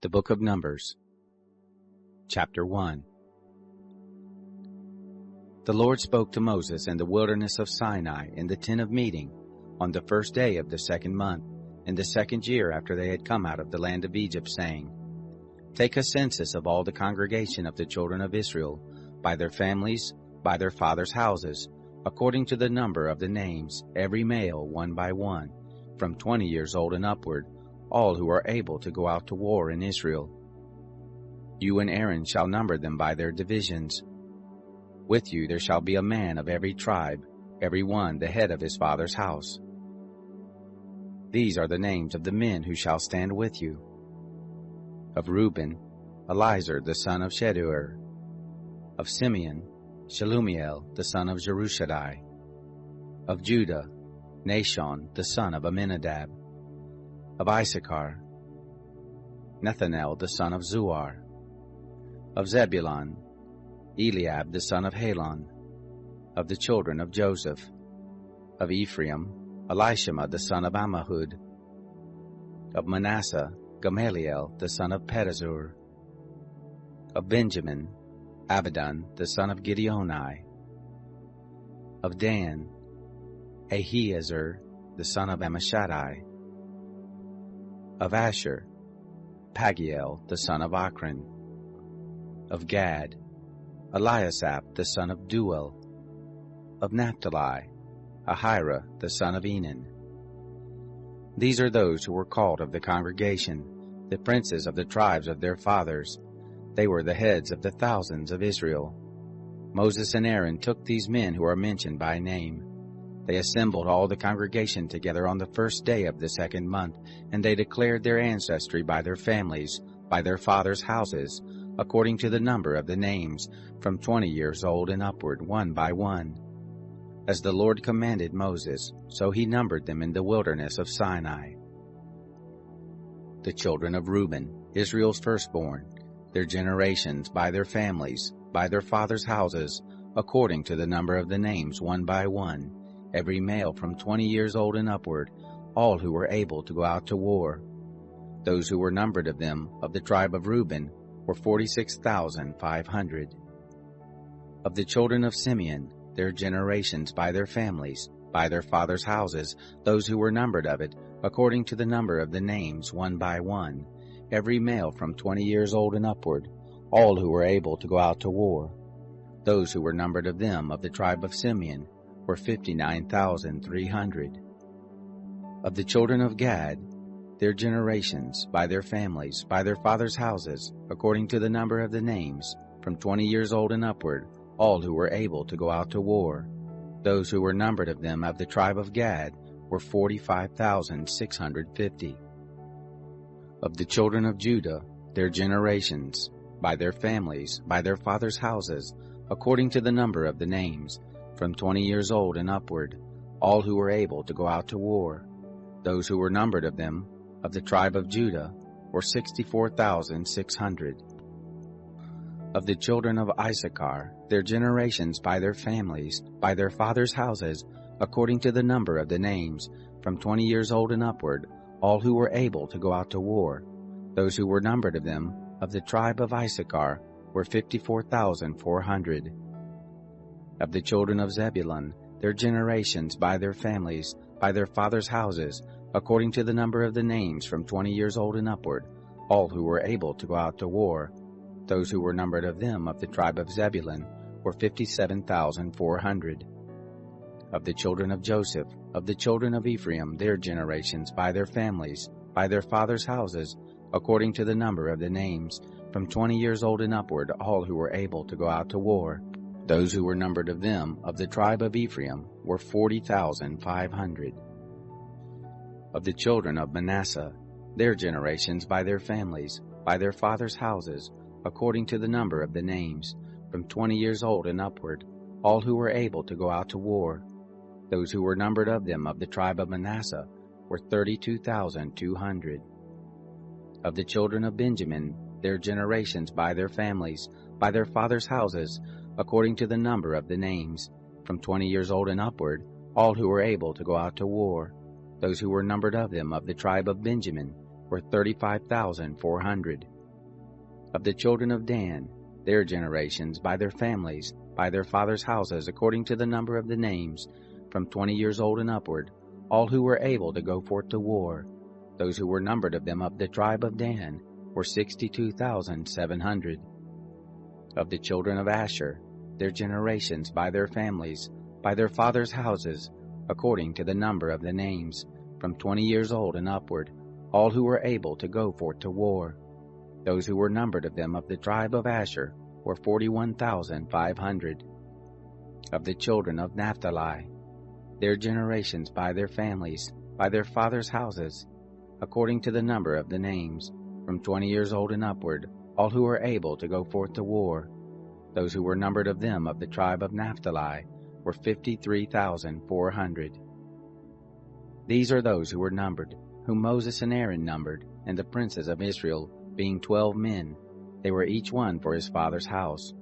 The Book of Numbers, Chapter 1. The Lord spoke to Moses in the wilderness of Sinai in the tent of meeting on the first day of the second month, in the second year after they had come out of the land of Egypt, saying, Take a census of all the congregation of the children of Israel, by their families, by their fathers' houses, according to the number of the names, every male one by one, from 20 years old and upward, all who are able to go out to war in Israel. You and Aaron shall number them by their divisions. With you there shall be a man of every tribe, every one the head of his father's house. These are the names of the men who shall stand with you. Of Reuben, Elizur the son of Shedeur. Of Simeon, Shelumiel the son of Jerushadai. Of Judah, Nashon the son of Amminadab. Of Issachar, Nethanel the son of Zuar. Of Zebulun, Eliab the son of Helon. Of the children of Joseph. Of Ephraim, Elishama the son of Ammihud. Of Manasseh, Gamaliel the son of Pedazur. Of Benjamin, Abidan the son of Gideoni. Of Dan, Ahiezer the son of Ammishaddai. Of Asher, Pagiel the son of Akron. Of Gad, Eliasaph the son of Duel. Of Naphtali, Ahira the son of Enan. These are those who were called of the congregation, the princes of the tribes of their fathers. They were the heads of the thousands of Israel. Moses and Aaron took these men who are mentioned by name. They assembled all the congregation together on the first day of the second month, and they declared their ancestry by their families, by their fathers' houses, according to the number of the names, from 20 years old and upward, one by one. As the Lord commanded Moses, so he numbered them in the wilderness of Sinai. The children of Reuben, Israel's firstborn, their generations, by their families, by their fathers' houses, according to the number of the names, one by one, every male from 20 years old and upward, all who were able to go out to war. Those who were numbered of them, of the tribe of Reuben, were 46,500. Of the children of Simeon, their generations, by their families, by their fathers' houses, those who were numbered of it, according to the number of the names, one by one, every male from 20 years old and upward, all who were able to go out to war. Those who were numbered of them, of the tribe of Simeon, were 59,300. Of the children of Gad, their generations, by their families, by their fathers' houses, according to the number of the names, from 20 years old and upward, all who were able to go out to war. Those who were numbered of them, of the tribe of Gad, were 45,650. Of the children of Judah, their generations, by their families, by their fathers' houses, according to the number of the names, from 20 years old and upward, all who were able to go out to war. Those who were numbered of them, of the tribe of Judah, were 64,600. Of the children of Issachar, their generations, by their families, by their fathers' houses, according to the number of the names, from 20 years old and upward, all who were able to go out to war. Those who were numbered of them, of the tribe of Issachar, were 54,400. Of the children of Zebulun, their generations, by their families, by their fathers' houses, according to the number of the names, from 20 years old and upward, all who were able to go out to war. Those who were numbered of them, of the tribe of Zebulun, were 57,400. Of the children of Joseph, of the children of Ephraim, their generations, by their families, by their fathers' houses, according to the number of the names, from 20 years old and upward, all who were able to go out to war. Those who were numbered of them, of the tribe of Ephraim, were 40,500. Of the children of Manasseh, their generations, by their families, by their fathers' houses, according to the number of the names, from 20 years old and upward, all who were able to go out to war. Those who were numbered of them, of the tribe of Manasseh, were 32,200. Of the children of Benjamin, their generations, by their families, by their fathers' houses, according to the number of the names, from 20 years old and upward, all who were able to go out to war. Those who were numbered of them, of the tribe of Benjamin, were 35,400. Of the children of Dan, their generations, by their families, by their fathers' houses, according to the number of the names, from 20 years old and upward, all who were able to go forth to war, those who were numbered of them of the tribe of Dan, were 62,700. Of the children of Asher, their generations, by their families, by their fathers' houses, according to the number of the names, from 20 years old and upward, all who were able to go forth to war, those who were numbered of them of the tribe of Asher, were 41,500. Of the children of Naphtali, their generations, by their families, by their fathers' houses, according to the number of the names, from 20 years old and upward, all who were able to go forth to war, those who were numbered of them of the tribe of Naphtali, were 53,400. These are those who were numbered, whom Moses and Aaron numbered, and the princes of Israel, being 12 men. They were each one for his father's house.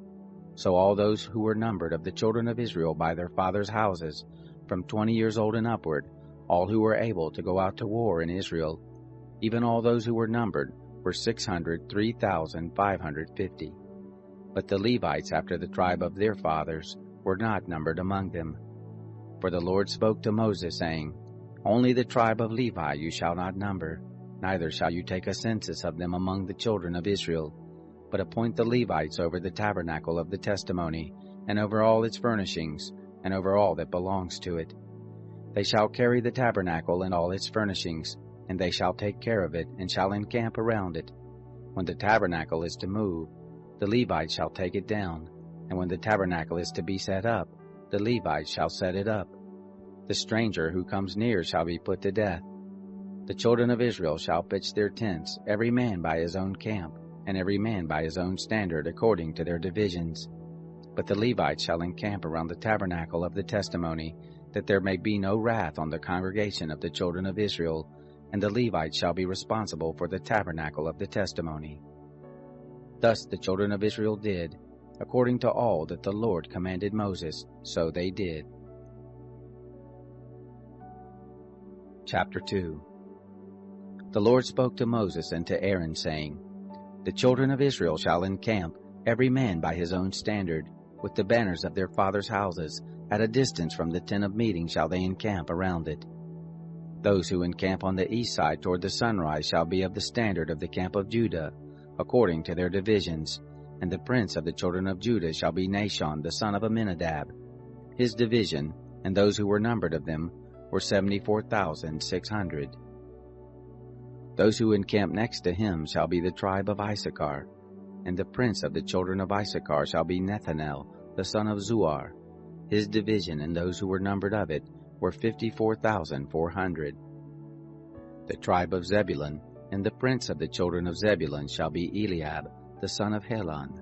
So all those who were numbered of the children of Israel by their fathers' houses, from 20 years old and upward, all who were able to go out to war in Israel, even all those who were numbered, were 603,550. But the Levites after the tribe of their fathers were not numbered among them. For the Lord spoke to Moses, saying, Only the tribe of Levi you shall not number, neither shall you take a census of them among the children of Israel, but appoint the Levites over the tabernacle of the testimony, and over all its furnishings, and over all that belongs to it. They shall carry the tabernacle and all its furnishings, and they shall take care of it, and shall encamp around it. When the tabernacle is to move, the Levites shall take it down, and when the tabernacle is to be set up, the Levites shall set it up. The stranger who comes near shall be put to death. The children of Israel shall pitch their tents, every man by his own camp, and every man by his own standard, according to their divisions. But the Levites shall encamp around the tabernacle of the testimony, that there may be no wrath on the congregation of the children of Israel, and the Levites shall be responsible for the tabernacle of the testimony. Thus the children of Israel did, according to all that the Lord commanded Moses, so they did. Chapter 2. The Lord spoke to Moses and to Aaron, saying, The children of Israel shall encamp, every man by his own standard, with the banners of their fathers' houses. At a distance from the tent of meeting shall they encamp around it. Those who encamp on the east side toward the sunrise shall be of the standard of the camp of Judah, according to their divisions, and the prince of the children of Judah shall be Nahshon the son of Amminadab. His division, and those who were numbered of them, were 74,600. Those who encamp next to him shall be the tribe of Issachar, and the prince of the children of Issachar shall be Nethanel the son of Zuar. His division, and those who were numbered of it, were 54,400. The tribe of Zebulun, and the prince of the children of Zebulun shall be Eliab the son of Helon.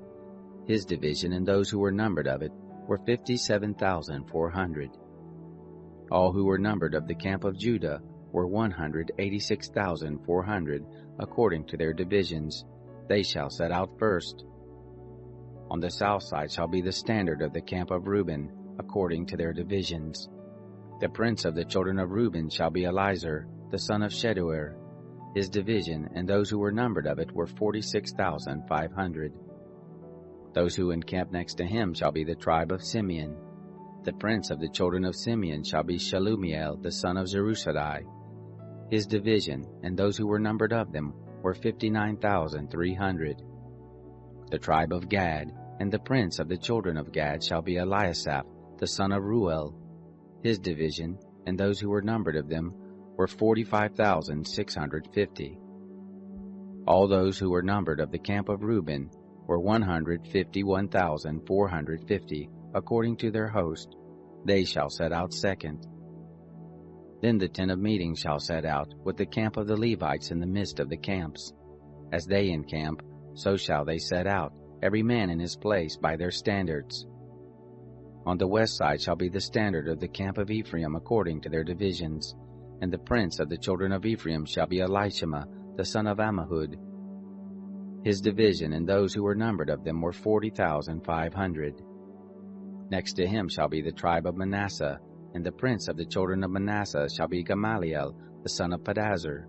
His division, and those who were numbered of it, were 57,400. All who were numbered of the camp of Judah were 186,400, according to their divisions. They shall set out first. On the south side shall be the standard of the camp of Reuben, according to their divisions. The prince of the children of Reuben shall be Elizur, the son of Sheduer. His division, and those who were numbered of it, were 46,500. Those who encamp next to him shall be the tribe of Simeon. The prince of the children of Simeon shall be Shelumiel, the son of Zerusadai. His division, and those who were numbered of them, were 59,300. The tribe of Gad, and the prince of the children of Gad shall be Eliasaph, the son of Ruel. His division, and those who were numbered of them, were 45,650. All those who were numbered of the camp of Reuben were 151,450, according to their host. They shall set out second. Then the tent of meeting shall set out, with the camp of the Levites in the midst of the camps. As they encamp, so shall they set out, every man in his place by their standards. On the west side shall be the standard of the camp of Ephraim according to their divisions, and the prince of the children of Ephraim shall be Elishama, the son of Ammihud. His division, and those who were numbered of them, were 40,500. Next to him shall be the tribe of Manasseh, and the prince of the children of Manasseh shall be Gamaliel, the son of Pedazur.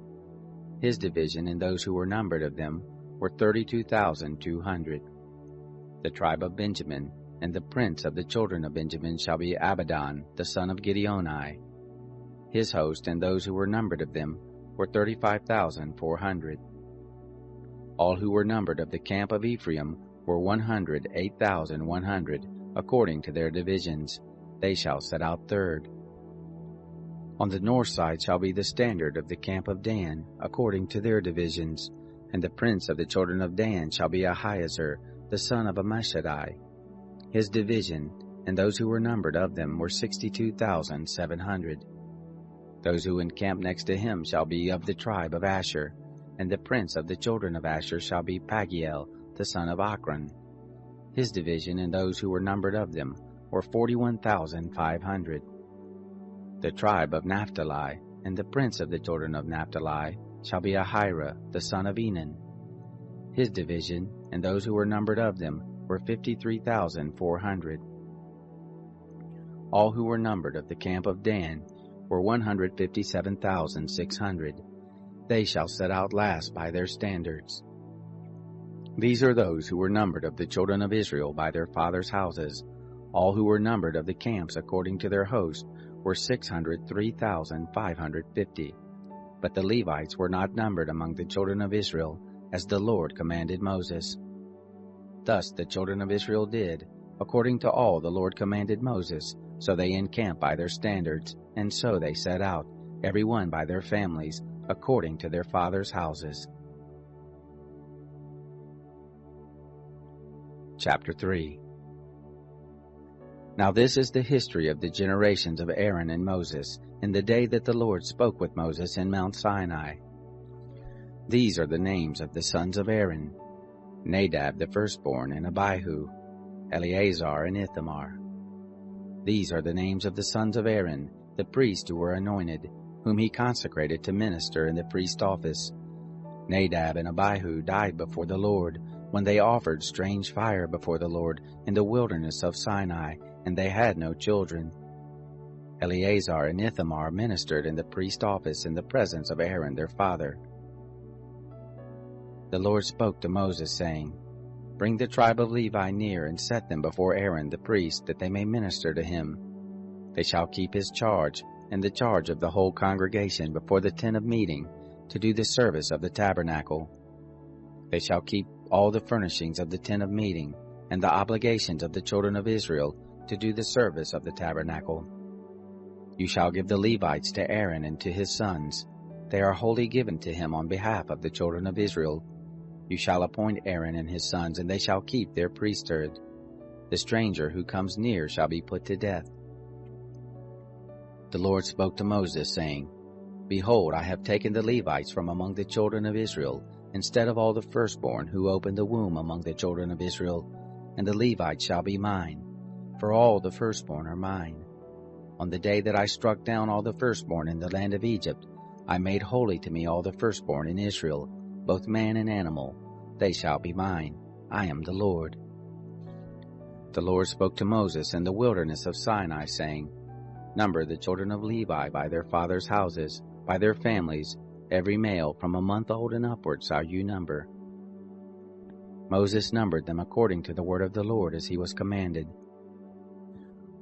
His division and those who were numbered of them were 32,200. The tribe of Benjamin, and the prince of the children of Benjamin shall be Abidan, the son of Gideoni. His host and those who were numbered of them were 35,400. All who were numbered of the camp of Ephraim were 108,100, according to their divisions. They shall set out third. On the north side shall be the standard of the camp of Dan, according to their divisions, and the prince of the children of Dan shall be Ahiezer, the son of Ammishaddai. His division, and those who were numbered of them, were 62,700. Those who encamp next to him shall be of the tribe of Asher, and the prince of the children of Asher shall be Pagiel, the son of Ochran. His division, and those who were numbered of them, were 41,500. The tribe of Naphtali, and the prince of the children of Naphtali, shall be Ahira, the son of Enan. His division, and those who were numbered of them, were 53,400. All who were numbered of the camp of Dan were 157,600. They shall set out last by their standards. These are those who were numbered of the children of Israel by their fathers' houses. All who were numbered of the camps according to their host were 603,550. But the Levites were not numbered among the children of Israel, as the Lord commanded Moses. Thus the children of Israel did, according to all the Lord commanded Moses, so they encamped by their standards, and so they set out, every one by their families, according to their fathers' houses. Chapter 3. Now this is the history of the generations of Aaron and Moses, in the day that the Lord spoke with Moses in Mount Sinai. These are the names of the sons of Aaron: Nadab the firstborn, and Abihu, Eleazar and Ithamar. These are the names of the sons of Aaron, the priests who were anointed, whom he consecrated to minister in the priest office. Nadab and Abihu died before the Lord, when they offered strange fire before the Lord in the wilderness of Sinai, and they had no children. Eleazar and Ithamar ministered in the priest office in the presence of Aaron their father. The Lord spoke to Moses, saying, Bring the tribe of Levi near, and set them before Aaron the priest, that they may minister to him. They shall keep his charge, and the charge of the whole congregation before the tent of meeting, to do the service of the tabernacle. They shall keep all the furnishings of the tent of meeting, and the obligations of the children of Israel, to do the service of the tabernacle. You shall give the Levites to Aaron and to his sons. They are wholly given to him on behalf of the children of Israel. You shall appoint Aaron and his sons, and they shall keep their priesthood. The stranger who comes near shall be put to death. The Lord spoke to Moses, saying, Behold, I have taken the Levites from among the children of Israel, instead of all the firstborn who opened the womb among the children of Israel, and the Levites shall be mine, for all the firstborn are mine. On the day that I struck down all the firstborn in the land of Egypt, I made holy to me all the firstborn in Israel, both man and animal. They shall be mine. I am the Lord. The Lord spoke to Moses in the wilderness of Sinai, saying, Number the children of Levi by their fathers' houses, by their families, every male from a month old and upward shall you number. Moses numbered them according to the word of the Lord as he was commanded.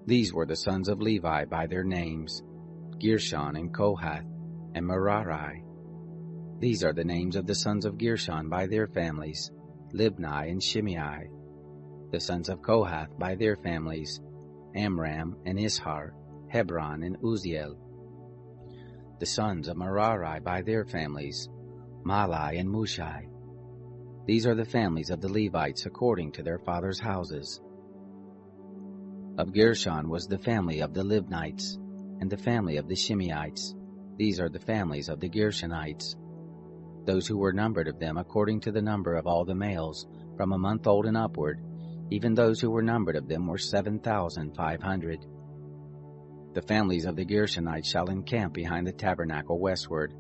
These were the sons of Levi by their names, Gershon and Kohath and Merari. These are the names of the sons of Gershon by their families, Libni and Shimei. The sons of Kohath by their families, Amram and Ishar, Hebron and Uzziel. The sons of Merari by their families, Mahli and Mushi. These are the families of the Levites according to their fathers' houses. Of Gershon was the family of the Libnites, and the family of the Shimeites. These are the families of the Gershonites. Those who were numbered of them according to the number of all the males, from a month old and upward, even those who were numbered of them were 7,500. The families of the Gershonites shall encamp behind the tabernacle westward.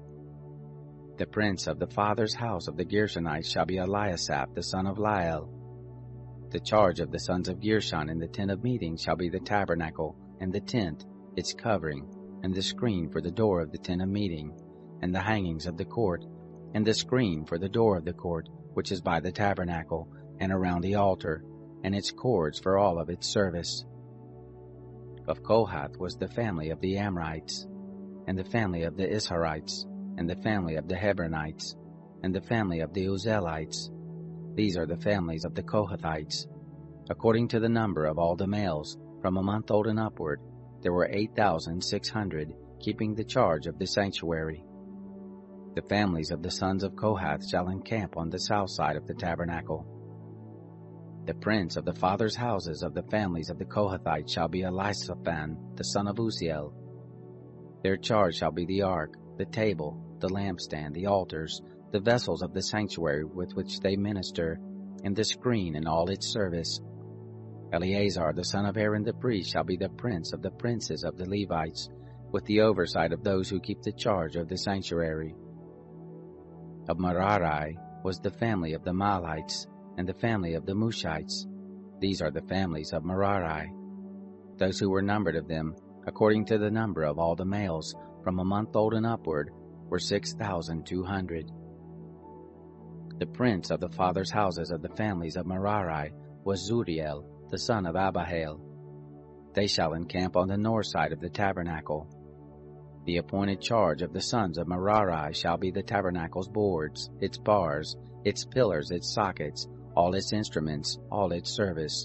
The prince of the father's house of the Gershonites shall be Eliasaph the son of Lael. The charge of the sons of Gershon in the tent of meeting shall be the tabernacle, and the tent, its covering, and the screen for the door of the tent of meeting, and the hangings of the court, and the screen for the door of the court, which is by the tabernacle, and around the altar, and its cords for all of its service. Of Kohath was the family of the Amrites, and the family of the Isharites, and the family of the Hebronites, and the family of the Uzzielites. These are the families of the Kohathites. According to the number of all the males, from a month old and upward, there were 8,600, keeping the charge of the sanctuary. The families of the sons of Kohath shall encamp on the south side of the tabernacle. The prince of the fathers' houses of the families of the Kohathites shall be Elisaphan, the son of Uzziel. Their charge shall be the ark, the table, the lampstand, the altars, the vessels of the sanctuary with which they minister, and the screen and all its service. Eleazar the son of Aaron the priest shall be the prince of the princes of the Levites, with the oversight of those who keep the charge of the sanctuary. Of Merari was the family of the Mahlites, and the family of the Mushites. These are the families of Merari. Those who were numbered of them, according to the number of all the males, from a month old and upward, were 6,200. The prince of the fathers' houses of the families of Merari was Zuriel, the son of Abihail. They shall encamp on the north side of the tabernacle. The appointed charge of the sons of Merari shall be the tabernacle's boards, its bars, its pillars, its sockets, all its instruments, all its service,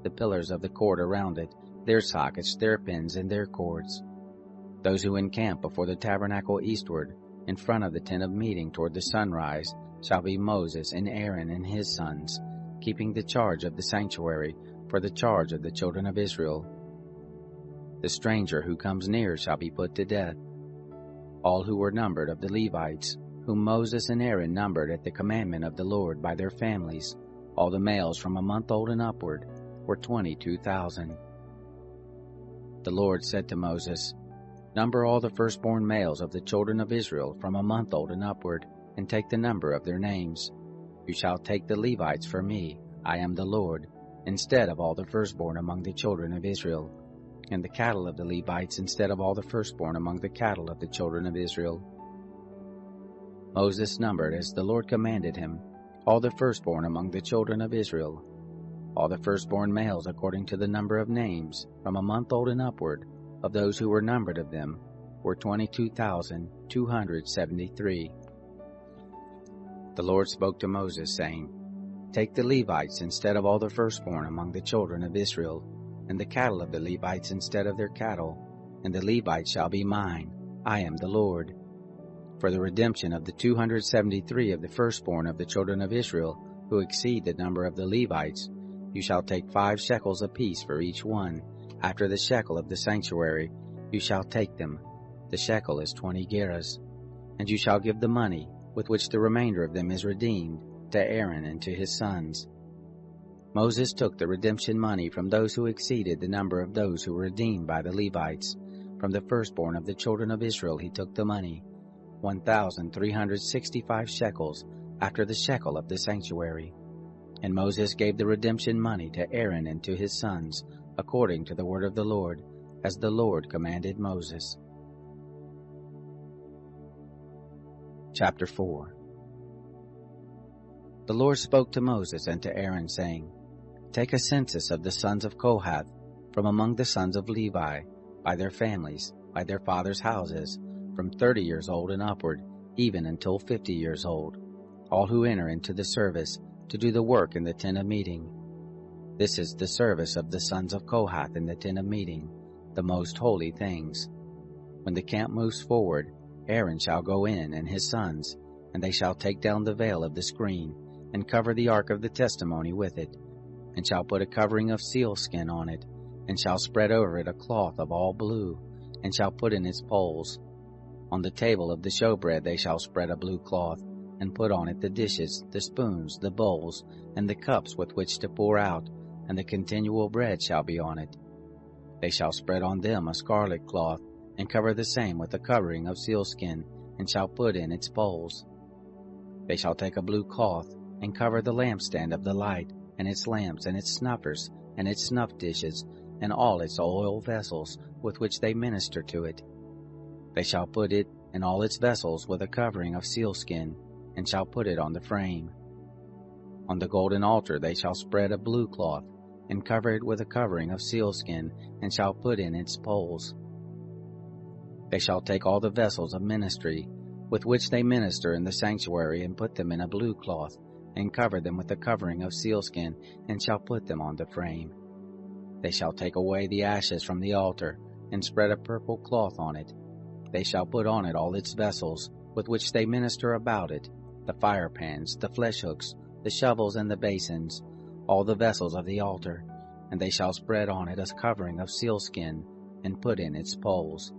the pillars of the court around it, their sockets, their pins, and their cords. Those who encamp before the tabernacle eastward, in front of the tent of meeting toward the sunrise, shall be Moses and Aaron and his sons, keeping the charge of the sanctuary for the charge of the children of Israel. The stranger who comes near shall be put to death. All who were numbered of the Levites, whom Moses and Aaron numbered at the commandment of the Lord by their families, all the males from a month old and upward, were 22,000. The Lord said to Moses, Number all the firstborn males of the children of Israel from a month old and upward, and take the number of their names. You shall take the Levites for me, I am the Lord, instead of all the firstborn among the children of Israel, and the cattle of the Levites instead of all the firstborn among the cattle of the children of Israel. Moses numbered, as the Lord commanded him, all the firstborn among the children of Israel, all the firstborn males according to the number of names, from a month old and upward, of those who were numbered of them, were 22,273. The Lord spoke to Moses, saying, Take the Levites instead of all the firstborn among the children of Israel, and the cattle of the Levites instead of their cattle, and the Levites shall be mine. I am the Lord. For the redemption of the 273 of the firstborn of the children of Israel, who exceed the number of the Levites, you shall take 5 shekels apiece for each one. After the shekel of the sanctuary, you shall take them. The shekel is 20 gerahs. And you shall give the money, with which the remainder of them is redeemed, to Aaron and to his sons. Moses took the redemption money from those who exceeded the number of those who were redeemed by the Levites. From the firstborn of the children of Israel he took the money, 1,365 shekels, after the shekel of the sanctuary. And Moses gave the redemption money to Aaron and to his sons, according to the word of the Lord, as the Lord commanded Moses. Chapter 4. The Lord spoke to Moses and to Aaron, saying, Take a census of the sons of Kohath from among the sons of Levi, by their families, by their fathers' houses, from 30 years old and upward, even until 50 years old, all who enter into the service to do the work in the tent of meeting. This is the service of the sons of Kohath in the tent of meeting, the most holy things. When the camp moves forward, Aaron shall go in and his sons, and they shall take down the veil of the screen, and cover the ark of the testimony with it, and shall put a covering of sealskin on it, and shall spread over it a cloth of all blue, and shall put in its poles. On the table of the showbread they shall spread a blue cloth, and put on it the dishes, the spoons, the bowls, and the cups with which to pour out, and the continual bread shall be on it. They shall spread on them a scarlet cloth, and cover the same with a covering of sealskin, and shall put in its poles. They shall take a blue cloth, and cover the lampstand of the light, and its lamps, and its snuffers, and its snuff dishes, and all its oil vessels, with which they minister to it. They shall put it and all its vessels with a covering of sealskin, and shall put it on the frame. On the golden altar they shall spread a blue cloth, and cover it with a covering of sealskin, and shall put in its poles. They shall take all the vessels of ministry, with which they minister in the sanctuary, and put them in a blue cloth, and cover them with a covering of sealskin, and shall put them on the frame. They shall take away the ashes from the altar, and spread a purple cloth on it. They shall put on it all its vessels, with which they minister about it, the fire pans, the flesh hooks, the shovels and the basins, all the vessels of the altar, and they shall spread on it a covering of sealskin, and put in its poles.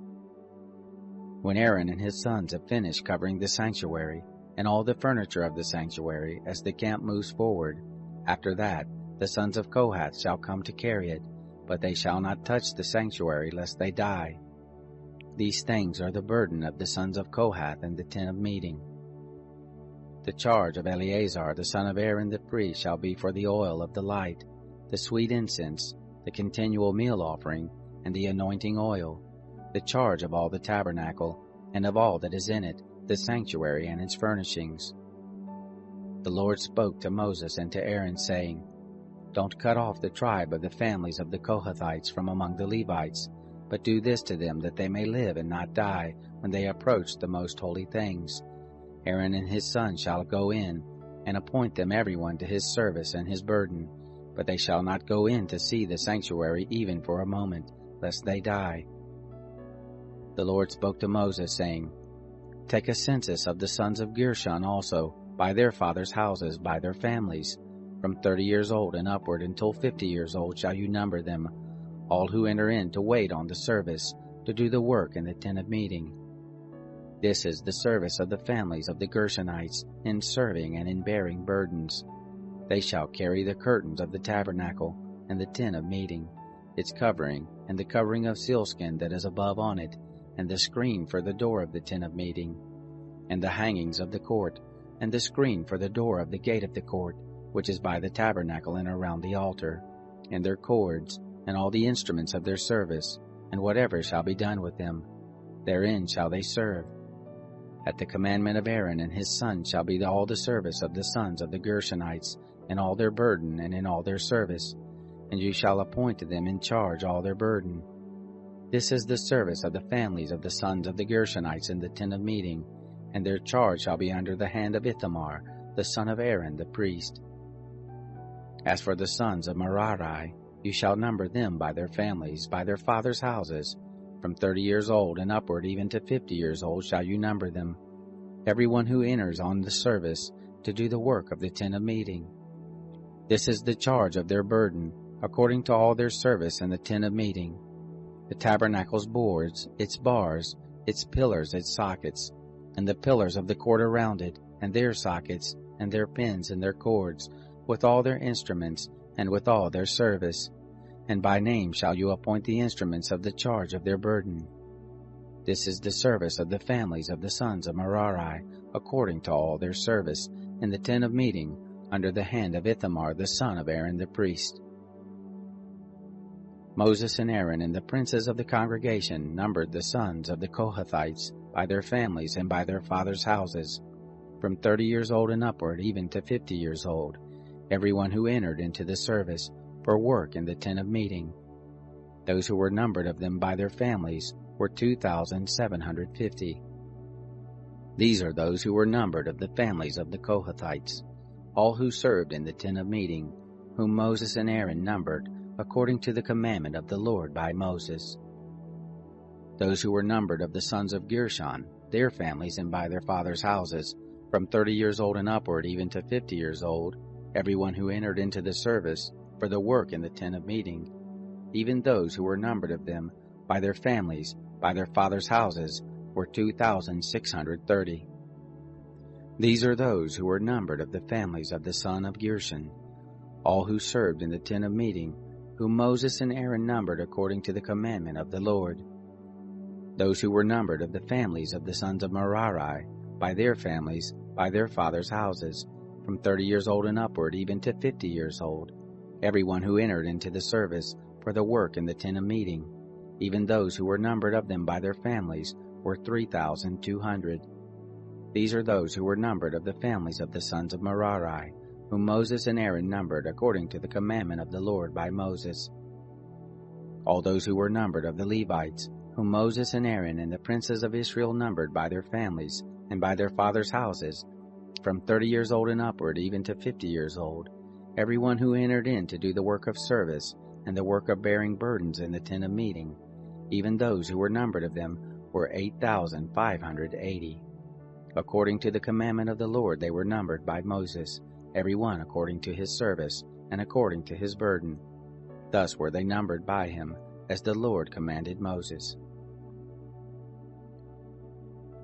When Aaron and his sons have finished covering the sanctuary, and all the furniture of the sanctuary, as the camp moves forward, after that the sons of Kohath shall come to carry it, but they shall not touch the sanctuary, lest they die. These things are the burden of the sons of Kohath in the tent of meeting. The charge of Eleazar the son of Aaron the priest shall be for the oil of the light, the sweet incense, the continual meal offering, and the anointing oil, the charge of all the tabernacle, and of all that is in it, the sanctuary and its furnishings. The Lord spoke to Moses and to Aaron, saying, Don't cut off the tribe of the families of the Kohathites from among the Levites, but do this to them, that they may live and not die when they approach the most holy things. Aaron and his sons shall go in, and appoint them every one to his service and his burden, but they shall not go in to see the sanctuary even for a moment, lest they die. The Lord spoke to Moses, saying, Take a census of the sons of Gershon also, by their fathers' houses, by their families. From 30 years old and upward until 50 years old shall you number them, all who enter in to wait on the service, to do the work in the tent of meeting. This is the service of the families of the Gershonites, in serving and in bearing burdens. They shall carry the curtains of the tabernacle, and the tent of meeting, its covering, and the covering of sealskin that is above on it, and the screen for the door of the tent of meeting, and the hangings of the court, and the screen for the door of the gate of the court, which is by the tabernacle and around the altar, and their cords, and all the instruments of their service, and whatever shall be done with them. Therein shall they serve. At the commandment of Aaron and his sons shall be all the service of the sons of the Gershonites, in all their burden and in all their service, and you shall appoint to them in charge all their burden. This is the service of the families of the sons of the Gershonites in the tent of meeting, and their charge shall be under the hand of Ithamar, the son of Aaron the priest. As for the sons of Merari, you shall number them by their families, by their fathers' houses. From 30 years old and upward, even to 50 years old, shall you number them, every one who enters on the service to do the work of the tent of meeting. This is the charge of their burden, according to all their service in the tent of meeting: the tabernacle's boards, its bars, its pillars, its sockets, and the pillars of the court around it, and their sockets, and their pins and their cords, with all their instruments, and with all their service. And by name shall you appoint the instruments of the charge of their burden. This is the service of the families of the sons of Merari, according to all their service, in the tent of meeting, under the hand of Ithamar the son of Aaron the priest. Moses and Aaron and the princes of the congregation numbered the sons of the Kohathites by their families and by their fathers' houses, from 30 years old and upward, even to 50 years old, every one who entered into the service for work in the tent of meeting. Those who were numbered of them by their families were 2,750. These are those who were numbered of the families of the Kohathites, all who served in the tent of meeting, whom Moses and Aaron numbered according to the commandment of the Lord by Moses. Those who were numbered of the sons of Gershon, their families and by their fathers' houses, from 30 years old and upward, even to 50 years old, every one who entered into the service for the work in the tent of meeting, even those who were numbered of them by their families, by their fathers' houses, were 2,630. These are those who were numbered of the families of the son of Gershon, all who served in the tent of meeting, whom Moses and Aaron numbered according to the commandment of the Lord. Those who were numbered of the families of the sons of Merari, by their families, by their fathers' houses, from 30 years old and upward, even to 50 years old, every one who entered into the service for the work in the tent of meeting, even those who were numbered of them by their families, were 3,200. These are those who were numbered of the families of the sons of Merari, whom Moses and Aaron numbered according to the commandment of the Lord by Moses. All those who were numbered of the Levites, whom Moses and Aaron and the princes of Israel numbered by their families and by their fathers' houses, from 30 years old and upward even to 50 years old, everyone who entered in to do the work of service and the work of bearing burdens in the tent of meeting, even those who were numbered of them were 8,580. According to the commandment of the Lord they were numbered by Moses, every one according to his service and according to his burden. Thus were they numbered by him, as the Lord commanded Moses.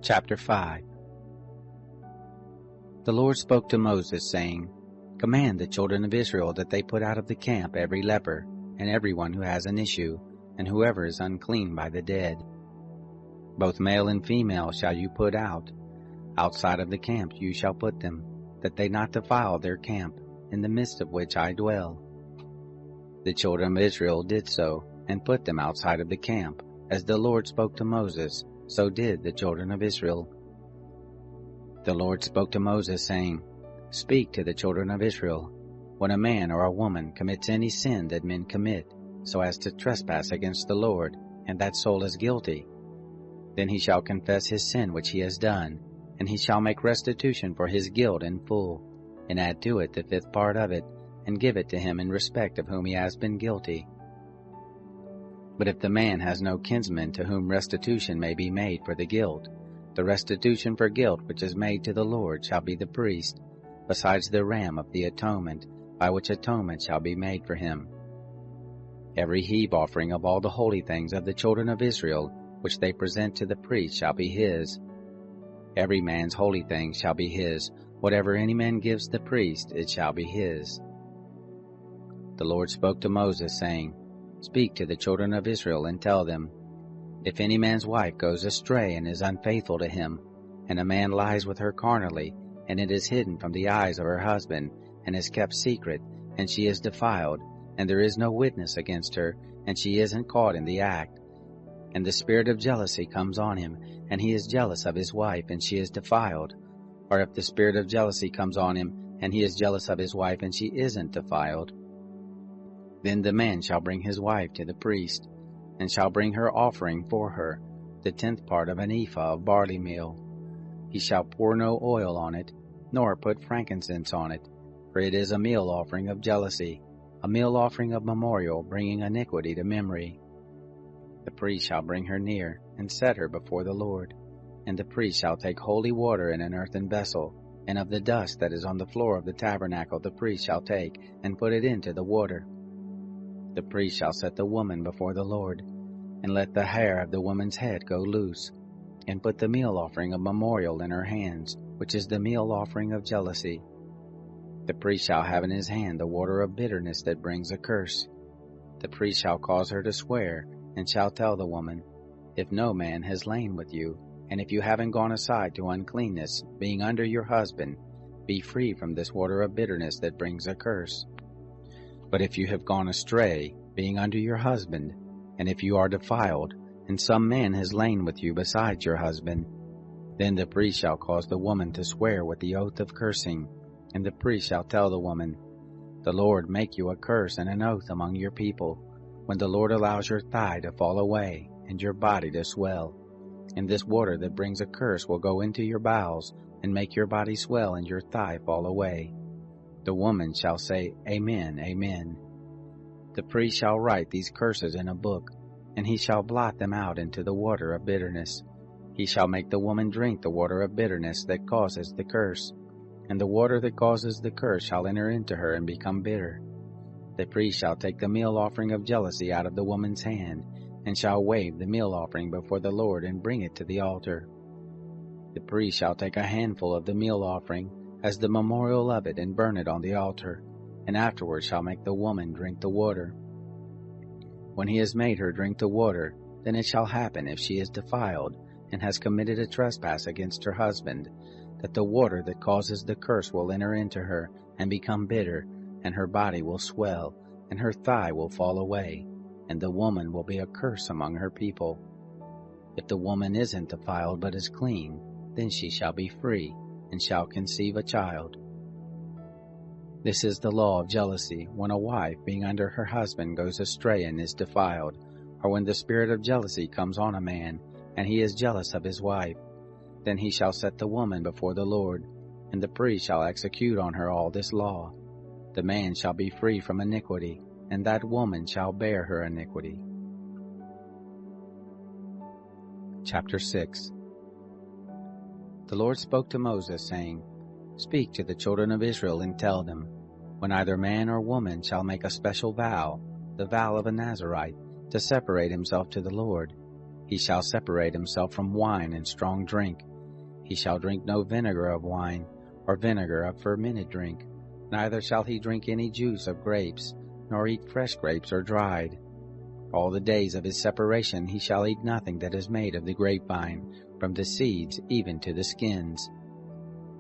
Chapter 5. The Lord spoke to Moses, saying, Command the children of Israel that they put out of the camp every leper, and everyone who has an issue, and whoever is unclean by the dead. Both male and female shall you put out. Outside of the camp you shall put them, that they not defile their camp, in the midst of which I dwell. The children of Israel did so, and put them outside of the camp. As the Lord spoke to Moses, so did the children of Israel. The Lord spoke to Moses, saying, Speak to the children of Israel. When a man or a woman commits any sin that men commit, so as to trespass against the Lord, and that soul is guilty, then he shall confess his sin which he has done, and he shall make restitution for his guilt in full, and add to it the 5th part of it, and give it to him in respect of whom he has been guilty. But if the man has no kinsman to whom restitution may be made for the guilt, the restitution for guilt which is made to the Lord shall be the priest, besides the ram of the atonement, by which atonement shall be made for him. Every heave offering of all the holy things of the children of Israel, which they present to the priest, shall be his. Every man's holy thing shall be his. Whatever any man gives the priest, it shall be his. The Lord spoke to Moses, saying, Speak to the children of Israel, and tell them, If any man's wife goes astray and is unfaithful to him, and a man lies with her carnally, and it is hidden from the eyes of her husband, and is kept secret, and she is defiled, and there is no witness against her, and she isn't caught in the act, and the spirit of jealousy comes on him, and he is jealous of his wife, and she is defiled, or if the spirit of jealousy comes on him, and he is jealous of his wife, and she isn't defiled, then the man shall bring his wife to the priest, and shall bring her offering for her, the 10th part of an ephah of barley meal. He shall pour no oil on it, nor put frankincense on it, for it is a meal offering of jealousy, a meal offering of memorial, bringing iniquity to memory. The priest shall bring her near, and set her before the Lord. And the priest shall take holy water in an earthen vessel, and of the dust that is on the floor of the tabernacle the priest shall take, and put it into the water. The priest shall set the woman before the Lord, and let the hair of the woman's head go loose, and put the meal offering of memorial in her hands, which is the meal offering of jealousy. The priest shall have in his hand the water of bitterness that brings a curse. The priest shall cause her to swear, and shall tell the woman, If no man has lain with you, and if you haven't gone aside to uncleanness, being under your husband, be free from this water of bitterness that brings a curse. But if you have gone astray, being under your husband, and if you are defiled, and some man has lain with you besides your husband, then the priest shall cause the woman to swear with the oath of cursing, and the priest shall tell the woman, The Lord make you a curse and an oath among your people, when the Lord allows your thigh to fall away, and your body to swell. And this water that brings a curse will go into your bowels, and make your body swell and your thigh fall away. The woman shall say, Amen, Amen. The priest shall write these curses in a book, and he shall blot them out into the water of bitterness. He shall make the woman drink the water of bitterness that causes the curse, and the water that causes the curse shall enter into her and become bitter. The priest shall take the meal offering of jealousy out of the woman's hand, and shall wave the meal offering before the Lord and bring it to the altar. The priest shall take a handful of the meal offering, as the memorial of it, and burn it on the altar, and afterward shall make the woman drink the water. When he has made her drink the water, then it shall happen, if she is defiled, and has committed a trespass against her husband, that the water that causes the curse will enter into her, and become bitter, and her body will swell, and her thigh will fall away, and the woman will be a curse among her people. If the woman isn't defiled but is clean, then she shall be free, and shall conceive a child. This is the law of jealousy, when a wife, being under her husband, goes astray and is defiled, or when the spirit of jealousy comes on a man, and he is jealous of his wife. Then he shall set the woman before the Lord, and the priest shall execute on her all this law. The man shall be free from iniquity, and that woman shall bear her iniquity. Chapter 6. The Lord spoke to Moses, saying, Speak to the children of Israel and tell them, when either man or woman shall make a special vow, the vow of a Nazirite, to separate himself to the Lord, he shall separate himself from wine and strong drink. He shall drink no vinegar of wine, or vinegar of fermented drink, neither shall he drink any juice of grapes, nor eat fresh grapes or dried. All the days of his separation he shall eat nothing that is made of the grapevine, from the seeds even to the skins.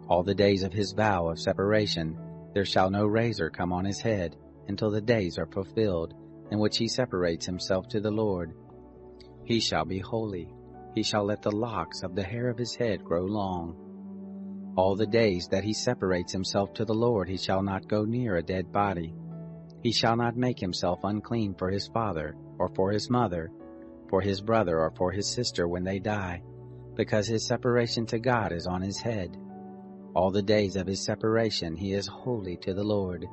All the days of his vow of separation there shall no razor come on his head, until the days are fulfilled, in which he separates himself to the Lord. He shall be holy. He shall let the locks of the hair of his head grow long. All the days that he separates himself to the Lord he shall not go near a dead body. He shall not make himself unclean for his father, or for his mother, for his brother, or for his sister when they die, because his separation to God is on his head. All the days of his separation he is holy to the Lord.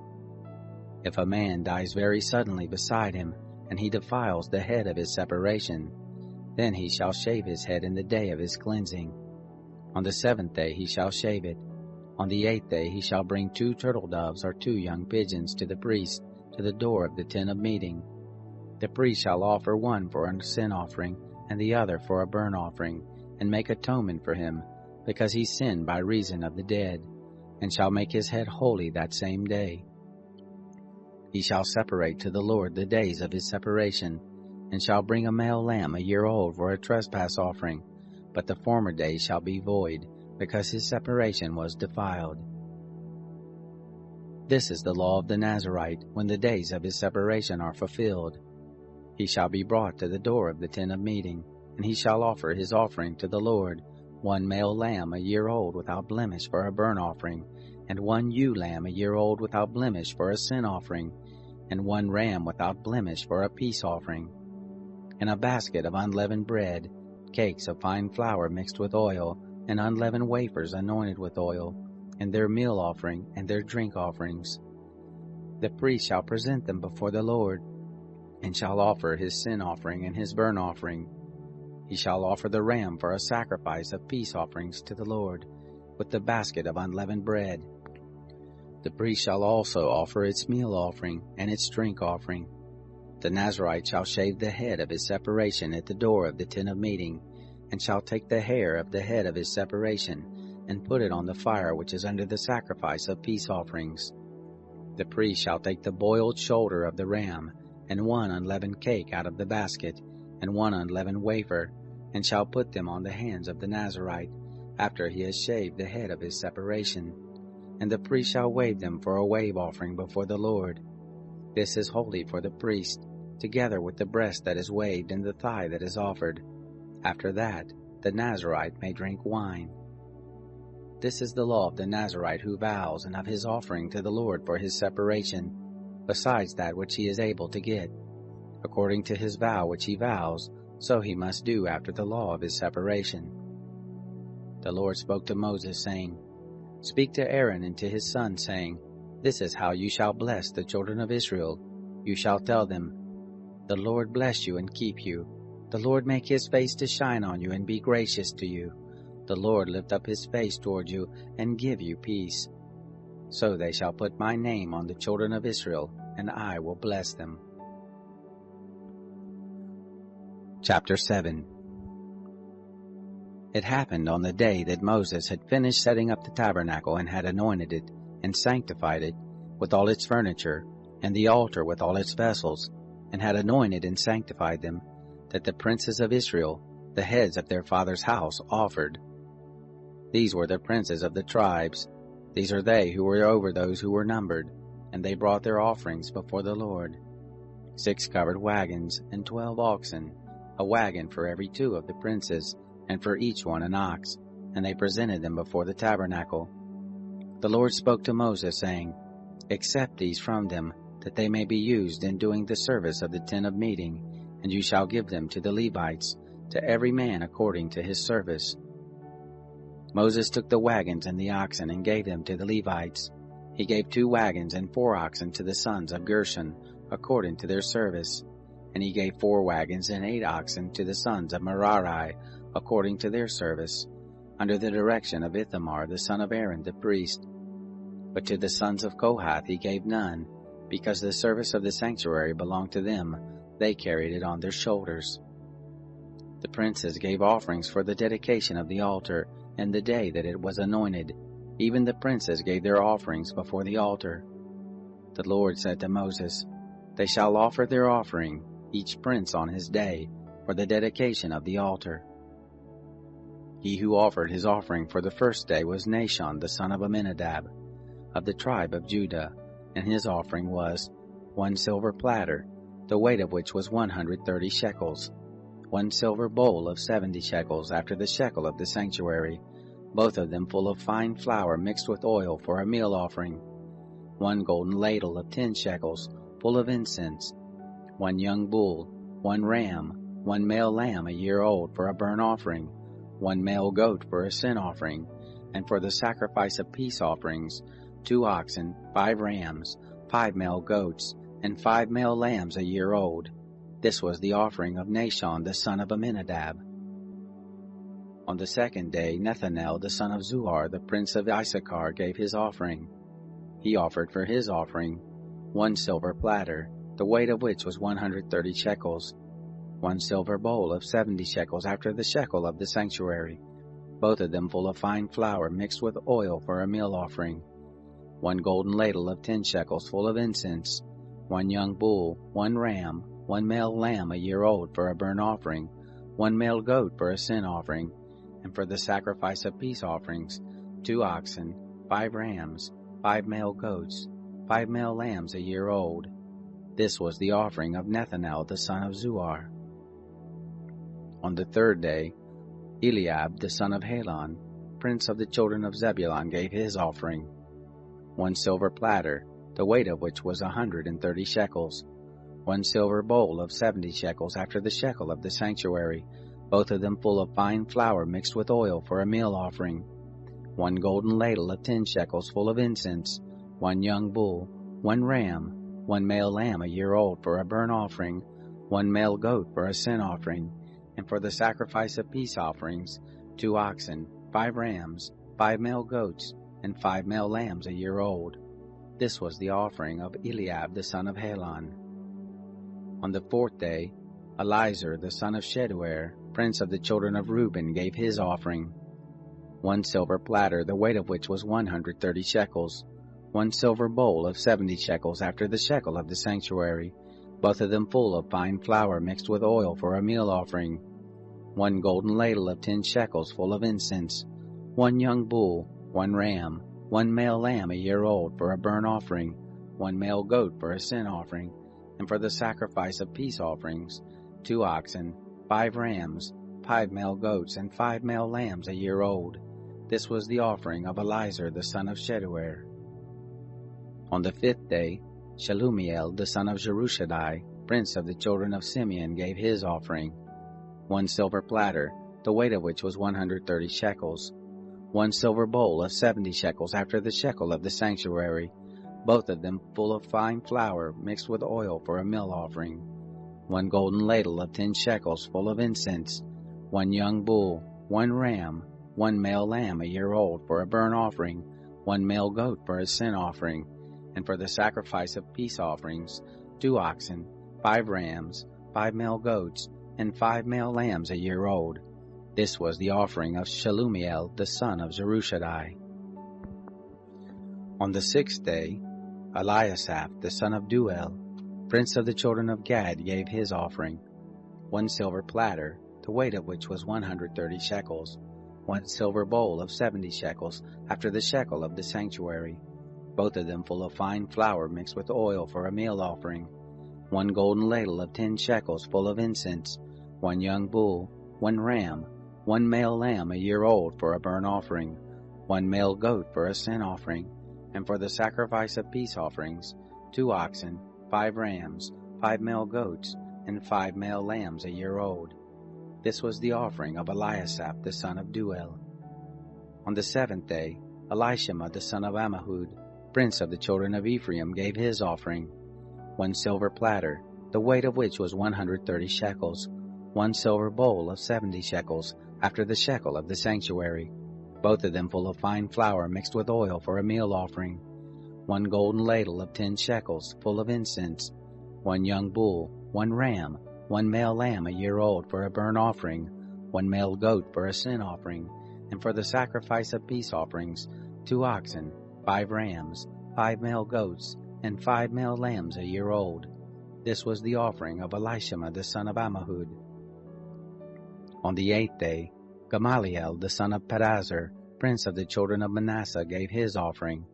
If a man dies very suddenly beside him, and he defiles the head of his separation, then he shall shave his head in the day of his cleansing. On the 7th day he shall shave it. On the 8th day he shall bring 2 turtle doves or 2 young pigeons to the priest, to the door of the tent of meeting. The priest shall offer one for a sin offering, and the other for a burnt offering, and make atonement for him, because he sinned by reason of the dead, and shall make his head holy that same day. He shall separate to the Lord the days of his separation, and shall bring a male lamb a year old for a trespass offering, but the former days shall be void, because his separation was defiled. This is the law of the Nazirite, when the days of his separation are fulfilled. He shall be brought to the door of the tent of meeting, and he shall offer his offering to the Lord, 1 male lamb a year old without blemish for a burnt offering, and 1 ewe lamb a year old without blemish for a sin offering, and 1 ram without blemish for a peace offering. And a basket of unleavened bread, cakes of fine flour mixed with oil, and unleavened wafers anointed with oil, and their meal offering and their drink offerings. The priest shall present them before the Lord, and shall offer his sin offering and his burnt offering. He shall offer the ram for a sacrifice of peace offerings to the Lord, with the basket of unleavened bread. The priest shall also offer its meal offering and its drink offering. The Nazirite shall shave the head of his separation at the door of the tent of meeting, and shall take the hair of the head of his separation, and put it on the fire which is under the sacrifice of peace offerings. The priest shall take the boiled shoulder of the ram, and 1 unleavened cake out of the basket, and 1 unleavened wafer, and shall put them on the hands of the Nazirite, after he has shaved the head of his separation. And the priest shall wave them for a wave offering before the Lord. This is holy for the priest, together with the breast that is waved and the thigh that is offered. After that, the Nazirite may drink wine. This is the law of the Nazirite who vows, and of his offering to the Lord for his separation, besides that which he is able to get. According to his vow which he vows, so he must do after the law of his separation. The Lord spoke to Moses, saying, Speak to Aaron and to his sons, saying, This is how you shall bless the children of Israel. You shall tell them, The Lord bless you and keep you. The Lord make his face to shine on you and be gracious to you. The Lord lift up his face toward you and give you peace. So they shall put my name on the children of Israel, and I will bless them. Chapter 7. It happened on the day that Moses had finished setting up the tabernacle and had anointed it, and sanctified it, with all its furniture, and the altar with all its vessels, and had anointed and sanctified them, that the princes of Israel, the heads of their father's house, offered. These were the princes of the tribes. These are they who were over those who were numbered, and they brought their offerings before the Lord. 6 covered wagons, and 12 oxen, a wagon for every 2 of the princes, and for each one an ox, and they presented them before the tabernacle. The Lord spoke to Moses, saying, Accept these from them, that they may be used in doing the service of the tent of meeting, and you shall give them to the Levites, to every man according to his service. Moses took the wagons and the oxen and gave them to the Levites. He gave 2 wagons and 4 oxen to the sons of Gershon, according to their service. And he gave 4 wagons and 8 oxen to the sons of Merari, according to their service, under the direction of Ithamar the son of Aaron the priest. But to the sons of Kohath he gave none, because the service of the sanctuary belonged to them. They carried it on their shoulders. The princes gave offerings for the dedication of the altar, and the day that it was anointed. Even the princes gave their offerings before the altar. The Lord said to Moses, They shall offer their offering, each prince on his day, for the dedication of the altar. He who offered his offering for the first day was Nahshon the son of Amminadab, of the tribe of Judah, and his offering was 1 silver platter, the weight of which was 130 shekels, 1 silver bowl of 70 shekels after the shekel of the sanctuary, both of them full of fine flour mixed with oil for a meal offering, 1 golden ladle of 10 shekels, full of incense, 1 young bull, 1 ram, 1 male lamb a year old for a burnt offering, 1 male goat for a sin offering, and for the sacrifice of peace offerings, 2 oxen, 5 rams, 5 male goats, and 5 male lambs a year old. This was the offering of Nahshon the son of Amminadab. On the second day, Nethanel the son of Zuar, the prince of Issachar, gave his offering. He offered for his offering 1 silver platter, the weight of which was 130 shekels, 1 silver bowl of 70 shekels after the shekel of the sanctuary, both of them full of fine flour mixed with oil for a meal offering, 1 golden ladle of 10 shekels full of incense, 1 young bull, 1 ram, 1 male lamb a year old for a burnt offering, 1 male goat for a sin offering, and for the sacrifice of peace offerings, 2 oxen, 5 rams, 5 male goats, 5 male lambs a year old. This was the offering of Nethanel the son of Zuar. On the third day, Eliab the son of Helon, prince of the children of Zebulun, gave his offering, 1 silver platter, the weight of which was 130 shekels, 1 silver bowl of 70 shekels after the shekel of the sanctuary, both of them full of fine flour mixed with oil for a meal offering, 1 golden ladle of 10 shekels full of incense, 1 young bull, 1 ram, 1 male lamb a year old for a burnt offering, 1 male goat for a sin offering, and for the sacrifice of peace offerings, 2 oxen, 5 rams, 5 male goats, and 5 male lambs a year old. This was the offering of Eliab the son of Helon. On the fourth day, Elizur the son of Sheduer, prince of the children of Reuben, gave his offering, 1 silver platter, the weight of which was 130 shekels, 1 silver bowl of 70 shekels after the shekel of the sanctuary, both of them full of fine flour mixed with oil for a meal offering, 1 golden ladle of 10 shekels full of incense, 1 young bull, 1 ram, 1 male lamb a year old for a burnt offering, 1 male goat for a sin offering, and for the sacrifice of peace offerings, 2 oxen, 5 rams, 5 male goats, and 5 male lambs a year old. This was the offering of Elizur the son of Sheduer. On the fifth day, Shelumiel the son of Jerushadai, prince of the children of Simeon, gave his offering, 1 silver platter, the weight of which was 130 shekels, 1 silver bowl of 70 shekels after the shekel of the sanctuary, both of them full of fine flour mixed with oil for a meal offering, 1 golden ladle of 10 shekels full of incense, 1 young bull, 1 ram, 1 male lamb a year old for a burnt offering, 1 male goat for a sin offering, and for the sacrifice of peace offerings, 2 oxen, 5 rams, 5 male goats, and 5 male lambs a year old. This was the offering of Shelumiel the son of Zerushadai. On the sixth day, Eliasaph the son of Duel, prince of the children of Gad, gave his offering, 1 silver platter, the weight of which was 130 shekels, 1 silver bowl of 70 shekels after the shekel of the sanctuary, both of them full of fine flour mixed with oil for a meal offering, 1 golden ladle of 10 shekels full of incense, 1 young bull, 1 ram, one male lamb a year old for a burnt offering, one male goat for a sin offering, and for the sacrifice of peace offerings, 2 oxen, 5 rams, 5 male goats, and 5 male lambs a year old. This was the offering of Eliasaph the son of Duel. On the 7th day, Elishama the son of Ammihud, prince of the children of Ephraim, gave his offering, 1 silver platter, the weight of which was 130 shekels, 1 silver bowl of 70 shekels, after the shekel of the sanctuary, both of them full of fine flour mixed with oil for a meal offering, 1 golden ladle of 10 shekels, full of incense, 1 young bull, 1 ram, 1 male lamb a year old for a burnt offering, 1 male goat for a sin offering, and for the sacrifice of peace offerings, 2 oxen, 5 rams, 5 male goats, and 5 male lambs a year old. This was the offering of Elishama the son of Ammihud. On the 8th day, Gamaliel the son of Pedazur, prince of the children of Manasseh, gave his offering,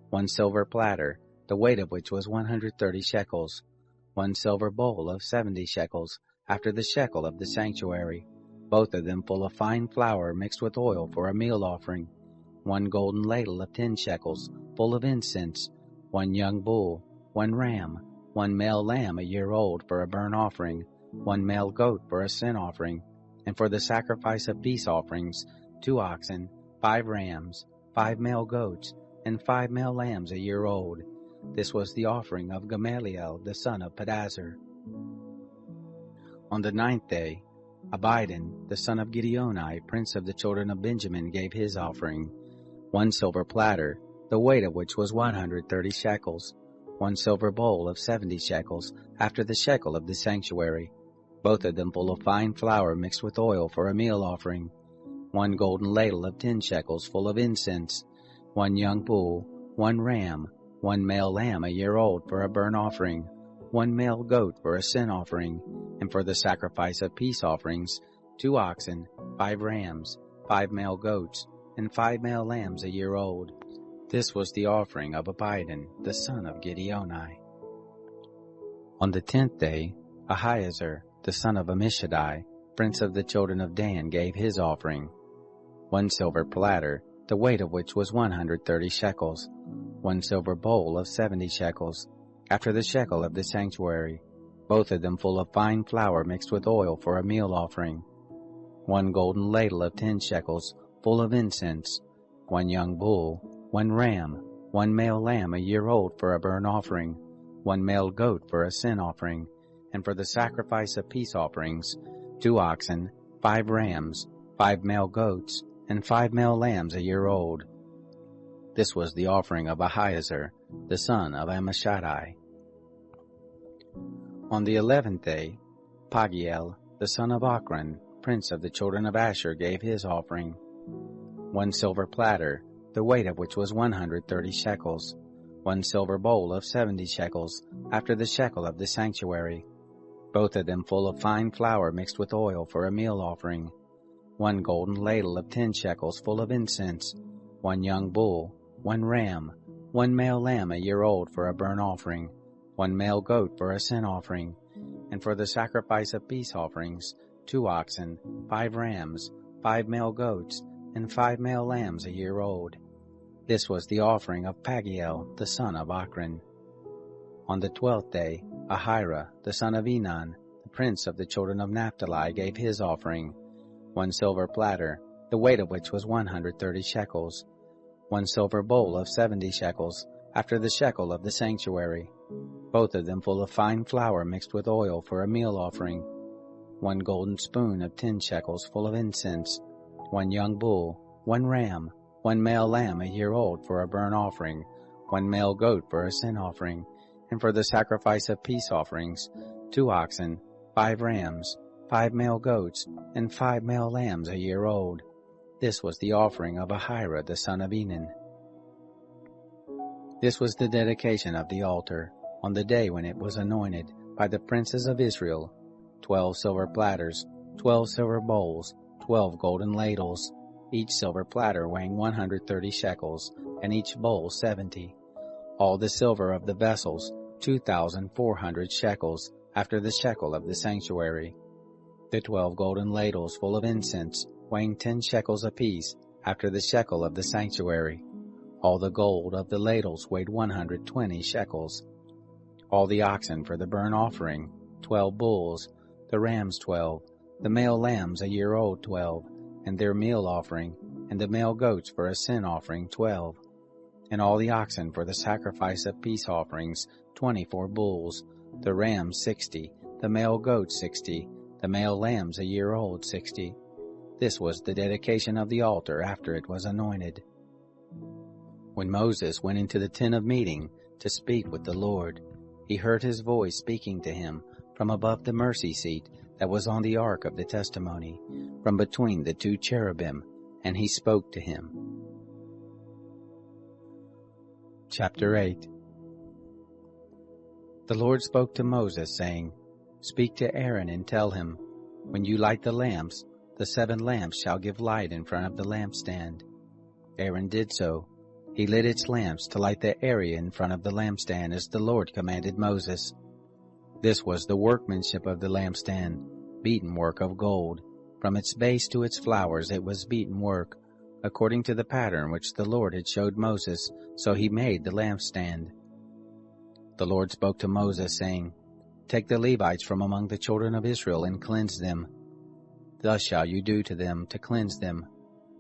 1 silver platter, the weight of which was 130 shekels, 1 silver bowl of 70 shekels, after the shekel of the sanctuary, both of them full of fine flour mixed with oil for a meal offering, 1 golden ladle of 10 shekels, full of incense, 1 young bull, 1 ram, 1 male lamb a year old for a burnt offering, 1 male goat for a sin offering, and for the sacrifice of peace offerings, 2 oxen, 5 rams, 5 male goats, and 5 male lambs a year old. This was the offering of Gamaliel the son of Pedazur. On the 9th day, Abidan the son of Gideoni, prince of the children of Benjamin, gave his offering, 1 silver platter, the weight of which was 130 shekels, 1 silver bowl of 70 shekels, after the shekel of the sanctuary, both of them full of fine flour mixed with oil for a meal offering, 1 golden ladle of 10 shekels, full of incense, 1 young bull, 1 ram, 1 male lamb a year old for a burnt offering, 1 male goat for a sin offering, and for the sacrifice of peace offerings, 2 oxen, 5 rams, 5 male goats, and 5 male lambs a year old. This was the offering of Abidan the son of Gideoni. On the 10th day, Ahiezer the son of Ammishaddai, prince of the children of Dan, gave his offering, 1 silver platter, the weight of which was 130 shekels, 1 silver bowl of 70 shekels, after the shekel of the sanctuary, both of them full of fine flour mixed with oil for a meal offering, 1 golden ladle of 10 shekels, full of incense, 1 young bull, 1 ram, 1 male lamb a year old for a burnt offering, 1 male goat for a sin offering, and for the sacrifice of peace offerings, 2 oxen, 5 rams, 5 male goats, and 5 male lambs a year old. This was the offering of Ahiezer the son of Ammishaddai. On the 11th day, Pagiel the son of Ochran, prince of the children of Asher, gave his offering, 1 silver platter, the weight of which was 130 shekels, 1 silver bowl of 70 shekels, after the shekel of the sanctuary, both of them full of fine flour mixed with oil for a meal offering, 1 golden ladle of 10 shekels, full of incense, 1 young bull, 1 ram, 1 male lamb a year old for a burnt offering, 1 male goat for a sin offering, and for the sacrifice of peace offerings, 2 oxen, 5 rams, 5 male goats, and 5 male lambs a year old. This was the offering of Pagiel the son of Ochran. On the 12th day, Ahira the son of Enan, the prince of the children of Naphtali, gave his offering, 1 silver platter, the weight of which was 130 shekels, 1 silver bowl of 70 shekels, after the shekel of the sanctuary, both of them full of fine flour mixed with oil for a meal offering, 1 golden spoon of 10 shekels, full of incense, 1 young bull, 1 ram, 1 male lamb a year old for a burnt offering, 1 male goat for a sin offering, and for the sacrifice of peace offerings, 2 oxen, 5 rams, 5 male goats, and 5 male lambs a year old. This was the offering of Ahira the son of Enan. This was the dedication of the altar, on the day when it was anointed, by the princes of Israel, 12 silver platters, 12 silver bowls, 12 golden ladles, each silver platter weighing 130 shekels, and each bowl 70. All the silver of the vessels, 2,400 shekels, after the shekel of the sanctuary. the 12 golden ladles full of incense, weighing 10 shekels apiece, after the shekel of the sanctuary. All the gold of the ladles weighed 120 shekels. All the oxen for the burnt offering, 12 bulls, the rams 12, the male lambs a year old 12, and their meal offering, and the male goats for a sin offering 12. And all the oxen for the sacrifice of peace offerings, 24 bulls, the rams 60, the male goats 60, the male lambs a year old 60. This was the dedication of the altar after it was anointed. When Moses went into the tent of meeting to speak with the Lord, he heard his voice speaking to him from above the mercy seat that was on the ark of the testimony, from between the 2 cherubim, and he spoke to him. Chapter 8. The Lord spoke to Moses, saying, Speak to Aaron and tell him, When you light the lamps, the 7 lamps shall give light in front of the lampstand. Aaron did so. He lit its lamps to light the area in front of the lampstand as the Lord commanded Moses. This was the workmanship of the lampstand, beaten work of gold. From its base to its flowers it was beaten work, according to the pattern which the Lord had showed Moses, so he made the lampstand. The Lord spoke to Moses, saying, Take the Levites from among the children of Israel and cleanse them. Thus shall you do to them to cleanse them.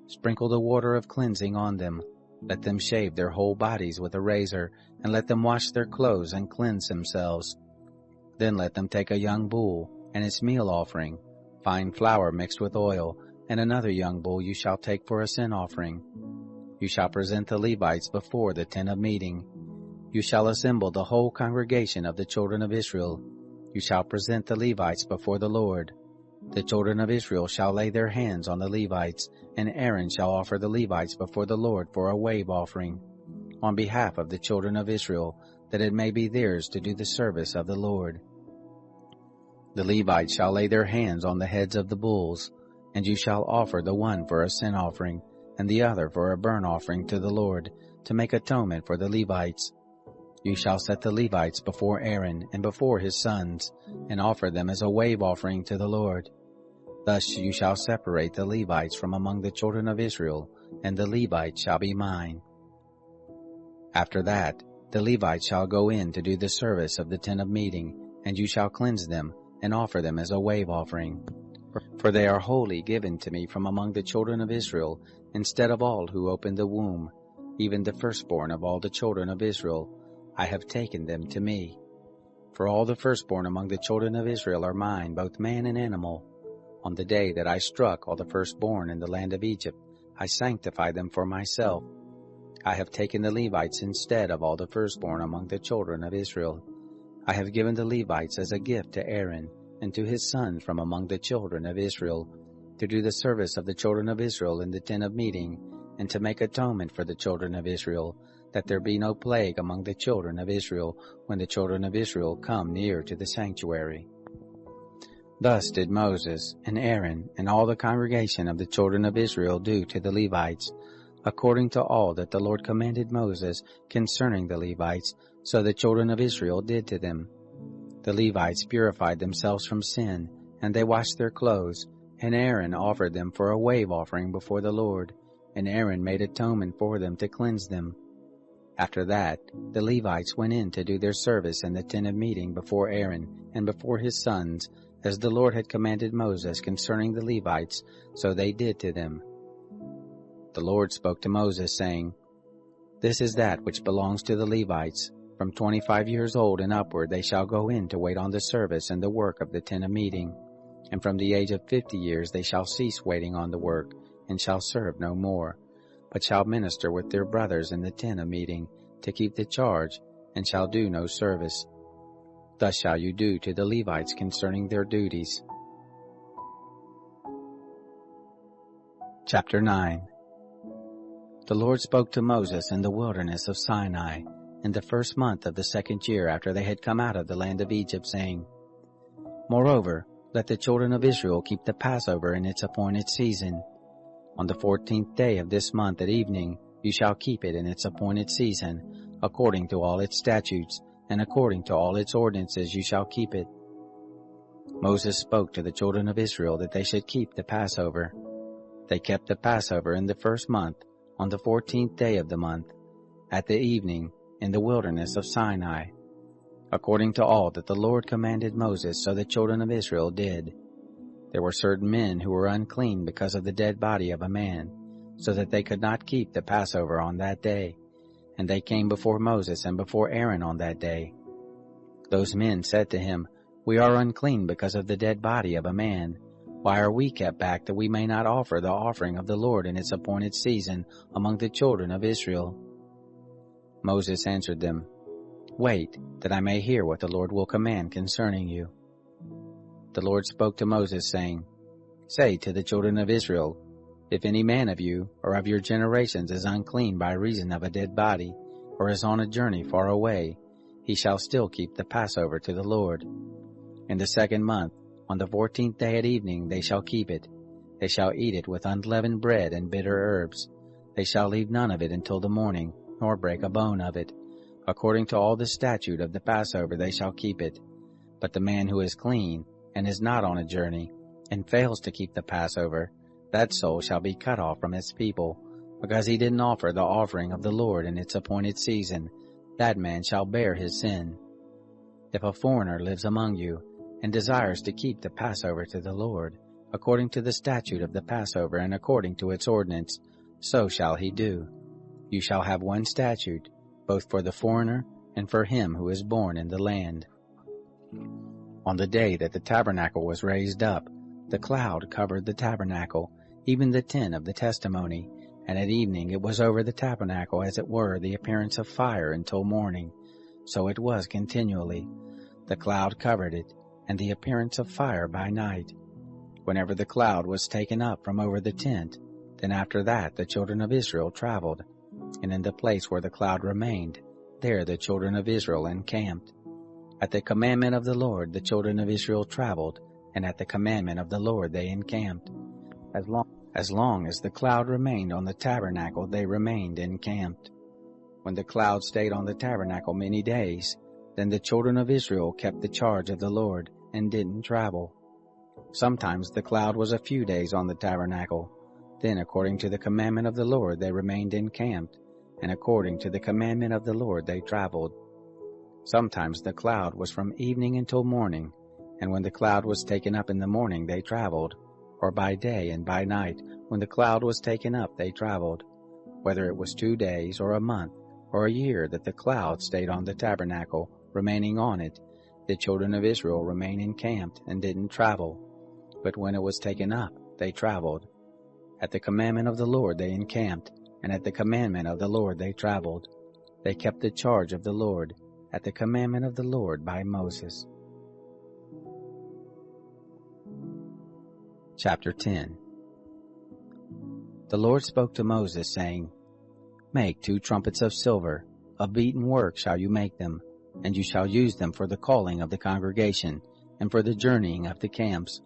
Sprinkle the water of cleansing on them. Let them shave their whole bodies with a razor, and let them wash their clothes and cleanse themselves. Then let them take a young bull and its meal offering, fine flour mixed with oil, and another young bull you shall take for a sin offering. You shall present the Levites before the tent of meeting. You shall assemble the whole congregation of the children of Israel. You shall present the Levites before the Lord. The children of Israel shall lay their hands on the Levites, and Aaron shall offer the Levites before the Lord for a wave offering, on behalf of the children of Israel, that it may be theirs to do the service of the Lord. The Levites shall lay their hands on the heads of the bulls, and you shall offer the one for a sin offering, and the other for a burnt offering to the Lord, to make atonement for the Levites. You shall set the Levites before Aaron and before his sons, and offer them as a wave offering to the Lord. Thus you shall separate the Levites from among the children of Israel, and the Levites shall be mine. After that, the Levites shall go in to do the service of the tent of meeting, and you shall cleanse them, and offer them as a wave offering. For they are wholly given to me from among the children of Israel, instead of all who opened the womb, even the firstborn of all the children of Israel. I have taken them to me. For all the firstborn among the children of Israel are mine, both man and animal. On the day that I struck all the firstborn in the land of Egypt, I sanctified them for myself. I have taken the Levites instead of all the firstborn among the children of Israel. I have given the Levites as a gift to Aaron and to his sons from among the children of Israel, to do the service of the children of Israel in the tent of meeting, and to make atonement for the children of Israel, that there be no plague among the children of Israel when the children of Israel come near to the sanctuary. Thus did Moses and Aaron and all the congregation of the children of Israel do to the Levites, according to all that the Lord commanded Moses concerning the Levites, so the children of Israel did to them. The Levites purified themselves from sin, and they washed their clothes, and Aaron offered them for a wave offering before the Lord, and Aaron made atonement for them to cleanse them. After that, the Levites went in to do their service in the tent of meeting before Aaron and before his sons, as the Lord had commanded Moses concerning the Levites, so they did to them. The Lord spoke to Moses, saying, This is that which belongs to the Levites. From 25 years old and upward they shall go in to wait on the service and the work of the tent of meeting. And from the age of 50 years they shall cease waiting on the work, and shall serve no more, but shall minister with their brothers in the tent of meeting, to keep the charge, and shall do no service. Thus shall you do to the Levites concerning their duties. Chapter 9. The Lord spoke to Moses in the wilderness of Sinai, in the first month of the 2nd year after they had come out of the land of Egypt, saying, Moreover, let the children of Israel keep the Passover in its appointed season. On the 14th day of this month at evening you shall keep it in its appointed season, according to all its statutes, and according to all its ordinances you shall keep it. Moses spoke to the children of Israel that they should keep the Passover. They kept the Passover in the first month, on the 14th day of the month, at the evening, in the wilderness of Sinai, according to all that the Lord commanded Moses, so the children of Israel did. There were certain men who were unclean because of the dead body of a man, so that they could not keep the Passover on that day, and they came before Moses and before Aaron on that day. Those men said to him, "We are unclean because of the dead body of a man. Why are we kept back that we may not offer the offering of the Lord in its appointed season among the children of Israel?" Moses answered them, "Wait, that I may hear what the Lord will command concerning you." The Lord spoke to Moses, saying, "Say to the children of Israel, if any man of you or of your generations is unclean by reason of a dead body, or is on a journey far away, he shall still keep the Passover to the Lord. In the second month, on the 14th day at evening, they shall keep it. They shall eat it with unleavened bread and bitter herbs. They shall leave none of it until the morning, nor break a bone of it. According to all the statute of the Passover they shall keep it. But the man who is clean, and is not on a journey, and fails to keep the Passover, that soul shall be cut off from its people, because he didn't offer the offering of the Lord in its appointed season. That man shall bear his sin. If a foreigner lives among you, and desires to keep the Passover to the Lord, according to the statute of the Passover and according to its ordinance, so shall he do. You shall have one statute, both for the foreigner and for him who is born in the land. On the day that the tabernacle was raised up, the cloud covered the tabernacle, even the tent of the testimony, and at evening it was over the tabernacle as it were the appearance of fire until morning. So it was continually. The cloud covered it, and the appearance of fire by night. Whenever the cloud was taken up from over the tent, then after that the children of Israel traveled, and in the place where the cloud remained, there the children of Israel encamped. At the commandment of the Lord the children of Israel traveled, and at the commandment of the Lord they encamped. As long as the cloud remained on the tabernacle they remained encamped. When the cloud stayed on the tabernacle many days, then the children of Israel kept the charge of the Lord, and didn't travel. Sometimes the cloud was a few days on the tabernacle. Then according to the commandment of the Lord they remained encamped, and according to the commandment of the Lord they traveled. Sometimes the cloud was from evening until morning, and when the cloud was taken up in the morning they traveled, or by day and by night, when the cloud was taken up they traveled. Whether it was 2 days, or a month, or a year that the cloud stayed on the tabernacle, remaining on it, the children of Israel remained encamped and didn't travel. But when it was taken up, they traveled. At the commandment of the Lord they encamped, and at the commandment of the Lord they traveled. They kept the charge of the Lord, at the commandment of the Lord by Moses. Chapter 10. The Lord spoke to Moses, saying, "Make 2 trumpets of silver, of beaten work shall you make them, and you shall use them for the calling of the congregation, and for the journeying of the camps.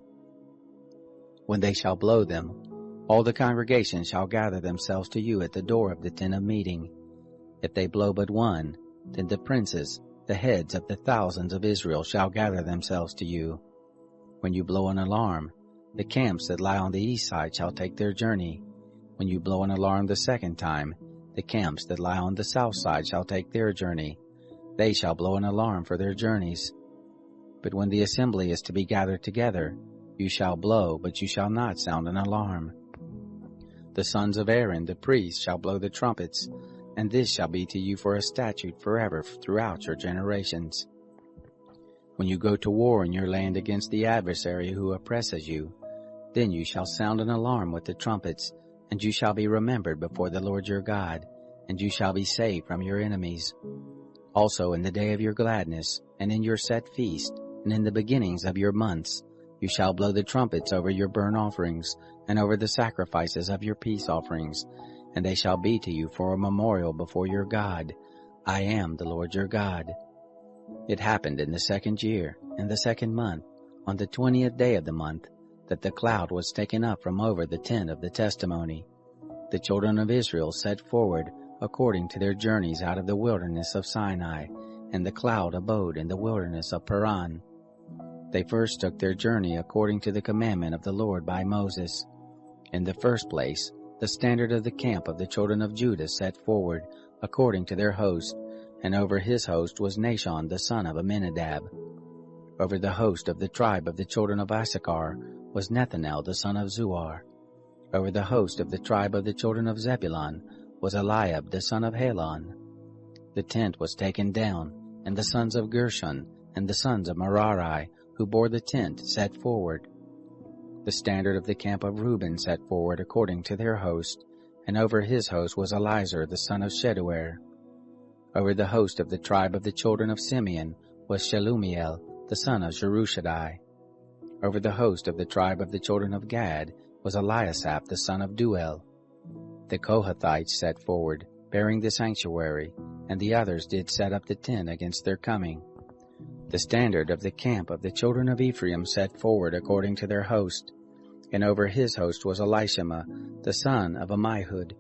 When they shall blow them, all the congregation shall gather themselves to you at the door of the tent of meeting. If they blow but one, then the princes, the heads of the thousands of Israel, shall gather themselves to you. When you blow an alarm, the camps that lie on the east side shall take their journey. When you blow an alarm the second time, the camps that lie on the south side shall take their journey. They shall blow an alarm for their journeys. But when the assembly is to be gathered together, you shall blow, but you shall not sound an alarm. The sons of Aaron, the priests, shall blow the trumpets, and this shall be to you for a statute forever throughout your generations. When you go to war in your land against the adversary who oppresses you, then you shall sound an alarm with the trumpets, and you shall be remembered before the Lord your God, and you shall be saved from your enemies. Also in the day of your gladness, and in your set feast, and in the beginnings of your months, you shall blow the trumpets over your burnt offerings, and over the sacrifices of your peace offerings, and they shall be to you for a memorial before your God. I am the Lord your God. It happened in the 2nd year, in the 2nd month, on the 20th day of the month, that the cloud was taken up from over the tent of the testimony. The children of Israel set forward according to their journeys out of the wilderness of Sinai, and the cloud abode in the wilderness of Paran. They first took their journey according to the commandment of the Lord by Moses. In the first place, the standard of the camp of the children of Judah set forward according to their host, and over his host was Nahshon the son of Amminadab. Over the host of the tribe of the children of Issachar was Nethanel the son of Zuar. Over the host of the tribe of the children of Zebulun was Eliab the son of Helon. The tent was taken down, and the sons of Gershon and the sons of Merari, who bore the tent, set forward. The standard of the camp of Reuben set forward according to their host, and over his host was Elizur the son of Sheduer. Over the host of the tribe of the children of Simeon was Shelumiel the son of Jerushaddai. Over the host of the tribe of the children of Gad was Eliasaph the son of Duel. The Kohathites set forward, bearing the sanctuary, and the others did set up the tent against their coming. The standard of the camp of the children of Ephraim set forward according to their host, and over his host was Elishama the son of Ammihud.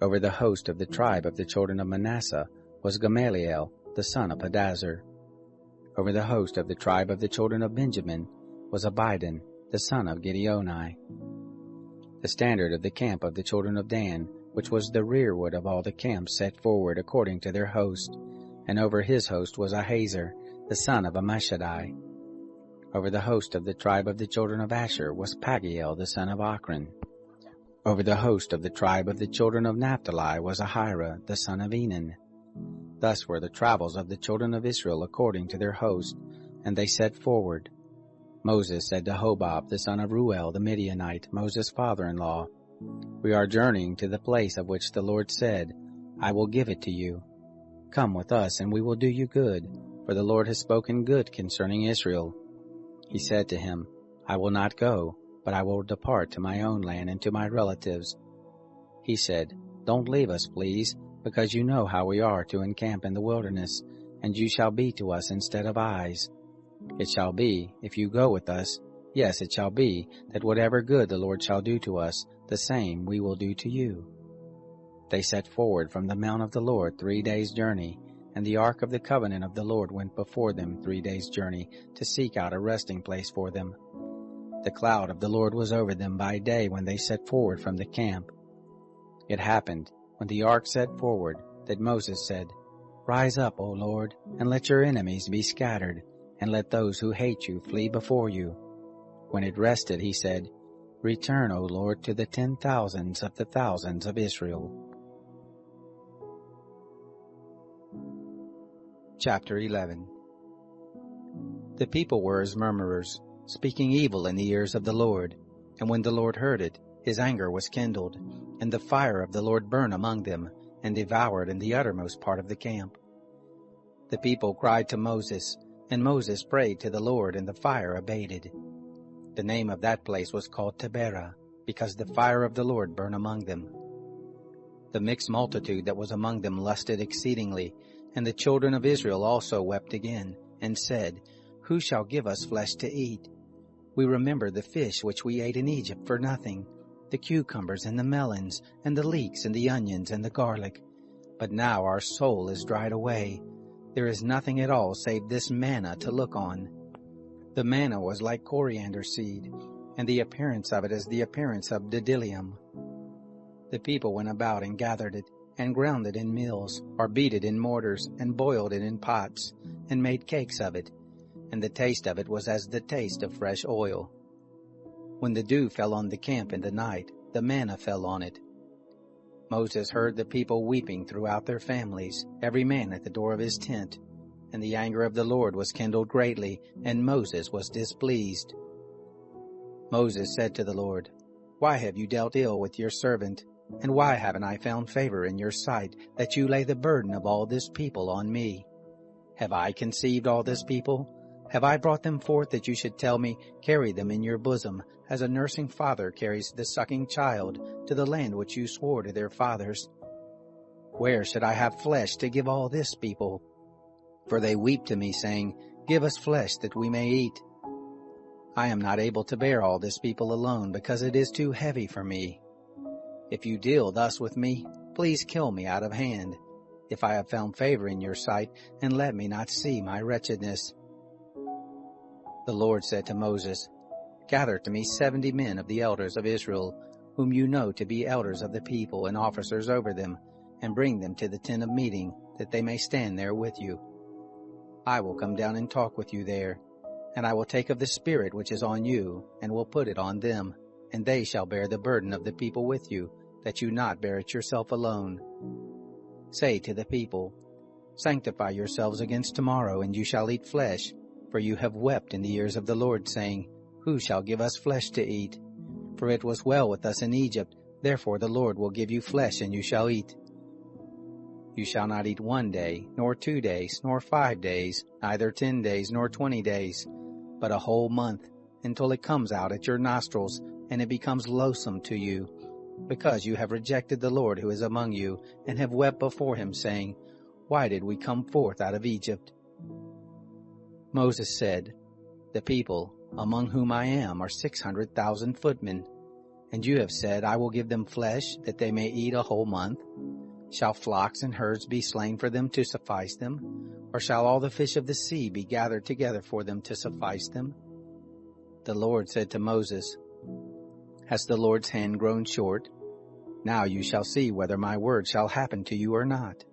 Over the host of the tribe of the children of Manasseh was Gamaliel the son of Pedazur. Over the host of the tribe of the children of Benjamin was Abidan the son of Gideoni. The standard of the camp of the children of Dan, which was the rearward of all the camps, set forward according to their host, and over his host was Ahiezer the son of Ammishaddai. Over the host of the tribe of the children of Asher was Pagiel the son of Ochran. Over the host of the tribe of the children of Naphtali was Ahira the son of Enan. Thus were the travels of the children of Israel according to their host, and they set forward. Moses said to Hobab the son of Ruel the Midianite, Moses' father-in-law, "We are journeying to the place of which the Lord said, I will give it to you. Come with us, and we will do you good, for the Lord has spoken good concerning Israel." He said to him, "I will not go, but I will depart to my own land and to my relatives." He said, "Don't leave us, please, because you know how we are to encamp in the wilderness, and you shall be to us instead of eyes. It shall be, if you go with us, yes, it shall be, that whatever good the Lord shall do to us, the same we will do to you." They set forward from the mount of the Lord 3 days' journey, and the ark of the covenant of the Lord went before them 3 days' journey to seek out a resting place for them. The cloud of the Lord was over them by day when they set forward from the camp. It happened, when the ark set forward, that Moses said, "Rise up, O Lord, and let your enemies be scattered, and let those who hate you flee before you." When it rested, he said, "Return, O Lord, to the 10,000s of the thousands of Israel." Chapter 11. The people were as murmurers, speaking evil in the ears of the Lord. And when the Lord heard it, his anger was kindled, and the fire of the Lord burned among them, and devoured in the uttermost part of the camp. The people cried to Moses, and Moses prayed to the Lord, and the fire abated. The name of that place was called Taberah, because the fire of the Lord burned among them. The mixed multitude that was among them lusted exceedingly, and the children of Israel also wept again, and said, "Who shall give us flesh to eat? We remember the fish which we ate in Egypt for nothing, the cucumbers and the melons, and the leeks and the onions and the garlic. But now our soul is dried away. There is nothing at all save this manna to look on." The manna was like coriander seed, and the appearance of it as the appearance of bdellium. The people went about and gathered it, and ground it in mills, or beat it in mortars, and boiled it in pots, and made cakes of it, and the taste of it was as the taste of fresh oil. When the dew fell on the camp in the night, the manna fell on it. Moses heard the people weeping throughout their families, every man at the door of his tent, and the anger of the Lord was kindled greatly, and Moses was displeased. Moses said to the Lord, "Why have you dealt ill with your servant? And why haven't I found favor in your sight, that you lay the burden of all this people on me? Have I conceived all this people? Have I brought them forth that you should tell me, carry them in your bosom, as a nursing father carries the sucking child, to the land which you swore to their fathers? Where should I have flesh to give all this people? For they weep to me, saying, Give us flesh that we may eat. I am not able to bear all this people alone, because it is too heavy for me. If you deal thus with me, please kill me out of hand, if I have found favor in your sight, and let me not see my wretchedness." The Lord said to Moses, Gather to me 70 men of the elders of Israel, whom you know to be elders of the people and officers over them, and bring them to the tent of meeting, that they may stand there with you. I will come down and talk with you there, and I will take of the Spirit which is on you, and will put it on them, and they shall bear the burden of the people with you, that you not bear it yourself alone. Say to the people, Sanctify yourselves against tomorrow, and you shall eat flesh, for you have wept in the ears of the Lord, saying, Who shall give us flesh to eat? For it was well with us in Egypt, therefore the Lord will give you flesh, and you shall eat. You shall not eat 1 day, nor 2 days, nor 5 days, neither 10 days, nor 20 days, but a whole month, until it comes out at your nostrils, and it becomes loathsome to you, because you have rejected the Lord who is among you, and have wept before him, saying, Why did we come forth out of Egypt? Moses said, The people, among whom I am, are 600,000 footmen, and you have said, I will give them flesh, that they may eat a whole month. Shall flocks and herds be slain for them to suffice them? Or shall all the fish of the sea be gathered together for them to suffice them? The Lord said to Moses, Has the Lord's hand grown short? Now you shall see whether my word shall happen to you or not.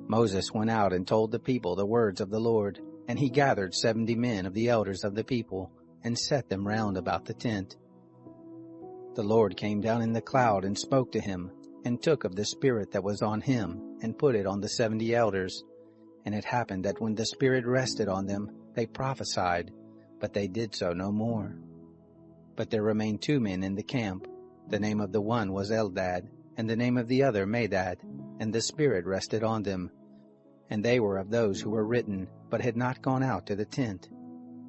Moses went out and told the people the words of the Lord, and he gathered 70 men of the elders of the people, and set them round about the tent. The Lord came down in the cloud and spoke to him, and took of the Spirit that was on him, and put it on the 70 elders. And it happened that when the Spirit rested on them, they prophesied, but they did so no more. But there remained 2 men in the camp. The name of the one was Eldad, and the name of the other Medad, and the Spirit rested on them. And they were of those who were written, but had not gone out to the tent,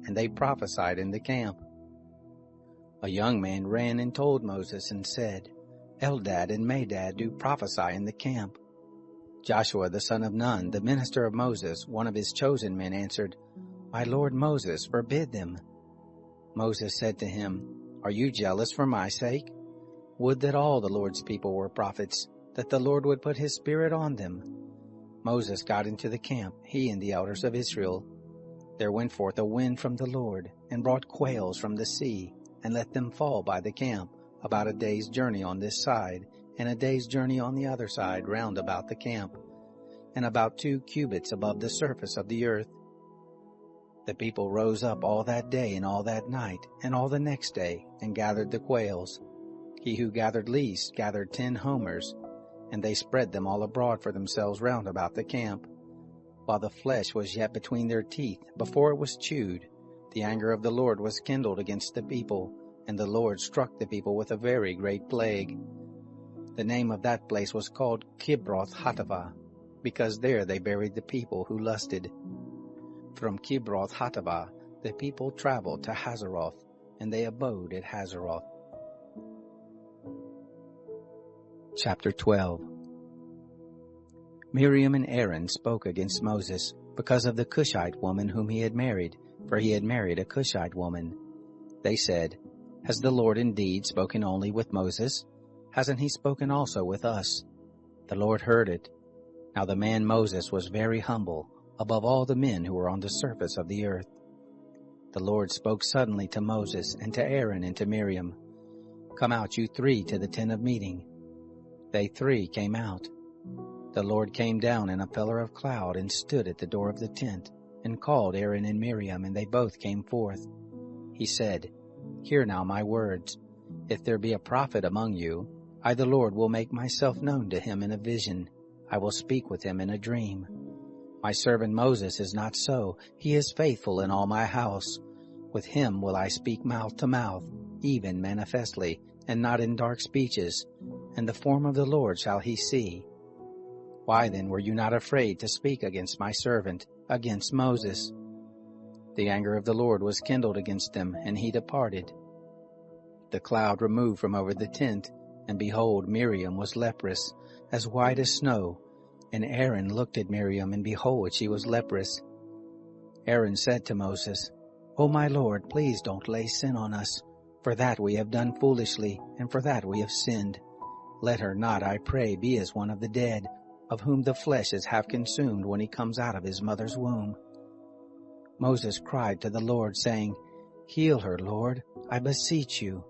and they prophesied in the camp. A young man ran and told Moses and said, Eldad and Medad do prophesy in the camp. Joshua the son of Nun, the minister of Moses, one of his chosen men, answered, My lord Moses, forbid them. Moses said to him, Are you jealous for my sake? Would that all the Lord's people were prophets, that the Lord would put his Spirit on them. Moses got into the camp, he and the elders of Israel. There went forth a wind from the Lord, and brought quails from the sea, and let them fall by the camp, about a day's journey on this side, and a day's journey on the other side round about the camp, and about 2 cubits above the surface of the earth. The people rose up all that day and all that night, and all the next day, and gathered the quails. He who gathered least gathered 10 homers, and they spread them all abroad for themselves round about the camp. While the flesh was yet between their teeth, before it was chewed, the anger of the Lord was kindled against the people, and the Lord struck the people with a very great plague. The name of that place was called Kibroth Hattaavah, because there they buried the people who lusted. From Kibroth Hattaavah the people traveled to Hazeroth, and they abode at Hazeroth. Chapter 12. Miriam and Aaron spoke against Moses because of the Cushite woman whom he had married, for he had married a Cushite woman. They said, Has the Lord indeed spoken only with Moses? Hasn't he spoken also with us? The Lord heard it. Now the man Moses was very humble, above all the men who were on the surface of the earth. The Lord spoke suddenly to Moses and to Aaron and to Miriam, Come out, you 3, to the tent of meeting. They 3 came out. The Lord came down in a pillar of cloud and stood at the door of the tent, and called Aaron and Miriam, and they both came forth. He said, Hear now my words. If there be a prophet among you, I the Lord will make myself known to him in a vision. I will speak with him in a dream. My servant Moses is not so. He is faithful in all my house. With him will I speak mouth to mouth, even manifestly, and not in dark speeches, and the form of the Lord shall he see. Why then were you not afraid to speak against my servant, against Moses? The anger of the Lord was kindled against them, and he departed. The cloud removed from over the tent, and behold, Miriam was leprous, as white as snow. And Aaron looked at Miriam, and behold, she was leprous. Aaron said to Moses, O my Lord, please don't lay sin on us, for that we have done foolishly, and for that we have sinned. Let her not, I pray, be as one of the dead, of whom the flesh is half consumed when he comes out of his mother's womb. Moses cried to the Lord, saying, "Heal her, Lord, I beseech you."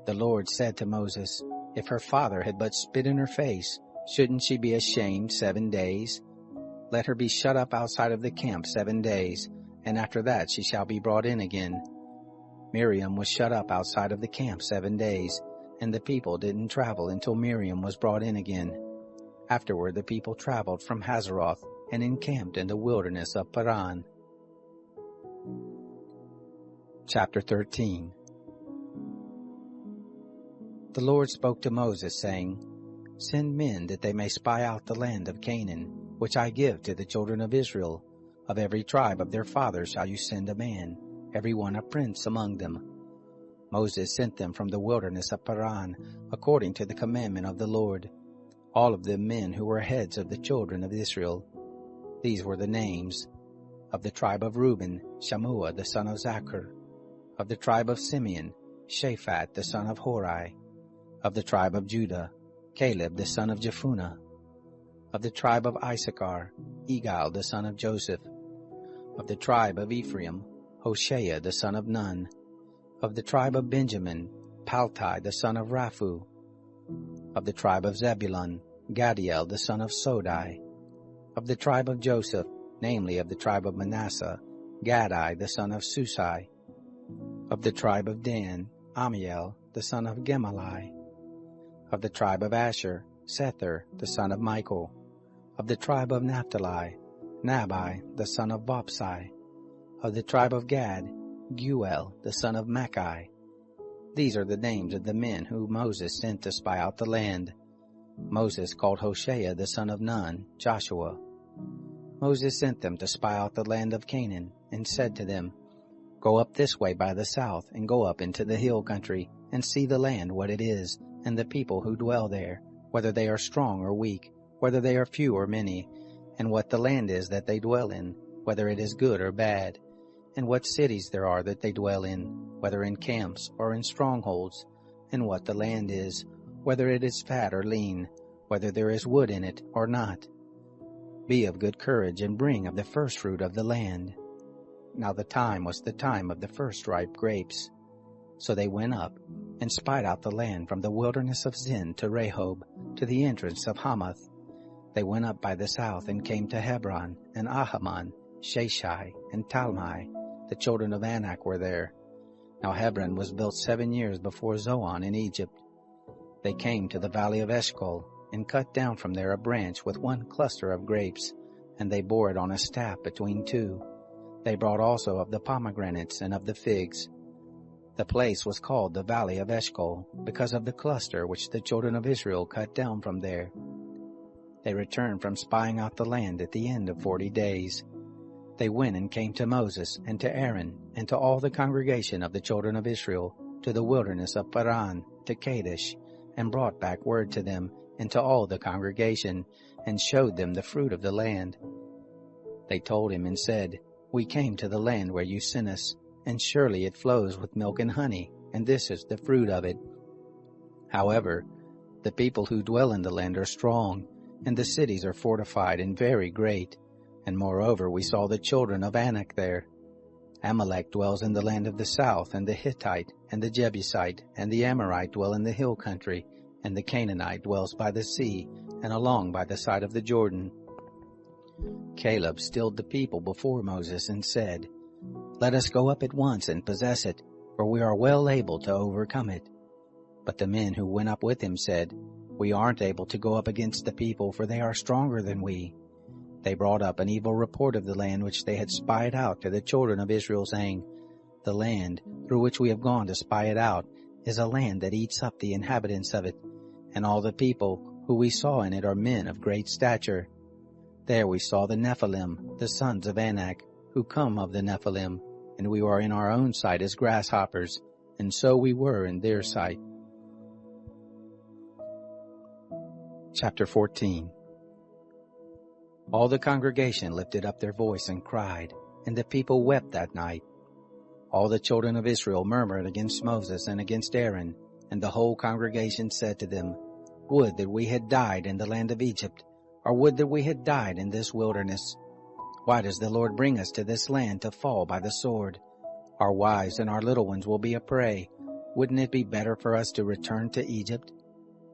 The Lord said to Moses, "If her father had but spit in her face, shouldn't she be ashamed 7 days? Let her be shut up outside of the camp 7 days, and after that she shall be brought in again." Miriam was shut up outside of the camp 7 days, and the people didn't travel until Miriam was brought in again. Afterward the people traveled from Hazeroth and encamped in the wilderness of Paran. Chapter 13. The Lord spoke to Moses, saying, "Send men that they may spy out the land of Canaan, which I give to the children of Israel. Of every tribe of their fathers shall you send a man, every one a prince among them." Moses sent them from the wilderness of Paran, according to the commandment of the Lord, all of them men who were heads of the children of Israel. These were the names: of the tribe of Reuben, Shammua the son of Zachar; of the tribe of Simeon, Shaphat the son of Hori; of the tribe of Judah, Caleb the son of Jephunneh; of the tribe of Issachar, Igal the son of Joseph; of the tribe of Ephraim, Hoshea the son of Nun; of the tribe of Benjamin, Paltai the son of Raphu; of the tribe of Zebulun, Gadiel the son of Sodai; of the tribe of Joseph, namely of the tribe of Manasseh, Gadai the son of Susai; of the tribe of Dan, Amiel the son of Gemalai; of the tribe of Asher, Sethur the son of Michael; of the tribe of Naphtali, Nabai the son of Vopsai; of the tribe of Gad, Guel the son of Machai. These are the names of the men whom Moses sent to spy out the land. Moses called Hoshea the son of Nun, Joshua. Moses sent them to spy out the land of Canaan, and said to them, "Go up this way by the south, and go up into the hill country, and see the land what it is, and the people who dwell there, whether they are strong or weak, whether they are few or many, and what the land is that they dwell in, whether it is good or bad, and what cities there are that they dwell in, whether in camps or in strongholds, and what the land is, whether it is fat or lean, whether there is wood in it or not. Be of good courage, and bring of the first fruit of the land." Now the time was the time of the first ripe grapes. So they went up, and spied out the land from the wilderness of Zin to Rehob, to the entrance of Hamath. They went up by the south, and came to Hebron, and Ahaman, Sheshai, and Talmai. The children of Anak were there. Now Hebron was built 7 years before Zoan in Egypt. They came to the valley of Eshcol, and cut down from there a branch with one cluster of grapes, and they bore it on a staff between two. They brought also of the pomegranates and of the figs. The place was called the valley of Eshcol, because of the cluster which the children of Israel cut down from there. They returned from spying out the land at the end of 40 days. They went and came to Moses and to Aaron and to all the congregation of the children of Israel to the wilderness of Paran, to Kadesh, and brought back word to them and to all the congregation, and showed them the fruit of the land. They told him and said, "We came to the land where you sent us, and surely it flows with milk and honey, and this is the fruit of it. However, the people who dwell in the land are strong, and the cities are fortified and very great. And moreover, we saw the children of Anak there. Amalek dwells in the land of the south, and the Hittite, and the Jebusite, and the Amorite dwell in the hill country, and the Canaanite dwells by the sea, and along by the side of the Jordan." Caleb stilled the people before Moses and said, "Let us go up at once and possess it, for we are well able to overcome it." But the men who went up with him said, "We aren't able to go up against the people, for they are stronger than we." They brought up an evil report of the land which they had spied out to the children of Israel, saying, "The land through which we have gone to spy it out is a land that eats up the inhabitants of it, and all the people who we saw in it are men of great stature. There we saw the Nephilim, the sons of Anak, who come of the Nephilim, and we were in our own sight as grasshoppers, and so we were in their sight." Chapter 14. All the congregation lifted up their voice and cried, and the people wept that night. All the children of Israel murmured against Moses and against Aaron, and the whole congregation said to them, "Would that we had died in the land of Egypt, or would that we had died in this wilderness. Why does the Lord bring us to this land to fall by the sword? Our wives and our little ones will be a prey. Wouldn't it be better for us to return to Egypt?"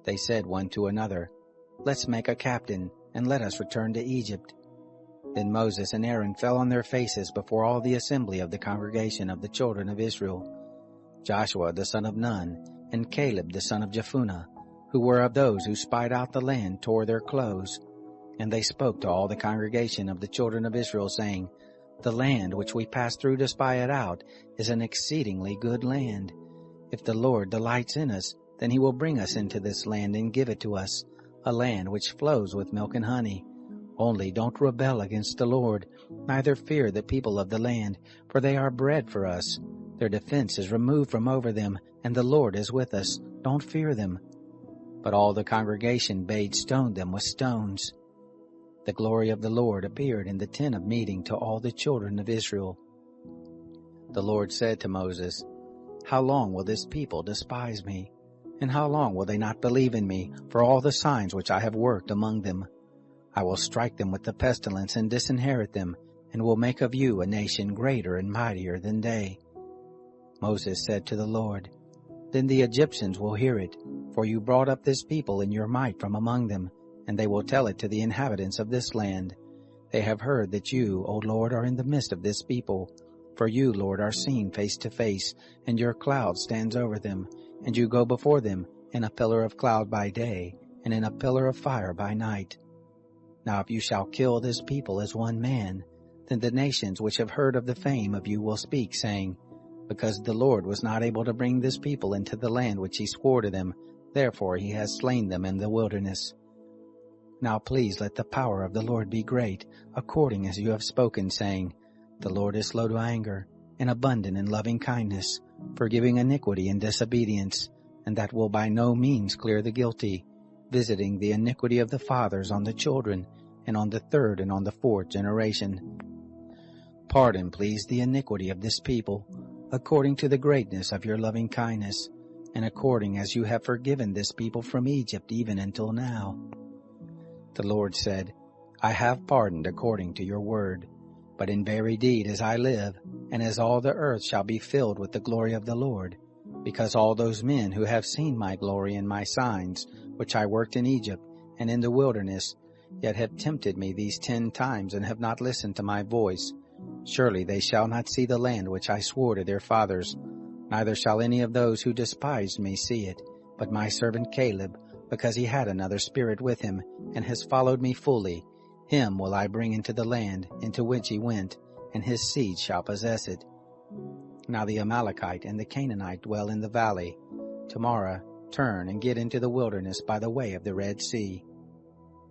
They said one to another, "Let's make a captain, and let us return to Egypt." Then Moses and Aaron fell on their faces before all the assembly of the congregation of the children of Israel. Joshua the son of Nun and Caleb the son of Jephunneh, who were of those who spied out the land, tore their clothes. And they spoke to all the congregation of the children of Israel, saying, "The land which we passed through to spy it out is an exceedingly good land. If the Lord delights in us, then he will bring us into this land and give it to us, a land which flows with milk and honey. Only don't rebel against the Lord, neither fear the people of the land, for they are bread for us. Their defense is removed from over them, and the Lord is with us. Don't fear them." But all the congregation bade stone them with stones. The glory of the Lord appeared in the tent of meeting to all the children of Israel. The Lord said to Moses, "How long will this people despise me? And how long will they not believe in me for all the signs which I have worked among them? I will strike them with the pestilence and disinherit them, and will make of you a nation greater and mightier than they." Moses said to the Lord, "Then the Egyptians will hear it, for you brought up this people in your might from among them, and they will tell it to the inhabitants of this land. They have heard that you, O Lord, are in the midst of this people. For you, Lord, are seen face to face, and your cloud stands over them, and you go before them in a pillar of cloud by day, and in a pillar of fire by night. Now if you shall kill this people as one man, then the nations which have heard of the fame of you will speak, saying, Because the Lord was not able to bring this people into the land which he swore to them, therefore he has slain them in the wilderness. Now please let the power of the Lord be great, according as you have spoken, saying, The Lord is slow to anger, and abundant in loving kindness, forgiving iniquity and disobedience, and that will by no means clear the guilty, visiting the iniquity of the fathers on the children, and on the third and on the fourth generation. Pardon, please, the iniquity of this people, according to the greatness of your loving kindness, and according as you have forgiven this people from Egypt even until now." The Lord said, "I have pardoned according to your word, but in very deed as I live, and as all the earth shall be filled with the glory of the Lord, because all those men who have seen my glory and my signs, which I worked in Egypt and in the wilderness, yet have tempted me these 10 times and have not listened to my voice, surely they shall not see the land which I swore to their fathers, neither shall any of those who despised me see it, but my servant Caleb, because he had another spirit with him, and has followed me fully, him will I bring into the land into which he went, and his seed shall possess it. Now the Amalekite and the Canaanite dwell in the valley. Tomorrow turn and get into the wilderness by the way of the Red Sea."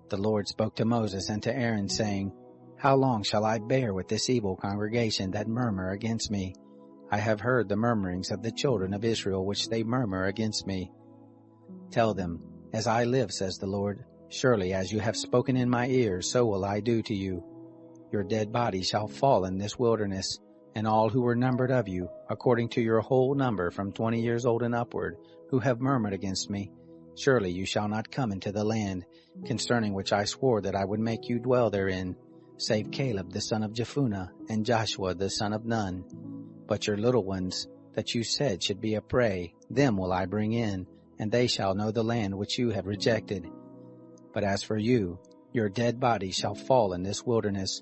The Lord spoke to Moses and to Aaron, saying, "How long shall I bear with this evil congregation that murmur against me? I have heard the murmurings of the children of Israel which they murmur against me. Tell them, As I live, says the Lord, surely as you have spoken in my ears, so will I do to you. Your dead body shall fall in this wilderness, and all who were numbered of you, according to your whole number from 20 years old and upward, who have murmured against me, surely you shall not come into the land, concerning which I swore that I would make you dwell therein, save Caleb the son of Jephunneh, and Joshua the son of Nun. But your little ones, that you said should be a prey, them will I bring in, and they shall know the land which you have rejected. But as for you, your dead body shall fall in this wilderness.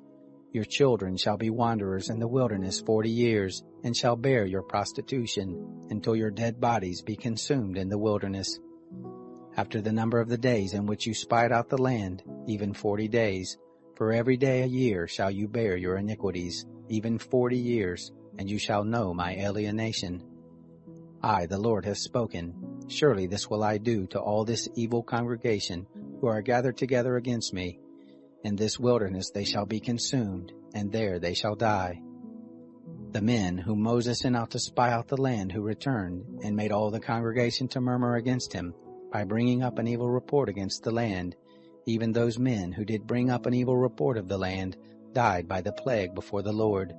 Your children shall be wanderers in the wilderness 40 years, and shall bear your prostitution, until your dead bodies be consumed in the wilderness. After the number of the days in which you spied out the land, even 40 days, for every day a year shall you bear your iniquities, even 40 years, and you shall know my alienation. I, the Lord, have spoken. Surely this will I do to all this evil congregation who are gathered together against me. In this wilderness they shall be consumed, and there they shall die. The men whom Moses sent out to spy out the land, who returned, and made all the congregation to murmur against him, by bringing up an evil report against the land, even those men who did bring up an evil report of the land, died by the plague before the Lord.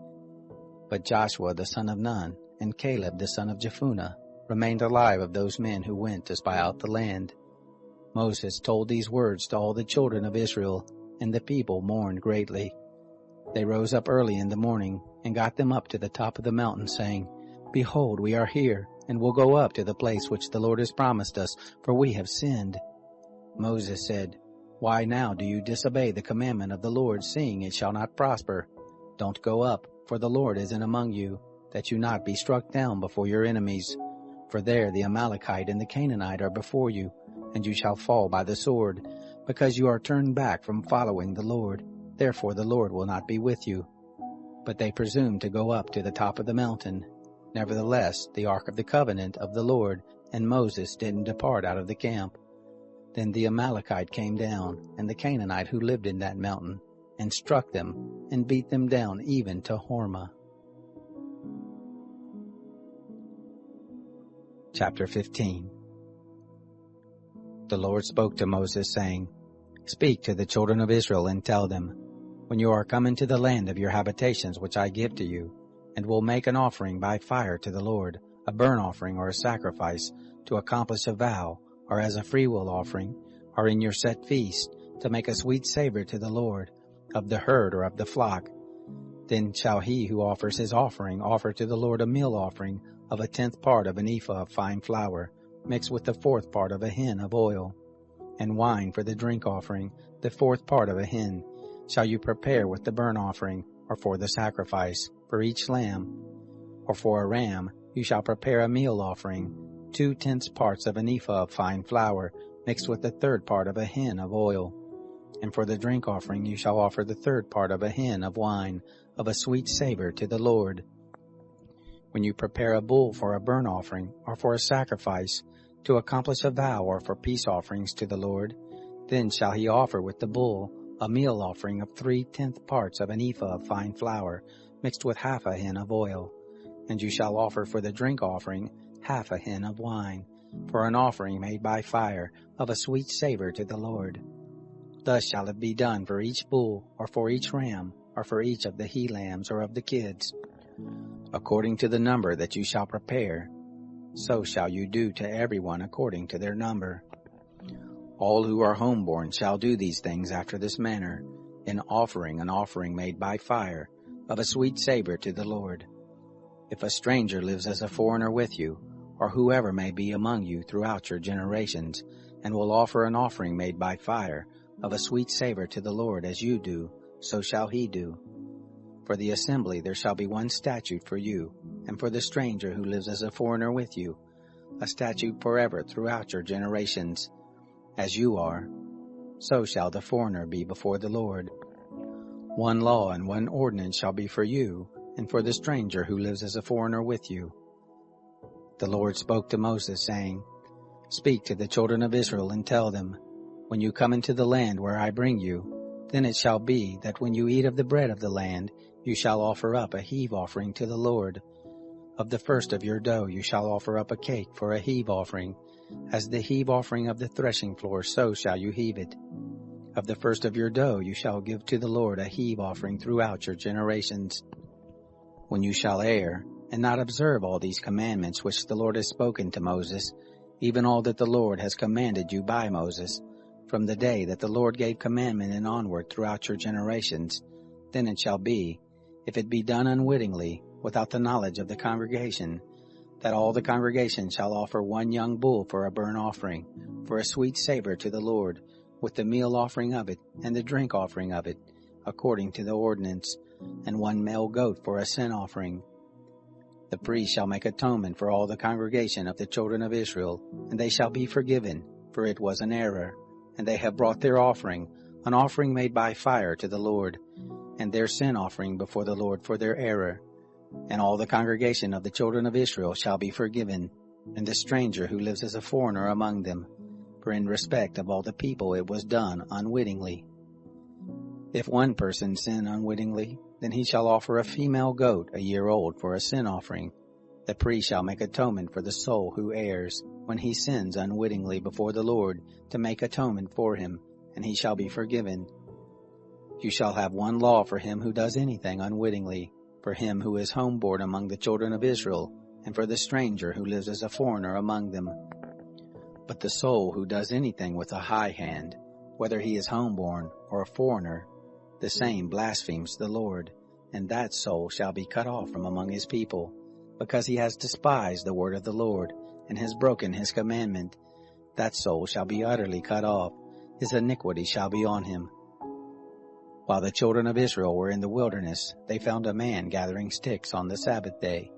But Joshua the son of Nun, and Caleb the son of Jephunneh, remained alive of those men who went to spy out the land. Moses told these words to all the children of Israel, and the people mourned greatly. They rose up early in the morning and got them up to the top of the mountain, saying, Behold, we are here, and will go up to the place which the Lord has promised us, for we have sinned. Moses said, Why now do you disobey the commandment of the Lord, seeing it shall not prosper? Don't go up, for the Lord is in among you, that you not be struck down before your enemies. For there the Amalekite and the Canaanite are before you, and you shall fall by the sword, because you are turned back from following the Lord. Therefore the Lord will not be with you. But they presumed to go up to the top of the mountain. Nevertheless, the ark of the covenant of the Lord and Moses didn't depart out of the camp. Then the Amalekite came down, and the Canaanite who lived in that mountain, and struck them, and beat them down even to Hormah. Chapter 15. The Lord spoke to Moses, saying, Speak to the children of Israel, and tell them, When you are come into the land of your habitations which I give to you, and will make an offering by fire to the Lord, a burnt offering or a sacrifice, to accomplish a vow, or as a freewill offering, or in your set feast, to make a sweet savor to the Lord, of the herd or of the flock. Then shall he who offers his offering offer to the Lord a meal offering of 1/10 part of an ephah of fine flour, mixed with the 4th part of a hin of oil. And wine for the drink offering, the 4th part of a hin, shall you prepare with the burnt offering, or for the sacrifice, for each lamb. Or for a ram, you shall prepare a meal offering, 2/10 parts of an ephah of fine flour, mixed with the 3rd part of a hin of oil. And for the drink offering you shall offer the 3rd part of a hin of wine, of a sweet savor to the Lord. When you prepare a bull for a burnt offering, or for a sacrifice, to accomplish a vow or for peace offerings to the Lord, then shall he offer with the bull a meal offering of 3/10 parts of an ephah of fine flour, mixed with half a hin of oil. And you shall offer for the drink offering half a hin of wine, for an offering made by fire, of a sweet savor to the Lord. Thus shall it be done for each bull, or for each ram, or for each of the he-lambs or of the kids. According to the number that you shall prepare, so shall you do to everyone according to their number. All who are homeborn shall do these things after this manner, in offering an offering made by fire, of a sweet savor to the Lord. If a stranger lives as a foreigner with you, or whoever may be among you throughout your generations, and will offer an offering made by fire, of a sweet savor to the Lord as you do, so shall he do. For the assembly there shall be one statute for you, and for the stranger who lives as a foreigner with you, a statute forever throughout your generations. As you are, so shall the foreigner be before the Lord. One law and one ordinance shall be for you, and for the stranger who lives as a foreigner with you. The Lord spoke to Moses, saying, Speak to the children of Israel, and tell them, When you come into the land where I bring you, then it shall be that when you eat of the bread of the land, you shall offer up a heave offering to the Lord. Of the first of your dough you shall offer up a cake for a heave offering. As the heave offering of the threshing floor, so shall you heave it. Of the first of your dough you shall give to the Lord a heave offering throughout your generations. When you shall err, and not observe all these commandments which the Lord has spoken to Moses, even all that the Lord has commanded you by Moses, from the day that the Lord gave commandment and onward throughout your generations, then it shall be, if it be done unwittingly, without the knowledge of the congregation, that all the congregation shall offer one young bull for a burnt offering, for a sweet savor to the Lord, with the meal offering of it and the drink offering of it, according to the ordinance, and one male goat for a sin offering. The priest shall make atonement for all the congregation of the children of Israel, and they shall be forgiven, for it was an error, and they have brought their offering, an offering made by fire to the Lord, and their sin offering before the Lord for their error. And all the congregation of the children of Israel shall be forgiven, and the stranger who lives as a foreigner among them, for in respect of all the people it was done unwittingly. If one person sin unwittingly, then he shall offer a female goat a year old for a sin offering. The priest shall make atonement for the soul who errs, when he sins unwittingly before the Lord, to make atonement for him, and he shall be forgiven. You shall have one law for him who does anything unwittingly, for him who is homeborn among the children of Israel, and for the stranger who lives as a foreigner among them. But the soul who does anything with a high hand, whether he is homeborn or a foreigner, the same blasphemes the Lord, and that soul shall be cut off from among his people, because he has despised the word of the Lord, and has broken his commandment. That soul shall be utterly cut off, his iniquity shall be on him. While the children of Israel were in the wilderness, they found a man gathering sticks on the Sabbath day.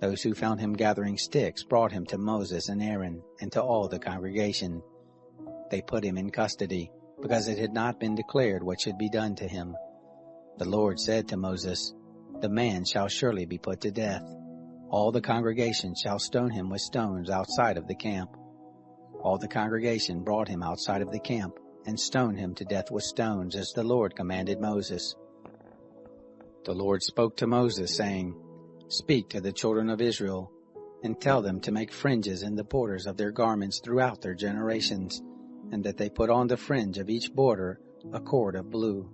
Those who found him gathering sticks brought him to Moses and Aaron, and to all the congregation. They put him in custody, because it had not been declared what should be done to him. The Lord said to Moses, "The man shall surely be put to death. All the congregation shall stone him with stones outside of the camp." All the congregation brought him outside of the camp, and stoned him to death with stones, as the Lord commanded Moses. The Lord spoke to Moses, saying, "Speak to the children of Israel, and tell them to make fringes in the borders of their garments throughout their generations, and that they put on the fringe of each border a cord of blue.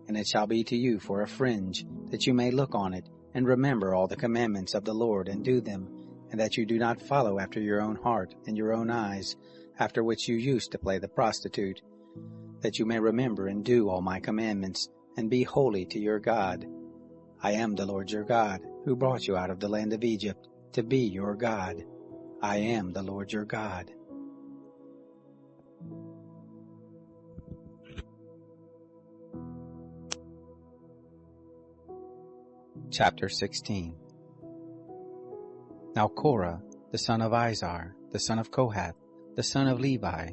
And it shall be to you for a fringe, that you may look on it, and remember all the commandments of the Lord, and do them, and that you do not follow after your own heart and your own eyes, after which you used to play the prostitute, that you may remember and do all my commandments, and be holy to your God. I am the Lord your God, who brought you out of the land of Egypt, to be your God. I am the Lord your God." Chapter 16. Now Korah, the son of Izhar, the son of Kohath, the son of Levi,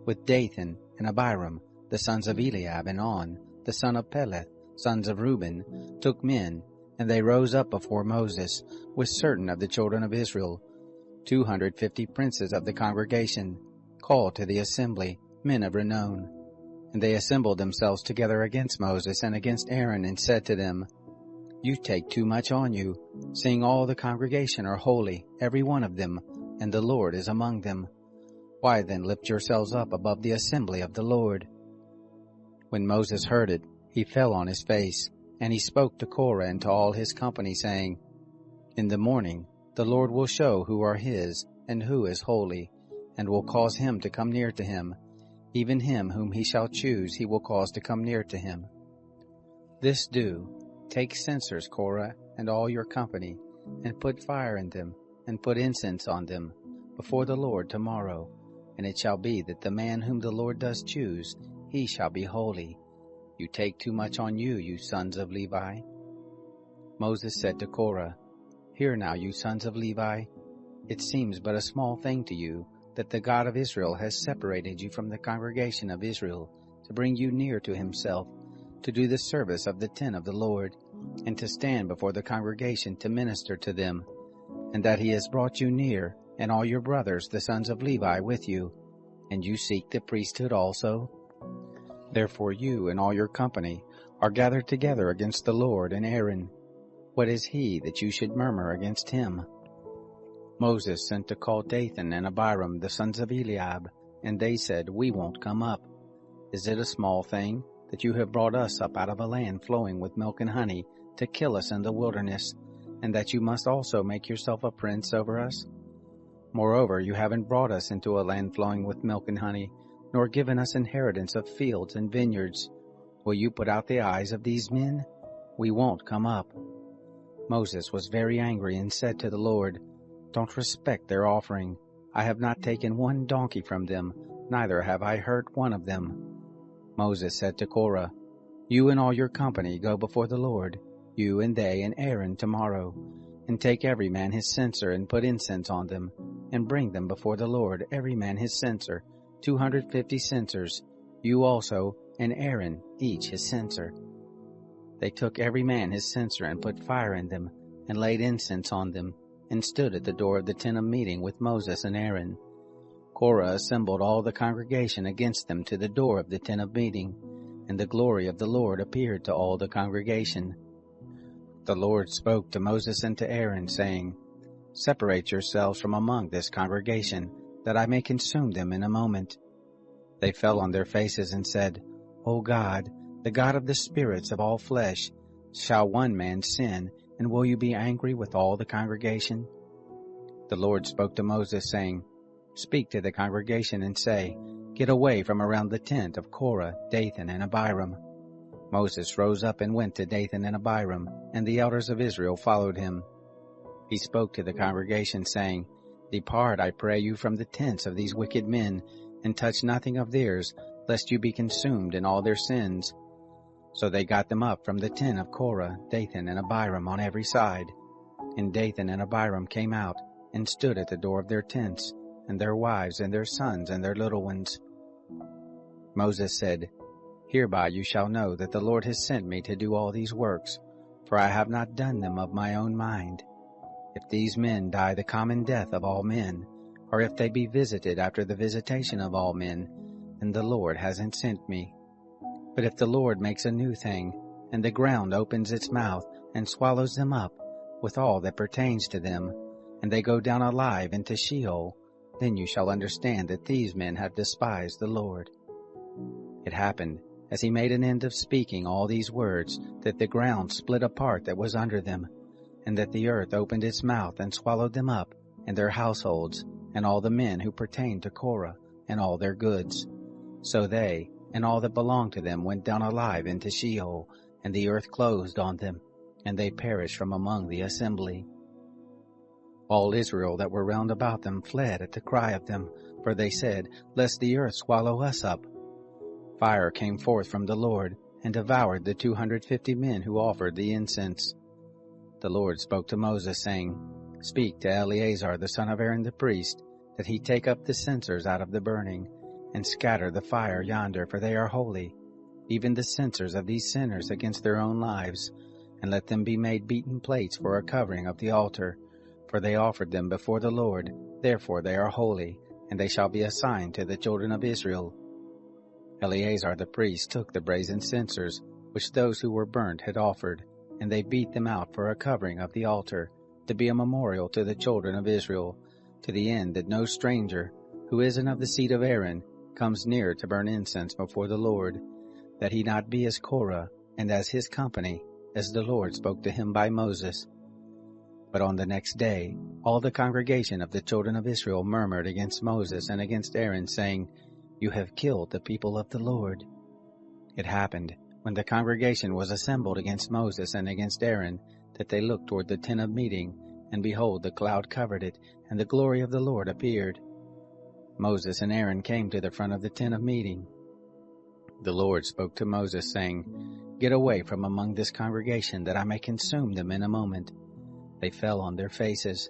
with Dathan and Abiram, the sons of Eliab, and On, the son of Peleth, sons of Reuben, took men, and they rose up before Moses, with certain of the children of Israel, 250 princes of the congregation, called to the assembly, men of renown. And they assembled themselves together against Moses and against Aaron, and said to them, "You take too much on you, seeing all the congregation are holy, every one of them, and the Lord is among them. Why then lift yourselves up above the assembly of the Lord?" When Moses heard it, he fell on his face, and he spoke to Korah and to all his company, saying, "In the morning the Lord will show who are his, and who is holy, and will cause him to come near to him. Even him whom he shall choose he will cause to come near to him. This do, take censers, Korah, and all your company, and put fire in them, and put incense on them, before the Lord tomorrow. And it shall be that the man whom the Lord does choose, he shall be holy. You take too much on you, you sons of Levi." Moses said to Korah, "Hear now, you sons of Levi. It seems but a small thing to you that the God of Israel has separated you from the congregation of Israel, to bring you near to himself, to do the service of the tent of the Lord, and to stand before the congregation to minister to them, and that he has brought you near, and all your brothers, the sons of Levi, with you, and you seek the priesthood also? Therefore you and all your company are gathered together against the Lord and Aaron. What is he that you should murmur against him?" Moses sent to call Dathan and Abiram, the sons of Eliab, and they said, "We won't come up. Is it a small thing that you have brought us up out of a land flowing with milk and honey, to kill us in the wilderness, and that you must also make yourself a prince over us? Moreover, you haven't brought us into a land flowing with milk and honey, nor given us inheritance of fields and vineyards. Will you put out the eyes of these men? We won't come up." Moses was very angry and said to the Lord, "Don't respect their offering. I have not taken one donkey from them, neither have I hurt one of them." Moses said to Korah, "You and all your company go before the Lord, you and they and Aaron tomorrow, and take every man his censer and put incense on them, and bring them before the Lord, every man his censer, 250 censers, you also and Aaron each his censer." They took every man his censer and put fire in them, and laid incense on them, and stood at the door of the tent of meeting with Moses and Aaron. Korah assembled all the congregation against them to the door of the tent of meeting, and the glory of the Lord appeared to all the congregation. The Lord spoke to Moses and to Aaron, saying, "Separate yourselves from among this congregation, that I may consume them in a moment." They fell on their faces and said, "O God, the God of the spirits of all flesh, shall one man sin, and will you be angry with all the congregation?" The Lord spoke to Moses, saying, "Speak to the congregation and say, Get away from around the tent of Korah, Dathan, and Abiram." Moses rose up and went to Dathan and Abiram, and the elders of Israel followed him. He spoke to the congregation, saying, Depart, I pray you, from the tents of these wicked men, and touch nothing of theirs, lest you be consumed in all their sins. So they got them up from the tent of Korah, Dathan, and Abiram on every side. And Dathan and Abiram came out, and stood at the door of their tents, and their wives, and their sons, and their little ones. Moses said, Hereby you shall know that the Lord has sent me to do all these works, for I have not done them of my own mind. If these men die the common death of all men, or if they be visited after the visitation of all men, then the Lord hasn't sent me. But if the Lord makes a new thing, and the ground opens its mouth and swallows them up with all that pertains to them, and they go down alive into Sheol, then you shall understand that these men have despised the Lord. It happened, as he made an end of speaking all these words, that the ground split apart that was under them, and that the earth opened its mouth and swallowed them up, and their households, and all the men who pertained to Korah, and all their goods. So they, and all that belonged to them, went down alive into Sheol, and the earth closed on them, and they perished from among the assembly. All Israel that were round about them fled at the cry of them, for they said, Lest the earth swallow us up. Fire came forth from the Lord, and devoured the 250 men who offered the incense. The Lord spoke to Moses, saying, Speak to Eleazar the son of Aaron the priest, that he take up the censers out of the burning, and scatter the fire yonder, for they are holy, even the censers of these sinners against their own lives, and let them be made beaten plates for a covering of the altar, for they offered them before the Lord, therefore they are holy, and they shall be a sign to the children of Israel. Eleazar the priest took the brazen censers, which those who were burnt had offered, and they beat them out for a covering of the altar, to be a memorial to the children of Israel, to the end that no stranger, who isn't of the seed of Aaron, comes near to burn incense before the Lord, that he not be as Korah, and as his company, as the Lord spoke to him by Moses. But on the next day, all the congregation of the children of Israel murmured against Moses and against Aaron, saying, You have killed the people of the Lord. It happened, when the congregation was assembled against Moses and against Aaron, that they looked toward the tent of meeting, and behold, the cloud covered it, and the glory of the Lord appeared. Moses and Aaron came to the front of the tent of meeting. The Lord spoke to Moses, saying, Get away from among this congregation, that I may consume them in a moment. They fell on their faces.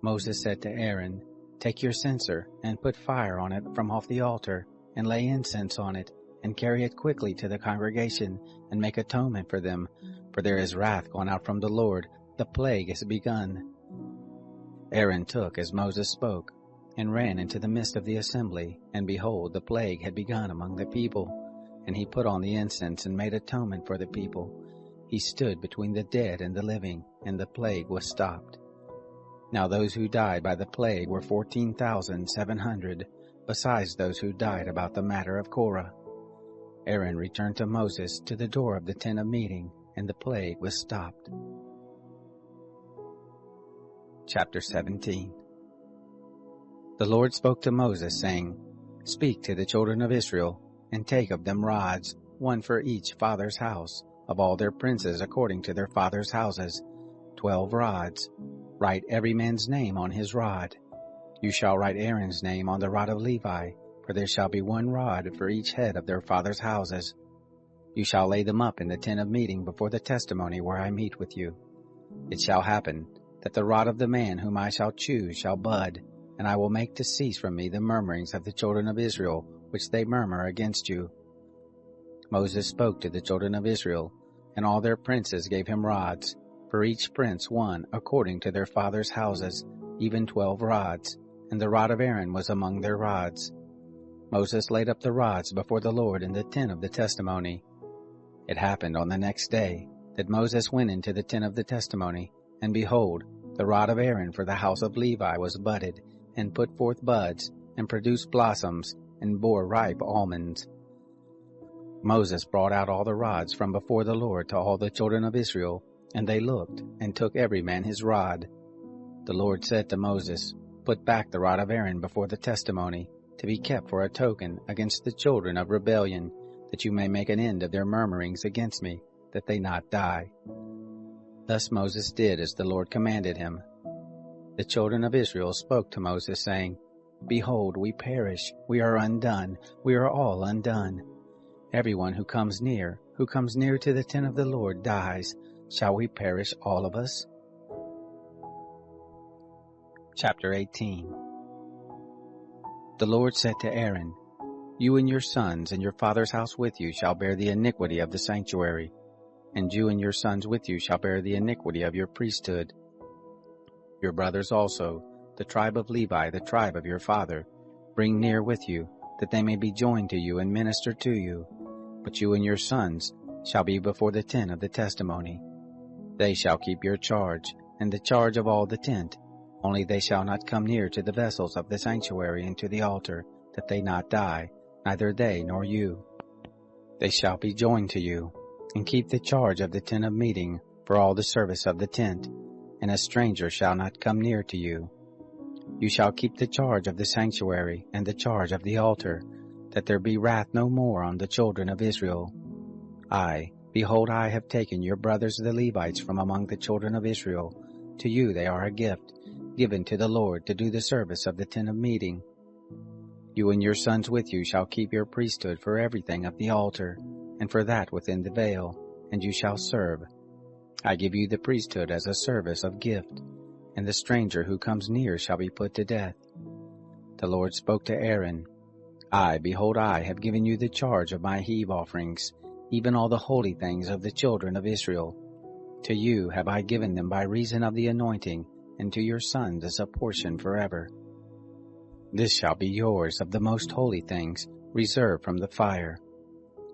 Moses said to Aaron, Take your censer, and put fire on it from off the altar, and lay incense on it, and carry it quickly to the congregation, and make atonement for them, for there is wrath gone out from the Lord, the plague has begun. Aaron took as Moses spoke, and ran into the midst of the assembly, and behold, the plague had begun among the people. And he put on the incense, and made atonement for the people. He stood between the dead and the living, and the plague was stopped. Now those who died by the plague were 14,700, besides those who died about the matter of Korah. Aaron returned to Moses to the door of the tent of meeting, and the plague was stopped. Chapter 17. The Lord spoke to Moses, saying, Speak to the children of Israel, and take of them rods, one for each father's house, of all their princes according to their fathers' houses, 12 rods. Write every man's name on his rod. You shall write Aaron's name on the rod of Levi, for there shall be 1 rod for each head of their fathers' houses. You shall lay them up in the tent of meeting before the testimony where I meet with you. It shall happen that the rod of the man whom I shall choose shall bud, and I will make to cease from me the murmurings of the children of Israel, which they murmur against you. Moses spoke to the children of Israel, and all their princes gave him rods, for each prince 1 according to their fathers' houses, even 12 rods, and the rod of Aaron was among their rods. Moses laid up the rods before the Lord in the tent of the testimony. It happened on the next day that Moses went into the tent of the testimony, and behold, the rod of Aaron for the house of Levi was budded, and put forth buds, and produced blossoms, and bore ripe almonds. Moses brought out all the rods from before the Lord to all the children of Israel, and they looked, and took every man his rod. The Lord said to Moses, Put back the rod of Aaron before the testimony, to be kept for a token against the children of rebellion, that you may make an end of their murmurings against me, that they not die." Thus Moses did as the Lord commanded him. The children of Israel spoke to Moses, saying, "Behold, we perish, we are undone, we are all undone. Everyone who comes near to the tent of the Lord dies. Shall we perish all of us?" Chapter 18. The Lord said to Aaron, "You and your sons and your father's house with you shall bear the iniquity of the sanctuary, and you and your sons with you shall bear the iniquity of your priesthood. Your brothers also, the tribe of Levi, the tribe of your father, bring near with you, that they may be joined to you and minister to you. But you and your sons shall be before the tent of the testimony. They shall keep your charge, and the charge of all the tent. Only they shall not come near to the vessels of the sanctuary and to the altar, that they not die, neither they nor you. They shall be joined to you, and keep the charge of the tent of meeting for all the service of the tent, and a stranger shall not come near to you. You shall keep the charge of the sanctuary and the charge of the altar, that there be wrath no more on the children of Israel. Behold, I have taken your brothers the Levites from among the children of Israel. To you they are a gift, given to the Lord to do the service of the tent of meeting. You and your sons with you shall keep your priesthood for everything of the altar, and for that within the veil, and you shall serve. I give you the priesthood as a service of gift, and the stranger who comes near shall be put to death." The Lord spoke to Aaron, Behold, I have given you the charge of my heave offerings, even all the holy things of the children of Israel. To you have I given them by reason of the anointing, and to your sons as a portion forever. This shall be yours of the most holy things, reserved from the fire.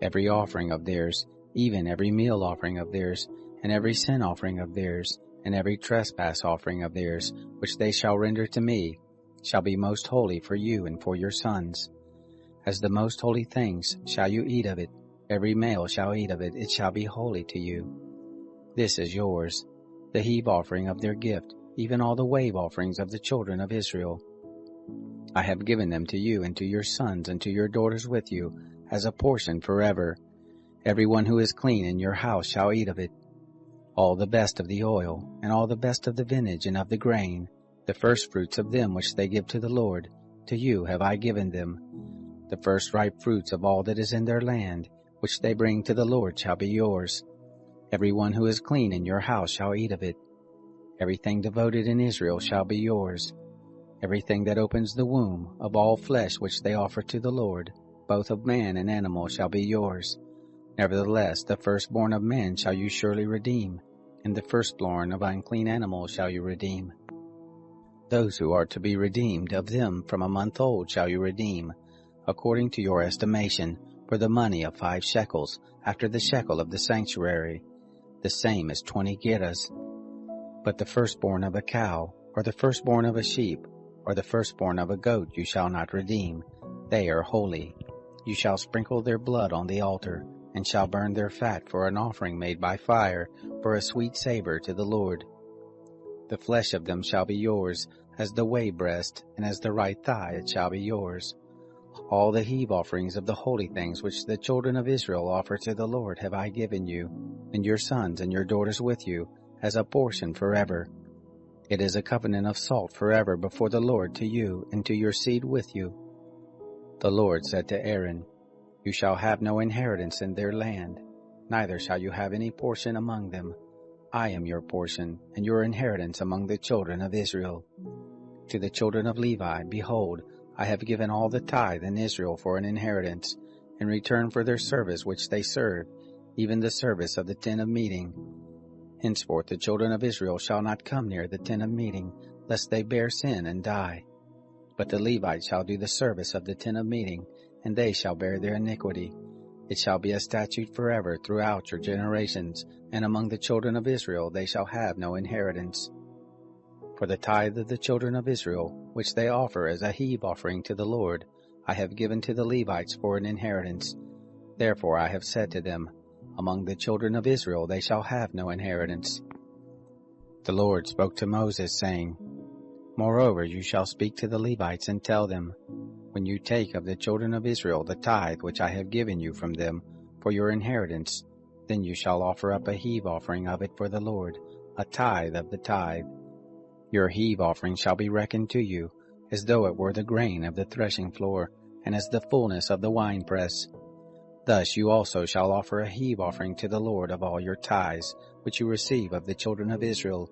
Every offering of theirs, even every meal offering of theirs, and every sin offering of theirs, and every trespass offering of theirs, which they shall render to me, shall be most holy for you and for your sons. As the most holy things shall you eat of it, every male shall eat of it, it shall be holy to you. This is yours, the heave offering of their gift, even all the wave offerings of the children of Israel. I have given them to you and to your sons and to your daughters with you, as a portion forever. Everyone who is clean in your house shall eat of it. All the best of the oil, and all the best of the vintage and of the grain, the first fruits of them which they give to the Lord, to you have I given them. The first ripe fruits of all that is in their land, which they bring to the Lord, shall be yours. Everyone who is clean in your house shall eat of it. Everything devoted in Israel shall be yours. Everything that opens the womb of all flesh which they offer to the Lord, both of man and animal, shall be yours. Nevertheless, the firstborn of man shall you surely redeem, and the firstborn of unclean animals shall you redeem. Those who are to be redeemed of them from a month old shall you redeem, according to your estimation, for the money of 5 shekels, after the shekel of the sanctuary. The same is 20 gerahs. But the firstborn of a cow, or the firstborn of a sheep, or the firstborn of a goat you shall not redeem. They are holy. You shall sprinkle their blood on the altar, and shall burn their fat for an offering made by fire, for a sweet savor to the Lord. The flesh of them shall be yours, as the way breast, and as the right thigh it shall be yours. All the heave offerings of the holy things which the children of Israel offer to the Lord have I given you, and your sons and your daughters with you, as a portion forever. It is a covenant of salt forever before the Lord to you and to your seed with you. The Lord said to Aaron, You shall have no inheritance in their land, neither shall you have any portion among them. I am your portion, and your inheritance among the children of Israel. To the children of Levi, behold, I have given all the tithe in Israel for an inheritance, in return for their service which they serve, even the service of the tent of meeting. Henceforth the children of Israel shall not come near the tent of meeting, lest they bear sin and die. But the Levites shall do the service of the tent of meeting, and they shall bear their iniquity. It shall be a statute forever throughout your generations, and among the children of Israel they shall have no inheritance. For the tithe of the children of Israel, which they offer as a heave offering to the Lord, I have given to the Levites for an inheritance. Therefore I have said to them, Among the children of Israel they shall have no inheritance. The Lord spoke to Moses, saying, Moreover you shall speak to the Levites and tell them, When you take of the children of Israel the tithe which I have given you from them for your inheritance, then you shall offer up a heave offering of it for the Lord, a tithe of the tithe. Your heave offering shall be reckoned to you, as though it were the grain of the threshing floor, and as the fullness of the winepress. Thus you also shall offer a heave offering to the Lord of all your tithes, which you receive of the children of Israel,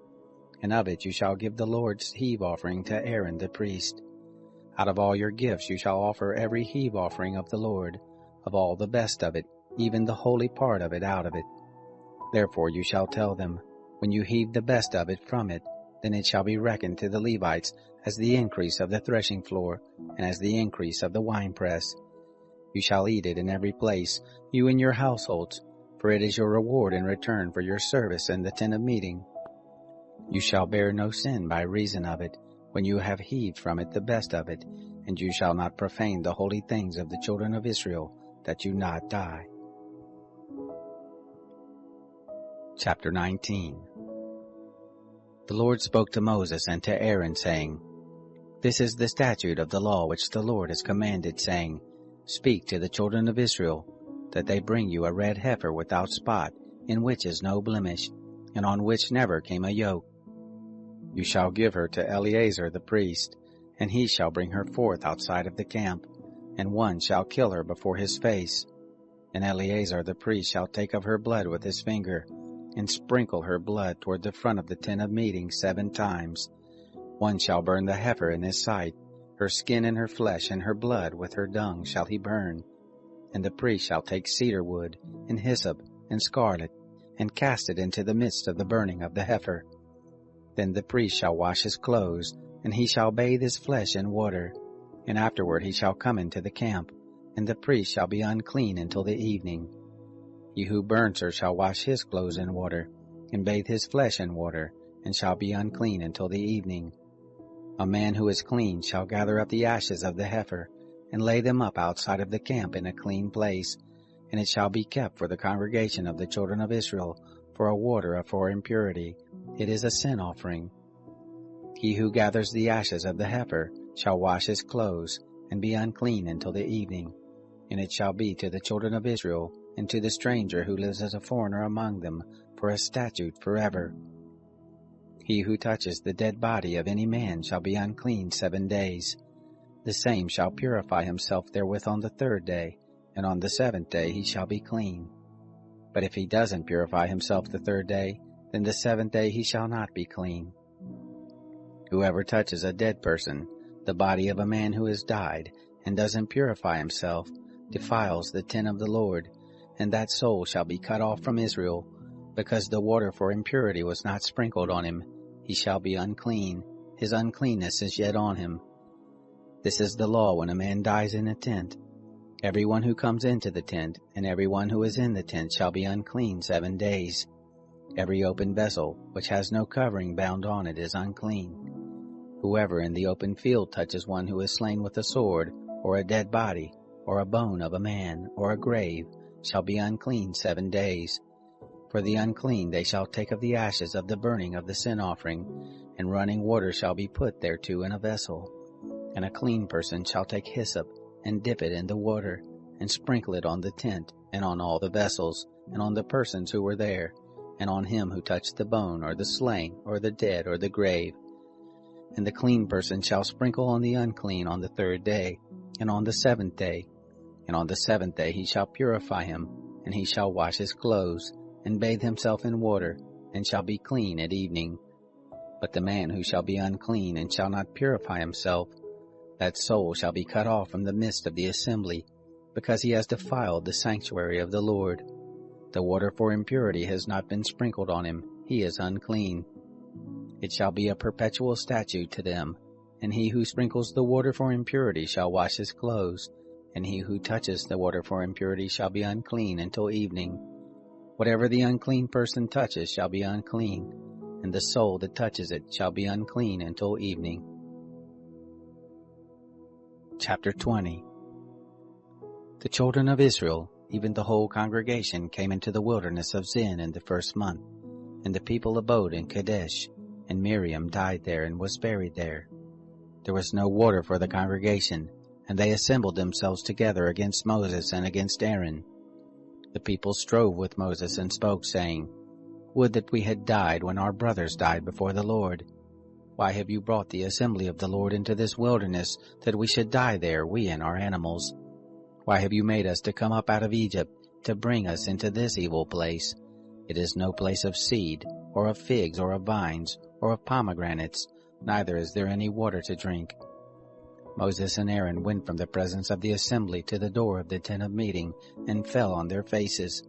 and of it you shall give the Lord's heave offering to Aaron the priest. Out of all your gifts you shall offer every heave offering of the Lord, of all the best of it, even the holy part of it out of it. Therefore you shall tell them, when you heave the best of it from it, then it shall be reckoned to the Levites as the increase of the threshing floor, and as the increase of the winepress. You shall eat it in every place, you and your households, for it is your reward in return for your service in the tent of meeting. You shall bear no sin by reason of it, when you have heaved from it the best of it, and you shall not profane the holy things of the children of Israel, that you not die. Chapter 19. The Lord spoke to Moses and to Aaron, saying, This is the statute of the law which the Lord has commanded, saying, Speak to the children of Israel, that they bring you a red heifer without spot, in which is no blemish, and on which never came a yoke. You shall give her to Eleazar the priest, and he shall bring her forth outside of the camp, and one shall kill her before his face. And Eleazar the priest shall take of her blood with his finger, and sprinkle her blood toward the front of the tent of meeting 7 times. One shall burn the heifer in his sight, her skin and her flesh and her blood with her dung shall he burn. And the priest shall take cedar wood, and hyssop, and scarlet, and cast it into the midst of the burning of the heifer. Then the priest shall wash his clothes, and he shall bathe his flesh in water, and afterward he shall come into the camp, and the priest shall be unclean until the evening. He who burns her shall wash his clothes in water, and bathe his flesh in water, and shall be unclean until the evening. A man who is clean shall gather up the ashes of the heifer, and lay them up outside of the camp in a clean place, and it shall be kept for the congregation of the children of Israel, for a water for impurity. It is a sin offering. He who gathers the ashes of the heifer shall wash his clothes, and be unclean until the evening. And it shall be to the children of Israel, and to the stranger who lives as a foreigner among them, for a statute forever. He who touches the dead body of any man shall be unclean 7 days. The same shall purify himself therewith on the 3rd day, and on the 7th day he shall be clean. But if he doesn't purify himself the 3rd day, then the 7th day he shall not be clean. Whoever touches a dead person, the body of a man who has died, and doesn't purify himself, defiles the tent of the Lord, and that soul shall be cut off from Israel, because the water for impurity was not sprinkled on him. He shall be unclean, his uncleanness is yet on him. This is the law when a man dies in a tent. Everyone who comes into the tent, and everyone who is in the tent shall be unclean 7 days. Every open vessel, which has no covering bound on it, is unclean. Whoever in the open field touches one who is slain with a sword, or a dead body, or a bone of a man, or a grave, shall be unclean 7 days. For the unclean they shall take of the ashes of the burning of the sin offering, and running water shall be put thereto in a vessel. And a clean person shall take hyssop, and dip it in the water, and sprinkle it on the tent, and on all the vessels, and on the persons who were there, and on him who touched the bone, or the slain, or the dead, or the grave. And the clean person shall sprinkle on the unclean on the 3rd day, and on the 7th day. And on the 7th day he shall purify him, and he shall wash his clothes, and bathe himself in water, and shall be clean at evening. But the man who shall be unclean, and shall not purify himself, that soul shall be cut off from the midst of the assembly, because he has defiled the sanctuary of the Lord. The water for impurity has not been sprinkled on him, he is unclean. It shall be a perpetual statute to them, and he who sprinkles the water for impurity shall wash his clothes, and he who touches the water for impurity shall be unclean until evening. Whatever the unclean person touches shall be unclean, and the soul that touches it shall be unclean until evening. Chapter 20. The children of Israel, even the whole congregation, came into the wilderness of Zin in the 1st month, and the people abode in Kadesh, and Miriam died there and was buried there. There was no water for the congregation, and they assembled themselves together against Moses and against Aaron. The people strove with Moses and spoke, saying, Would that we had died when our brothers died before the Lord. Why have you brought the assembly of the Lord into this wilderness, that we should die there, we and our animals? Why have you made us to come up out of Egypt, to bring us into this evil place? It is no place of seed, or of figs, or of vines, or of pomegranates, neither is there any water to drink. Moses and Aaron went from the presence of the assembly to the door of the tent of meeting, and fell on their faces,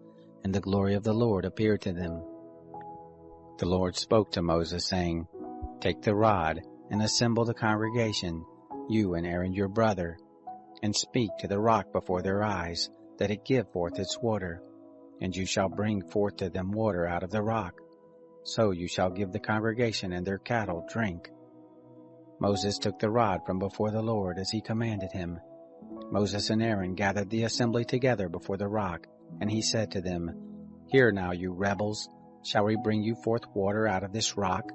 and the glory of the Lord appeared to them. The Lord spoke to Moses, saying, Take the rod, and assemble the congregation, you and Aaron your brother, and speak to the rock before their eyes, that it give forth its water, and you shall bring forth to them water out of the rock. So you shall give the congregation and their cattle drink. Moses took the rod from before the Lord as he commanded him. Moses and Aaron gathered the assembly together before the rock, and he said to them, Hear now, you rebels, shall we bring you forth water out of this rock?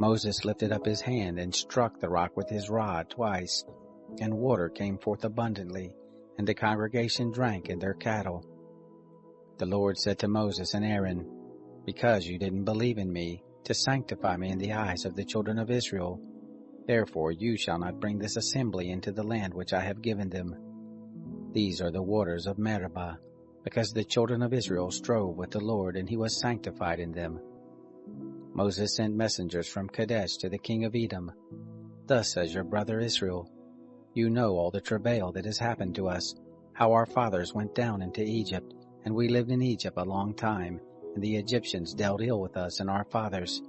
Moses lifted up his hand and struck the rock with his rod twice, and water came forth abundantly, and the congregation drank and their cattle. The Lord said to Moses and Aaron, Because you didn't believe in me, to sanctify me in the eyes of the children of Israel, therefore you shall not bring this assembly into the land which I have given them. These are the waters of Meribah, because the children of Israel strove with the Lord, and he was sanctified in them. Moses sent messengers from Kadesh to the king of Edom. Thus says your brother Israel, You know all the travail that has happened to us, how our fathers went down into Egypt, and we lived in Egypt a long time, and the Egyptians dealt ill with us and our fathers.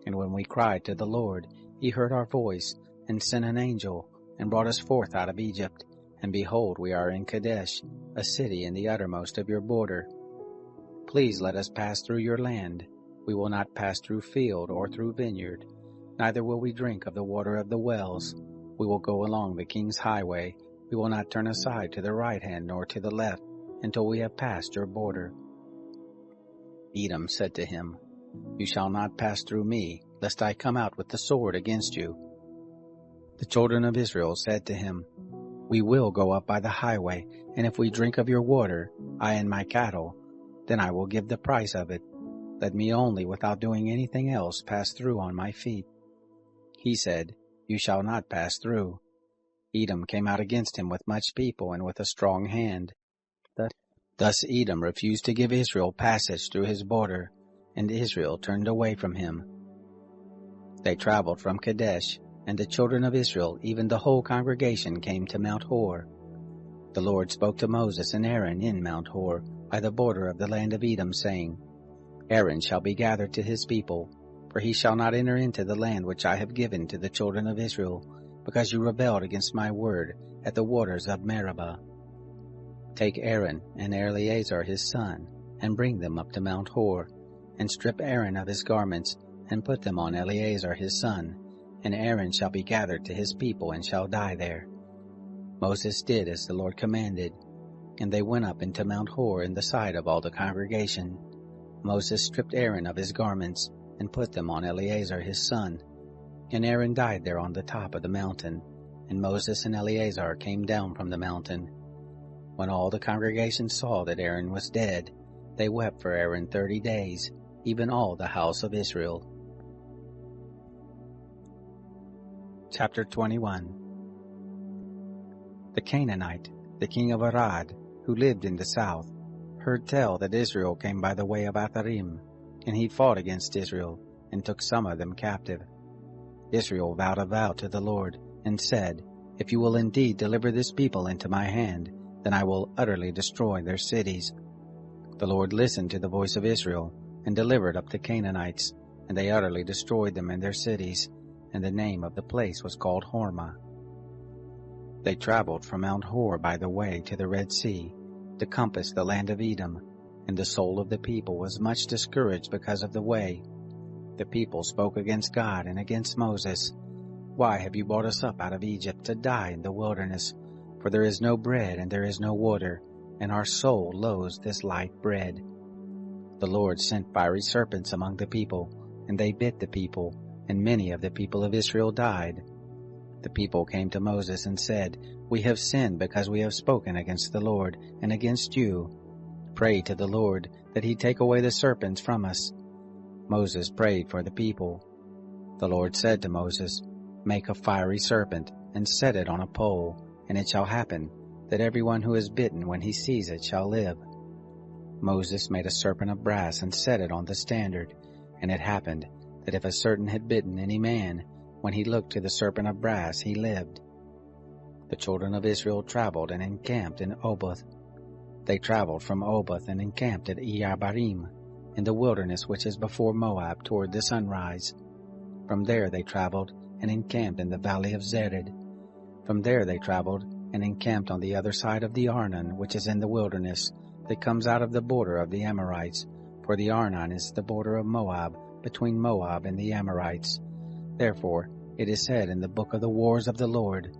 And when we cried to the Lord, he heard our voice, and sent an angel, and brought us forth out of Egypt. And behold, we are in Kadesh, a city in the uttermost of your border. Please let us pass through your land. We will not pass through field or through vineyard, neither will we drink of the water of the wells. We will go along the king's highway. We will not turn aside to the right hand nor to the left, until we have passed your border. Edom said to him, You shall not pass through me, lest I come out with the sword against you. The children of Israel said to him, We will go up by the highway, and if we drink of your water, I and my cattle, then I will give the price of it. Let me only, without doing anything else, pass through on my feet. He said, You shall not pass through. Edom came out against him with much people and with a strong hand. Thus Edom refused to give Israel passage through his border, and Israel turned away from him. They traveled from Kadesh, and the children of Israel, even the whole congregation, came to Mount Hor. The Lord spoke to Moses and Aaron in Mount Hor, by the border of the land of Edom, saying, Aaron shall be gathered to his people, for he shall not enter into the land which I have given to the children of Israel, because you rebelled against my word at the waters of Meribah. Take Aaron and Eleazar his son, and bring them up to Mount Hor, and strip Aaron of his garments, and put them on Eleazar his son, and Aaron shall be gathered to his people and shall die there. Moses did as the Lord commanded, and they went up into Mount Hor in the sight of all the congregation. Moses stripped Aaron of his garments, and put them on Eleazar his son, and Aaron died there on the top of the mountain, and Moses and Eleazar came down from the mountain. When all the congregation saw that Aaron was dead, they wept for Aaron 30 days, even all the house of Israel. Chapter 21. The Canaanite, the king of Arad, who lived in the south, heard tell that Israel came by the way of Atharim, and he fought against Israel, and took some of them captive. Israel vowed a vow to the Lord, and said, If you will indeed deliver this people into my hand, then I will utterly destroy their cities. The Lord listened to the voice of Israel, and delivered up the Canaanites, and they utterly destroyed them and their cities, and the name of the place was called Hormah. They traveled from Mount Hor by the way to the Red Sea, to compass the land of Edom, and the soul of the people was much discouraged because of the way. The people spoke against God and against Moses. Why have you brought us up out of Egypt to die in the wilderness? For there is no bread and there is no water, and our soul loathes this light bread. The Lord sent fiery serpents among the people, and they bit the people, and many of the people of Israel died. The people came to Moses and said, "We have sinned because we have spoken against the Lord and against you. Pray to the Lord that he take away the serpents from us." Moses prayed for the people. The Lord said to Moses, "Make a fiery serpent and set it on a pole, and it shall happen that everyone who is bitten when he sees it shall live." Moses made a serpent of brass and set it on the standard, and it happened that if a serpent had bitten any man, when he looked to the serpent of brass, he lived. The children of Israel traveled and encamped in Oboth. They traveled from Oboth and encamped at Iyabarim, in the wilderness which is before Moab toward the sunrise. From there they traveled and encamped in the valley of Zered. From there they traveled and encamped on the other side of the Arnon, which is in the wilderness, that comes out of the border of the Amorites, for the Arnon is the border of Moab, between Moab and the Amorites. Therefore it is said in the book of the wars of the Lord,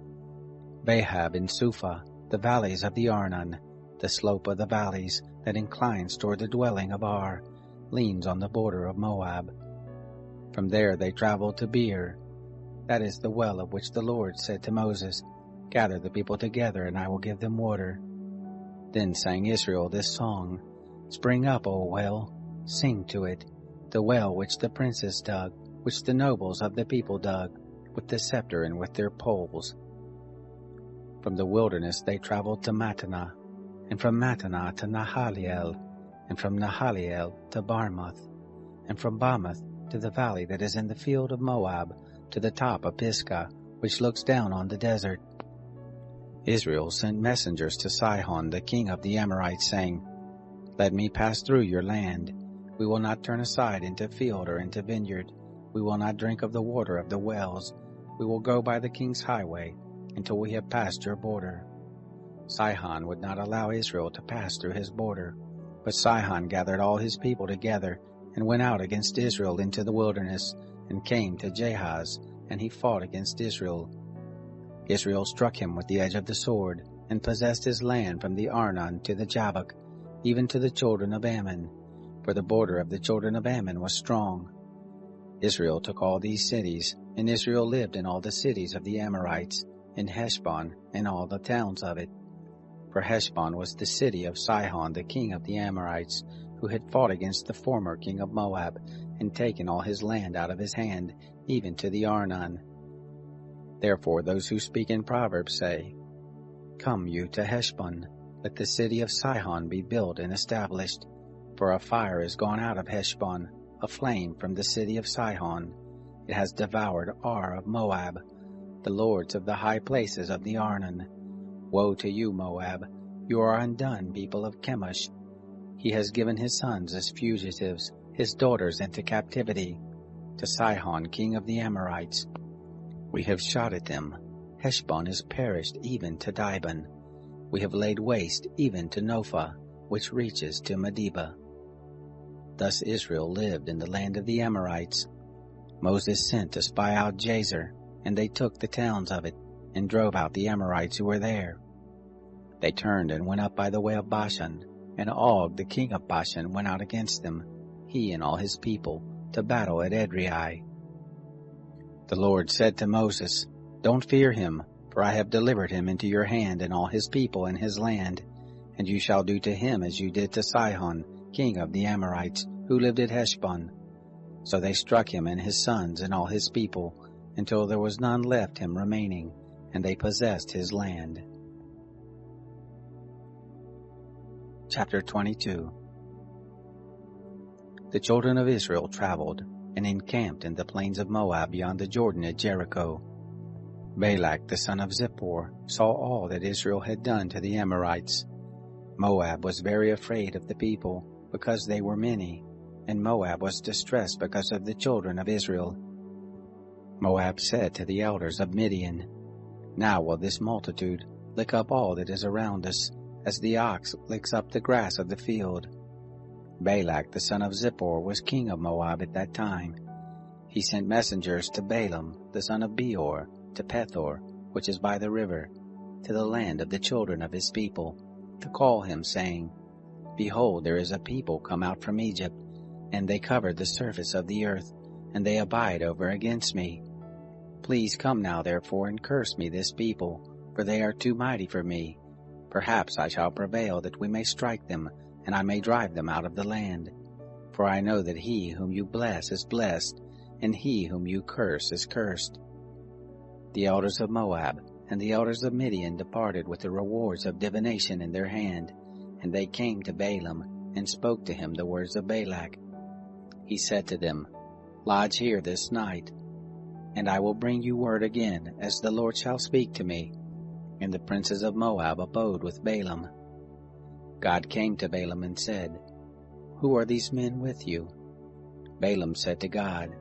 Bahab and Suphah, the valleys of the Arnon, the slope of the valleys that inclines toward the dwelling of Ar, leans on the border of Moab. From there they traveled to Beer. That is the well of which the Lord said to Moses, "Gather the people together, and I will give them water." Then sang Israel this song, "Spring up, O well, sing to it, the well which the princes dug, which the nobles of the people dug, with the scepter and with their poles." From the wilderness they traveled to Mattanah, and from Mattanah to Nahaliel, and from Nahaliel to Barmoth, and from Barmoth to the valley that is in the field of Moab, to the top of Pisgah, which looks down on the desert. Israel sent messengers to Sihon, the king of the Amorites, saying, "Let me pass through your land. We will not turn aside into field or into vineyard. We will not drink of the water of the wells. We will go by the king's highway until we have passed your border." Sihon would not allow Israel to pass through his border, but Sihon gathered all his people together and went out against Israel into the wilderness, and came to Jahaz, and he fought against Israel. Israel struck him with the edge of the sword, and possessed his land from the Arnon to the Jabbok, even to the children of Ammon, for the border of the children of Ammon was strong. Israel took all these cities, and Israel lived in all the cities of the Amorites, in Heshbon and all the towns of it. For Heshbon was the city of Sihon the king of the Amorites, who had fought against the former king of Moab, and taken all his land out of his hand, even to the Arnon. Therefore those who speak in Proverbs say, "Come you to Heshbon, let the city of Sihon be built and established. For a fire is gone out of Heshbon, a flame from the city of Sihon. It has devoured Ar of Moab, the lords of the high places of the Arnon. Woe to you, Moab! You are undone, people of Chemosh. He has given his sons as fugitives, his daughters into captivity, to Sihon king of the Amorites. We have shot at them. Heshbon is perished even to Dibon. We have laid waste even to Nophah, which reaches to Medeba." Thus Israel lived in the land of the Amorites. Moses sent to spy out Jazer, and they took the towns of it, and drove out the Amorites who were there. They turned and went up by the way of Bashan, and Og the king of Bashan went out against them, he and all his people, to battle at Edrei. The Lord said to Moses, "Don't fear him, for I have delivered him into your hand and all his people and his land, and you shall do to him as you did to Sihon, king of the Amorites, who lived at Heshbon." So they struck him and his sons and all his people, until there was none left him remaining, and they possessed his land. Chapter 22. The children of Israel traveled, and encamped in the plains of Moab beyond the Jordan at Jericho. Balak the son of Zippor saw all that Israel had done to the Amorites. Moab was very afraid of the people, because they were many, and Moab was distressed because of the children of Israel. Moab said to the elders of Midian, "Now will this multitude lick up all that is around us, as the ox licks up the grass of the field." Balak the son of Zippor was king of Moab at that time. He sent messengers to Balaam the son of Beor, to Pethor, which is by the river, to the land of the children of his people, to call him, saying, "Behold, there is a people come out from Egypt, and they cover the surface of the earth, and they abide over against me." Please come now therefore and curse me this people, for they are too mighty for me. Perhaps I shall prevail that we may strike them, and I may drive them out of the land. For I know that he whom you bless is blessed, and he whom you curse is cursed. The elders of Moab and the elders of Midian departed with the rewards of divination in their hand, and they came to Balaam, and spoke to him the words of Balak. He said to them, Lodge here this night, and I will bring you word again, as the Lord shall speak to me. And the princes of Moab abode with Balaam. God came to Balaam and said, Who are these men with you? Balaam said to God,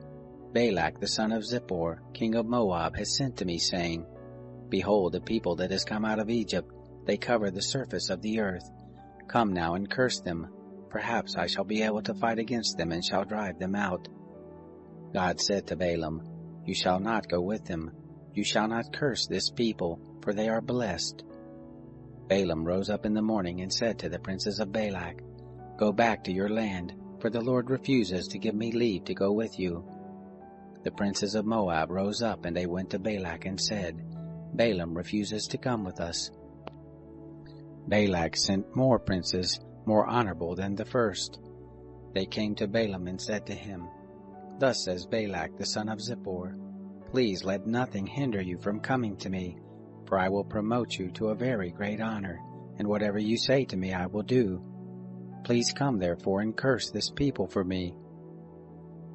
Balak the son of Zippor, king of Moab, has sent to me, saying, Behold, the people that has come out of Egypt, they cover the surface of the earth. Come now and curse them. Perhaps I shall be able to fight against them and shall drive them out. God said to Balaam, You shall not go with them. You shall not curse this people, for they are blessed. Balaam rose up in the morning and said to the princes of Balak, Go back to your land, for the Lord refuses to give me leave to go with you. The princes of Moab rose up, and they went to Balak and said, Balaam refuses to come with us. Balak sent more princes, more honorable than the first. They came to Balaam and said to him, Thus says Balak the son of Zippor, Please let nothing hinder you from coming to me, for I will promote you to a very great honor, and whatever you say to me I will do. Please come therefore and curse this people for me.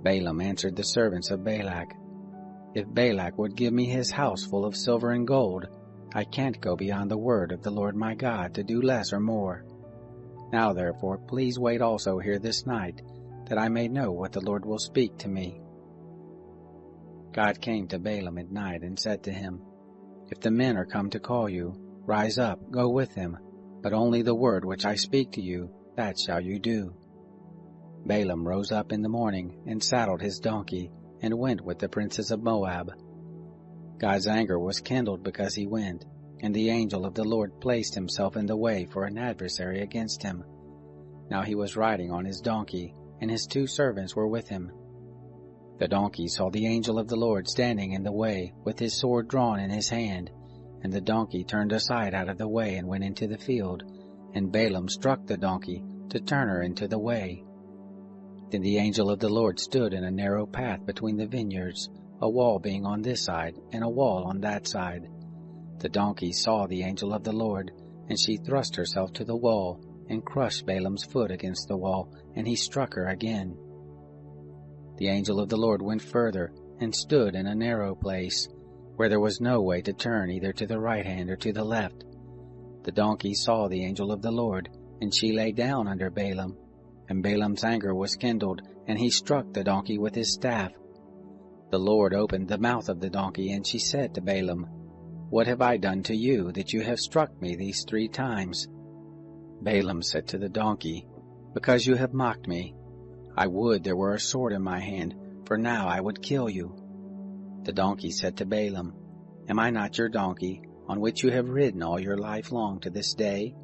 Balaam answered the servants of Balak, If Balak would give me his house full of silver and gold, I can't go beyond the word of the Lord my God to do less or more. Now therefore please wait also here this night, that I may know what the Lord will speak to me. God came to Balaam at night and said to him, If the men are come to call you, rise up, go with them, but only the word which I speak to you, that shall you do. Balaam rose up in the morning, and saddled his donkey, and went with the princes of Moab. God's anger was kindled because he went, and the angel of the Lord placed himself in the way for an adversary against him. Now he was riding on his donkey, and his 2 servants were with him. The donkey saw the angel of the Lord standing in the way, with his sword drawn in his hand, and the donkey turned aside out of the way and went into the field, and Balaam struck the donkey to turn her into the way. Then the angel of the Lord stood in a narrow path between the vineyards, a wall being on this side and a wall on that side. The donkey saw the angel of the Lord, and she thrust herself to the wall, and crushed Balaam's foot against the wall, and he struck her again. The angel of the Lord went further, and stood in a narrow place, where there was no way to turn either to the right hand or to the left. The donkey saw the angel of the Lord, and she lay down under Balaam. And Balaam's anger was kindled, and he struck the donkey with his staff. The Lord opened the mouth of the donkey, and she said to Balaam, What have I done to you, that you have struck me these 3 times? Balaam said to the donkey, Because you have mocked me. I would there were a sword in my hand, for now I would kill you. The donkey said to Balaam, Am I not your donkey, on which you have ridden all your life long to this day?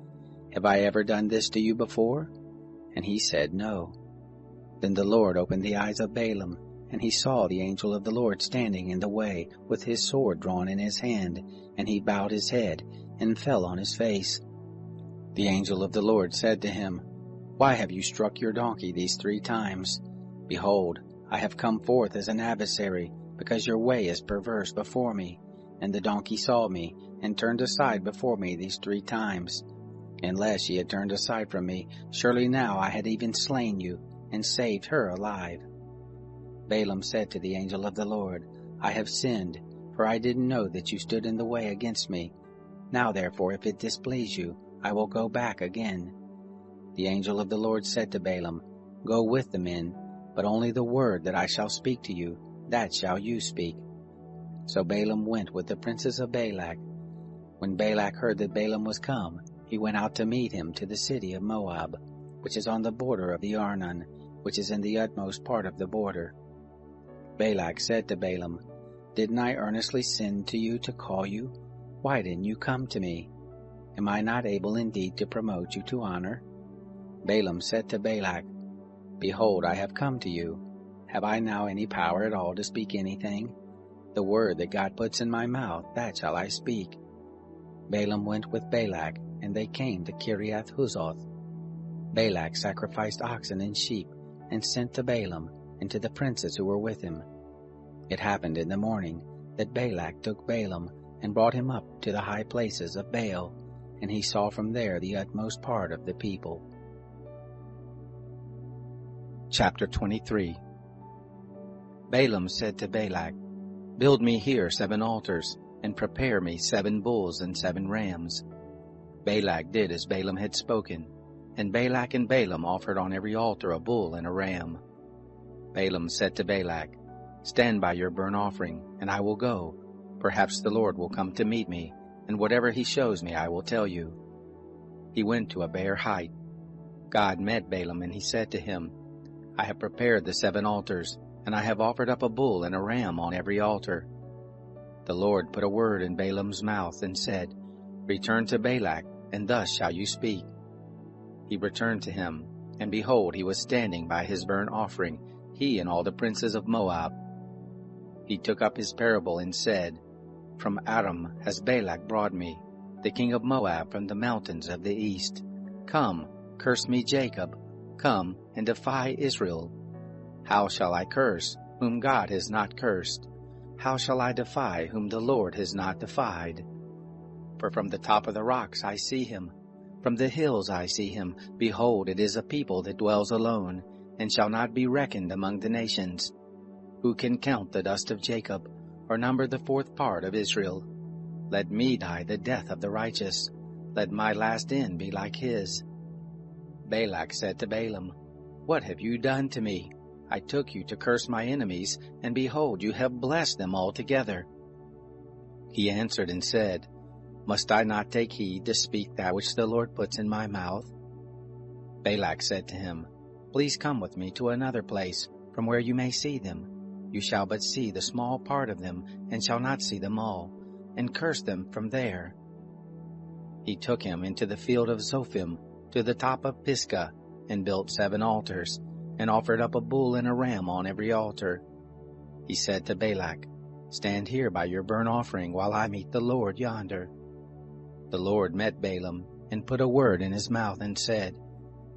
Have I ever done this to you before? And he said, No. Then the Lord opened the eyes of Balaam, and he saw the angel of the Lord standing in the way, with his sword drawn in his hand, and he bowed his head, and fell on his face. The angel of the Lord said to him, Why have you struck your donkey these 3 times? Behold, I have come forth as an adversary, because your way is perverse before me. And the donkey saw me, and turned aside before me these 3 times. Unless she had turned aside from me, surely now I had even slain you, and saved her alive. Balaam said to the angel of the Lord, I have sinned, for I didn't know that you stood in the way against me. Now therefore, if it displease you, I will go back again. The angel of the Lord said to Balaam, Go with the men, but only the word that I shall speak to you, that shall you speak. So Balaam went with the princes of Balak. When Balak heard that Balaam was come, he went out to meet him to the city of Moab, which is on the border of the Arnon, which is in the utmost part of the border. Balak said to Balaam, Didn't I earnestly send to you to call you? Why didn't you come to me? Am I not able indeed to promote you to honor? Balaam said to Balak, Behold, I have come to you. Have I now any power at all to speak anything? The word that God puts in my mouth, that shall I speak. Balaam went with Balak, and they came to Kiriath-Huzoth. Balak sacrificed oxen and sheep, and sent to Balaam, and to the princes who were with him. It happened in the morning that Balak took Balaam, and brought him up to the high places of Baal, and he saw from there the utmost part of the people. Chapter 23. Balaam said to Balak, Build me here 7 altars, and prepare me 7 bulls and 7 rams. Balak did as Balaam had spoken, and Balak and Balaam offered on every altar a bull and a ram. Balaam said to Balak, Stand by your burnt offering, and I will go. Perhaps the Lord will come to meet me, and whatever he shows me I will tell you. He went to a bare height. God met Balaam, and he said to him, I have prepared the 7 altars, and I have offered up a bull and a ram on every altar. The Lord put a word in Balaam's mouth and said, Return to Balak, and thus shall you speak. He returned to him, and behold, he was standing by his burnt offering, he and all the princes of Moab. He took up his parable and said, From Aram has Balak brought me, the king of Moab from the mountains of the east. Come, curse me Jacob, come and defy Israel. How shall I curse, whom God has not cursed? How shall I defy, whom the Lord has not defied? For from the top of the rocks I see him, from the hills I see him. Behold, it is a people that dwells alone, and shall not be reckoned among the nations. Who can count the dust of Jacob, or number the 4th part of Israel? Let me die the death of the righteous. Let my last end be like his. Balak said to Balaam, What have you done to me? I took you to curse my enemies, and behold, you have blessed them altogether. He answered and said, Must I not take heed to speak that which the Lord puts in my mouth? Balak said to him, Please come with me to another place, from where you may see them. You shall but see the small part of them, and shall not see them all, and curse them from there. He took him into the field of Zophim, to the top of Pisgah, and built 7 altars, and offered up a bull and a ram on every altar. He said to Balak, Stand here by your burnt offering, while I meet the Lord yonder. The Lord met Balaam, and put a word in his mouth, and said,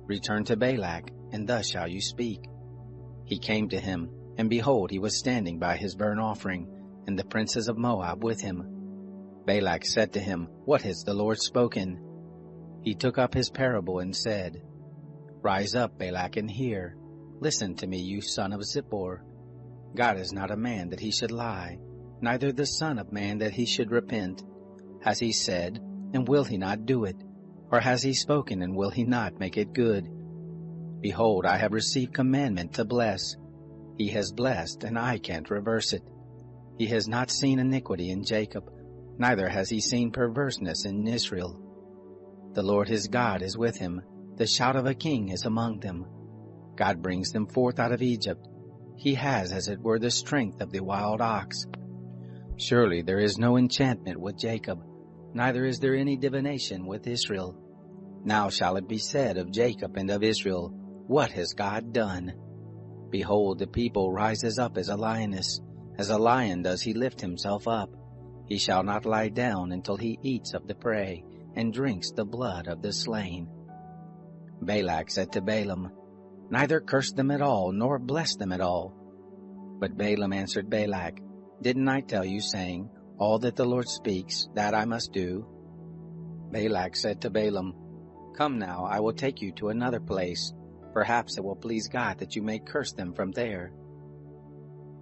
Return to Balak, and thus shall you speak. He came to him, and behold, he was standing by his burnt offering, and the princes of Moab with him. Balak said to him, What has the Lord spoken? He took up his parable and said, Rise up, Balak, and hear. Listen to me, you son of Zippor. God is not a man that he should lie, neither the son of man that he should repent. Has he said, and will he not do it? Or has he spoken, and will he not make it good? Behold, I have received commandment to bless. He has blessed, and I can't reverse it. He has not seen iniquity in Jacob, neither has he seen perverseness in Israel. The Lord his God is with him. The shout of a king is among them. God brings them forth out of Egypt. He has, as it were, the strength of the wild ox. Surely there is no enchantment with Jacob, neither is there any divination with Israel. Now shall it be said of Jacob and of Israel, What has God done? Behold, the people rises up as a lioness. As a lion does he lift himself up. He shall not lie down until he eats of the prey, and drinks the blood of the slain. Balak said to Balaam, Neither curse them at all, nor bless them at all. But Balaam answered Balak, Didn't I tell you, saying, All that the Lord speaks, that I must do? Balak said to Balaam, Come now, I will take you to another place. Perhaps it will please God that you may curse them from there.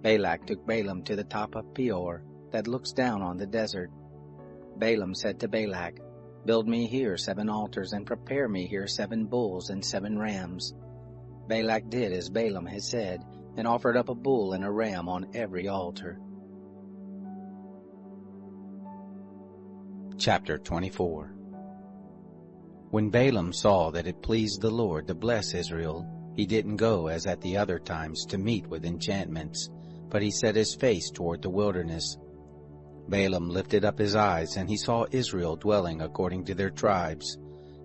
Balak took Balaam to the top of Peor, that looks down on the desert. Balaam said to Balak, Build me here 7 altars, and prepare me here 7 bulls and 7 rams. Balak did as Balaam had said, and offered up a bull and a ram on every altar. Chapter 24. When Balaam saw that it pleased the Lord to bless Israel, he didn't go as at the other times to meet with enchantments, but he set his face toward the wilderness. Balaam lifted up his eyes, and he saw Israel dwelling according to their tribes,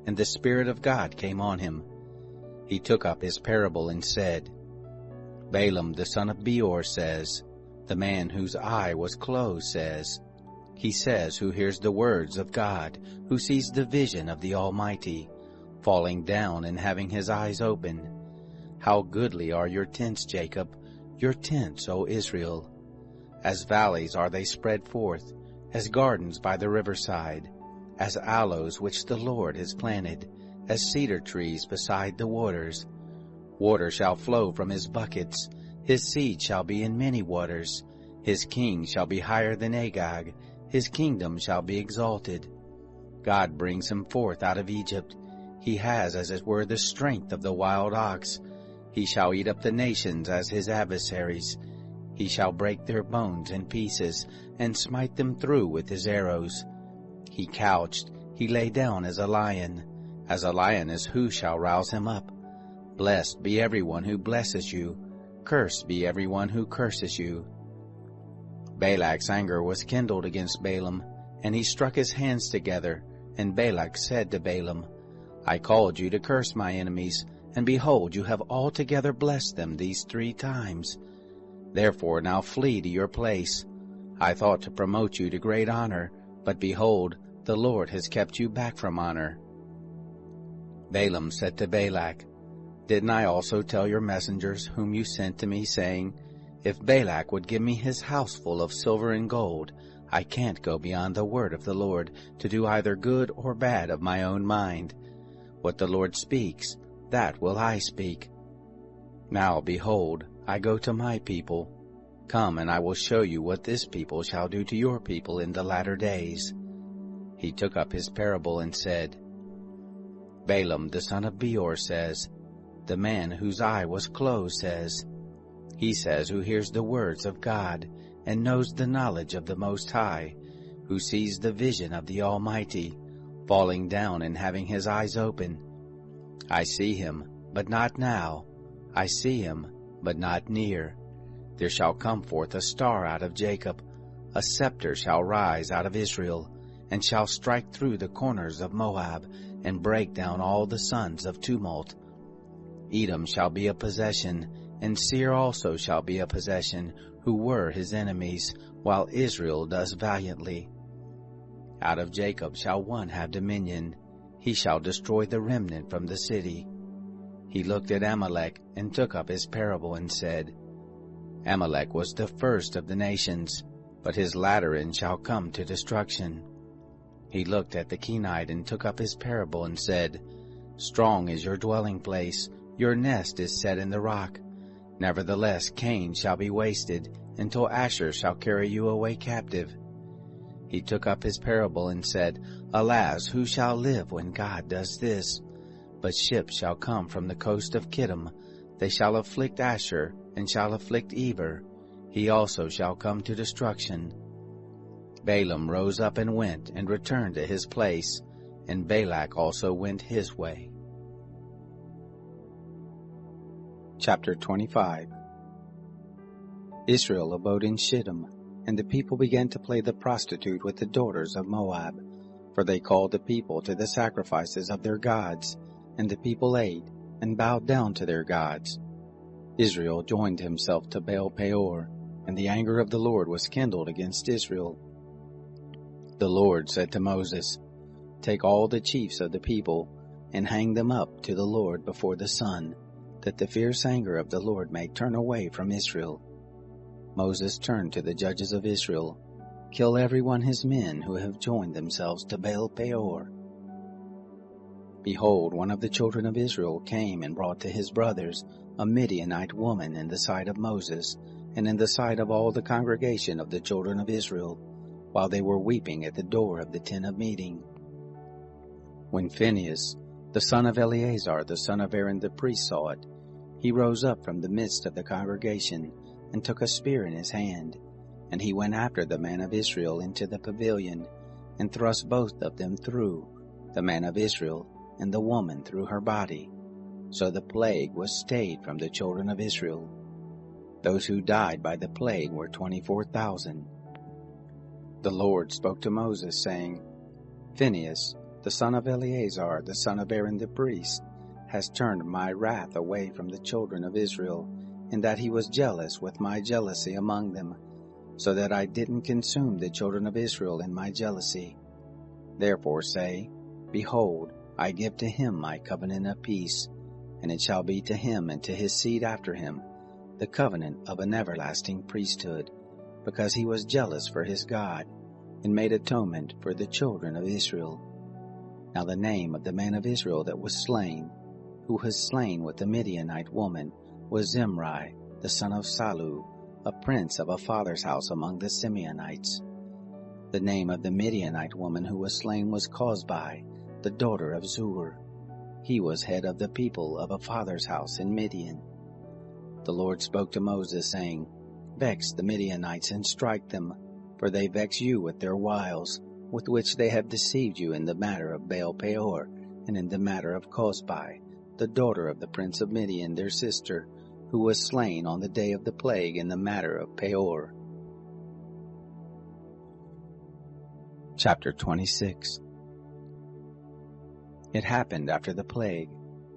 and the Spirit of God came on him. He took up his parable and said, Balaam the son of Beor says, The man whose eye was closed says, He says who hears the words of God, who sees the vision of the Almighty, falling down and having his eyes open. How goodly are your tents, Jacob, your tents, O Israel! As valleys are they spread forth, as gardens by the riverside, as aloes which the Lord has planted, as cedar trees beside the waters. Water shall flow from his buckets, his seed shall be in many waters. His king shall be higher than Agag, his kingdom shall be exalted. God brings him forth out of Egypt. He has, as it were, the strength of the wild ox. He shall eat up the nations as his adversaries. He shall break their bones in pieces, and smite them through with his arrows. He couched, he lay down as a lioness who shall rouse him up? Blessed be everyone who blesses you, cursed be everyone who curses you. Balak's anger was kindled against Balaam, and he struck his hands together, and Balak said to Balaam, I called you to curse my enemies, and behold, you have altogether blessed them these 3 times. Therefore now flee to your place. I thought to promote you to great honor, but behold, the Lord has kept you back from honor. Balaam said to Balak, Didn't I also tell your messengers whom you sent to me, saying, If Balak would give me his house full of silver and gold, I can't go beyond the word of the Lord to do either good or bad of my own mind. What the Lord speaks, that will I speak. Now, behold, I go to my people. Come, and I will show you what this people shall do to your people in the latter days. He took up his parable and said, Balaam the son of Beor says, The man whose eye was closed says, He says who hears the words of God, and knows the knowledge of the Most High, who sees the vision of the Almighty, falling down and having his eyes open. I see him, but not now. I see him, but not near. There shall come forth a star out of Jacob, a scepter shall rise out of Israel, and shall strike through the corners of Moab, and break down all the sons of tumult. Edom shall be a possession, and Seir also shall be a possession, who were his enemies, while Israel does valiantly. Out of Jacob shall one have dominion. He shall destroy the remnant from the city. He looked at Amalek, and took up his parable, and said, Amalek was the first of the nations, but his latter end shall come to destruction. He looked at the Kenite, and took up his parable, and said, Strong is your dwelling place, your nest is set in the rock. Nevertheless Cain shall be wasted, until Asher shall carry you away captive. He took up his parable, and said, Alas, who shall live when God does this? But ships shall come from the coast of Kittim. They shall afflict Asher, and shall afflict Eber. He also shall come to destruction. Balaam rose up and went, and returned to his place, and Balak also went his way. Chapter 25. Israel abode in Shittim, and the people began to play the prostitute with the daughters of Moab, for they called the people to the sacrifices of their gods, and the people ate, and bowed down to their gods. Israel joined himself to Baal Peor, and the anger of the Lord was kindled against Israel. The Lord said to Moses, Take all the chiefs of the people, and hang them up to the Lord before the sun, that the fierce anger of the Lord may turn away from Israel. Moses turned to the judges of Israel, Kill everyone his men who have joined themselves to Baal Peor. Behold, one of the children of Israel came and brought to his brothers a Midianite woman in the sight of Moses, and in the sight of all the congregation of the children of Israel, while they were weeping at the door of the tent of meeting. When Phinehas, the son of Eleazar, the son of Aaron the priest, saw it, he rose up from the midst of the congregation, and took a spear in his hand, and he went after the man of Israel into the pavilion, and thrust both of them through, the man of Israel and the woman through her body. So the plague was stayed from the children of Israel. Those who died by the plague were 24,000. The Lord spoke to Moses, saying, Phinehas, the son of Eleazar, the son of Aaron the priest, has turned my wrath away from the children of Israel, in that he was jealous with my jealousy among them, so that I didn't consume the children of Israel in my jealousy. Therefore say, Behold, I give to him my covenant of peace, and it shall be to him and to his seed after him the covenant of an everlasting priesthood, because he was jealous for his God, and made atonement for the children of Israel. Now the name of the man of Israel that was slain, who was slain with the Midianite woman, was Zimri, the son of Salu, a prince of a father's house among the Simeonites. The name of the Midianite woman who was slain was Cozbi, the daughter of Zur. He was head of the people of a father's house in Midian. The Lord spoke to Moses, saying, Vex the Midianites and strike them, for they vex you with their wiles, with which they have deceived you in the matter of Baal Peor, and in the matter of Cozbi, the daughter of the prince of Midian, their sister, who was slain on the day of the plague in the matter of Peor. Chapter 26. It happened after the plague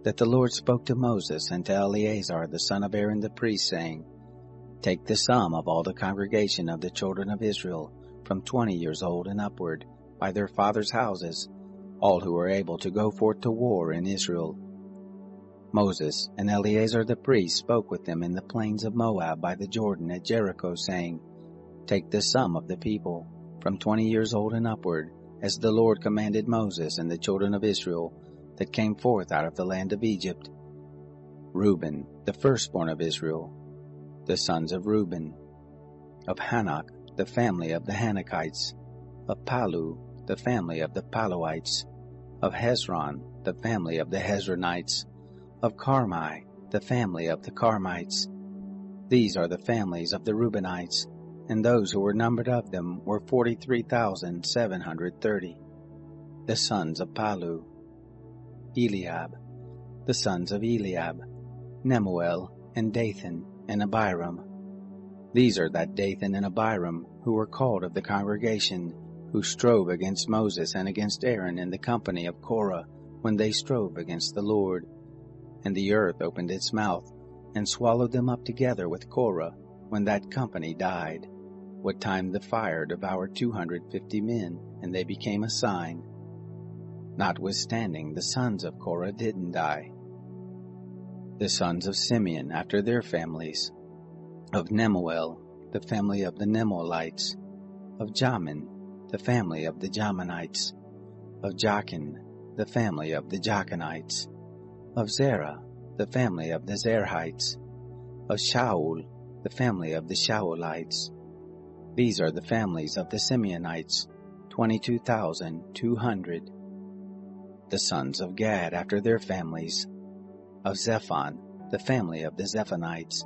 that the Lord spoke to Moses and to Eleazar the son of Aaron the priest, saying, Take the sum of all the congregation of the children of Israel, from 20 years old and upward, by their fathers' houses, all who are able to go forth to war in Israel. Moses and Eleazar the priest spoke with them in the plains of Moab by the Jordan at Jericho, saying, Take the sum of the people, from 20 years old and upward, as the Lord commanded Moses and the children of Israel that came forth out of the land of Egypt. Reuben, the firstborn of Israel, the sons of Reuben, of Hanok, the family of the Hanokites, of Palu, the family of the Paluites, of Hezron, the family of the Hezronites, of Carmi, the family of the Carmites. These are the families of the Reubenites, and those who were numbered of them were 43,730. The sons of Palu, Eliab, the sons of Eliab, Nemuel, and Dathan, and Abiram. These are that Dathan and Abiram who were called of the congregation, who strove against Moses and against Aaron in the company of Korah, when they strove against the Lord. And the earth opened its mouth, and swallowed them up together with Korah, when that company died, what time the fire devoured 250 men, and they became a sign. Notwithstanding, the sons of Korah didn't die. The sons of Simeon after their families, of Nemuel, the family of the Nemuelites, of Jamin, the family of the Jaminites, of Jachin, the family of the Jachinites, of Zerah, the family of the Zerahites, of Shaul, the family of the Shaulites. These are the families of the Simeonites, 22,200. The sons of Gad after their families, of Zephon, the family of the Zephonites,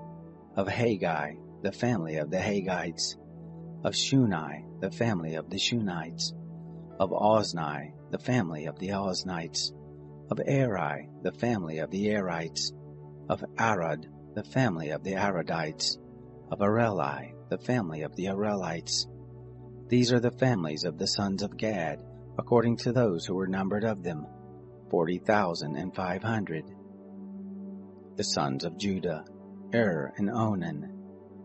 of Haggai, the family of the Haggites, of Shuni, the family of the Shunites, of Ozni, the family of the Oznites, of Eri, the family of the Erites, of Arad, the family of the Aradites, of Areli, the family of the Arelites. These are the families of the sons of Gad, according to those who were numbered of them, 40,500. The sons of Judah, and Onan.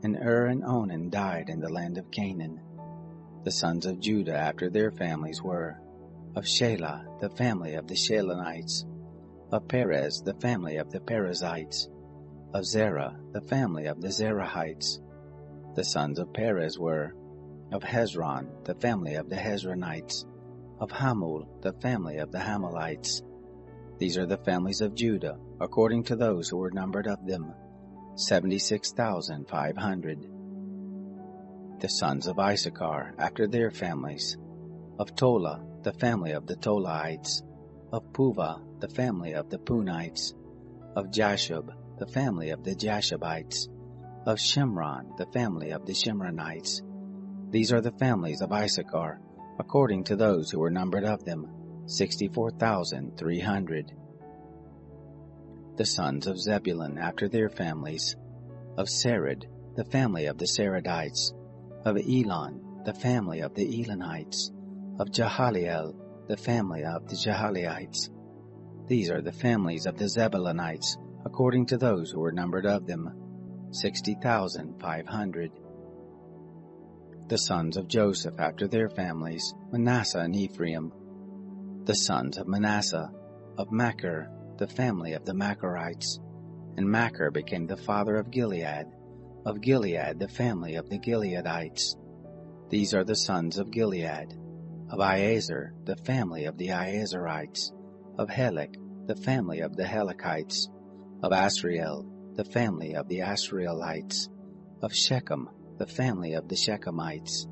And and Onan died in the land of Canaan. The sons of Judah after their families were, of Shelah, the family of the Shelonites, of Perez, the family of the Perizzites, of Zerah, the family of the Zerahites. The sons of Perez were, of Hezron, the family of the Hezronites, of Hamul, the family of the Hamulites. These are the families of Judah, according to those who were numbered of them, 76,500. The sons of Issachar after their families, of Tola, the family of the Tolaites, of Puvah, the family of the Punites, of Jashub, the family of the Jashubites, of Shimron, the family of the Shimronites. These are the families of Issachar, according to those who were numbered of them, 64,300. The sons of Zebulun after their families, of Sered, the family of the Seredites, of Elon, the family of the Elonites, of Jahaliel, the family of the Jahaliites. These are the families of the Zebulunites, according to those who were numbered of them, 60,500. The sons of Joseph after their families, Manasseh and Ephraim. The sons of Manasseh, of Machir, the family of the Machirites. And Machir became the father of Gilead the family of the Gileadites. These are the sons of Gilead, of Iezer, the family of the Iezerites, of Helek, the family of the Helekites, of Asriel, the family of the Asrielites, of Shechem, the family of the Shechemites,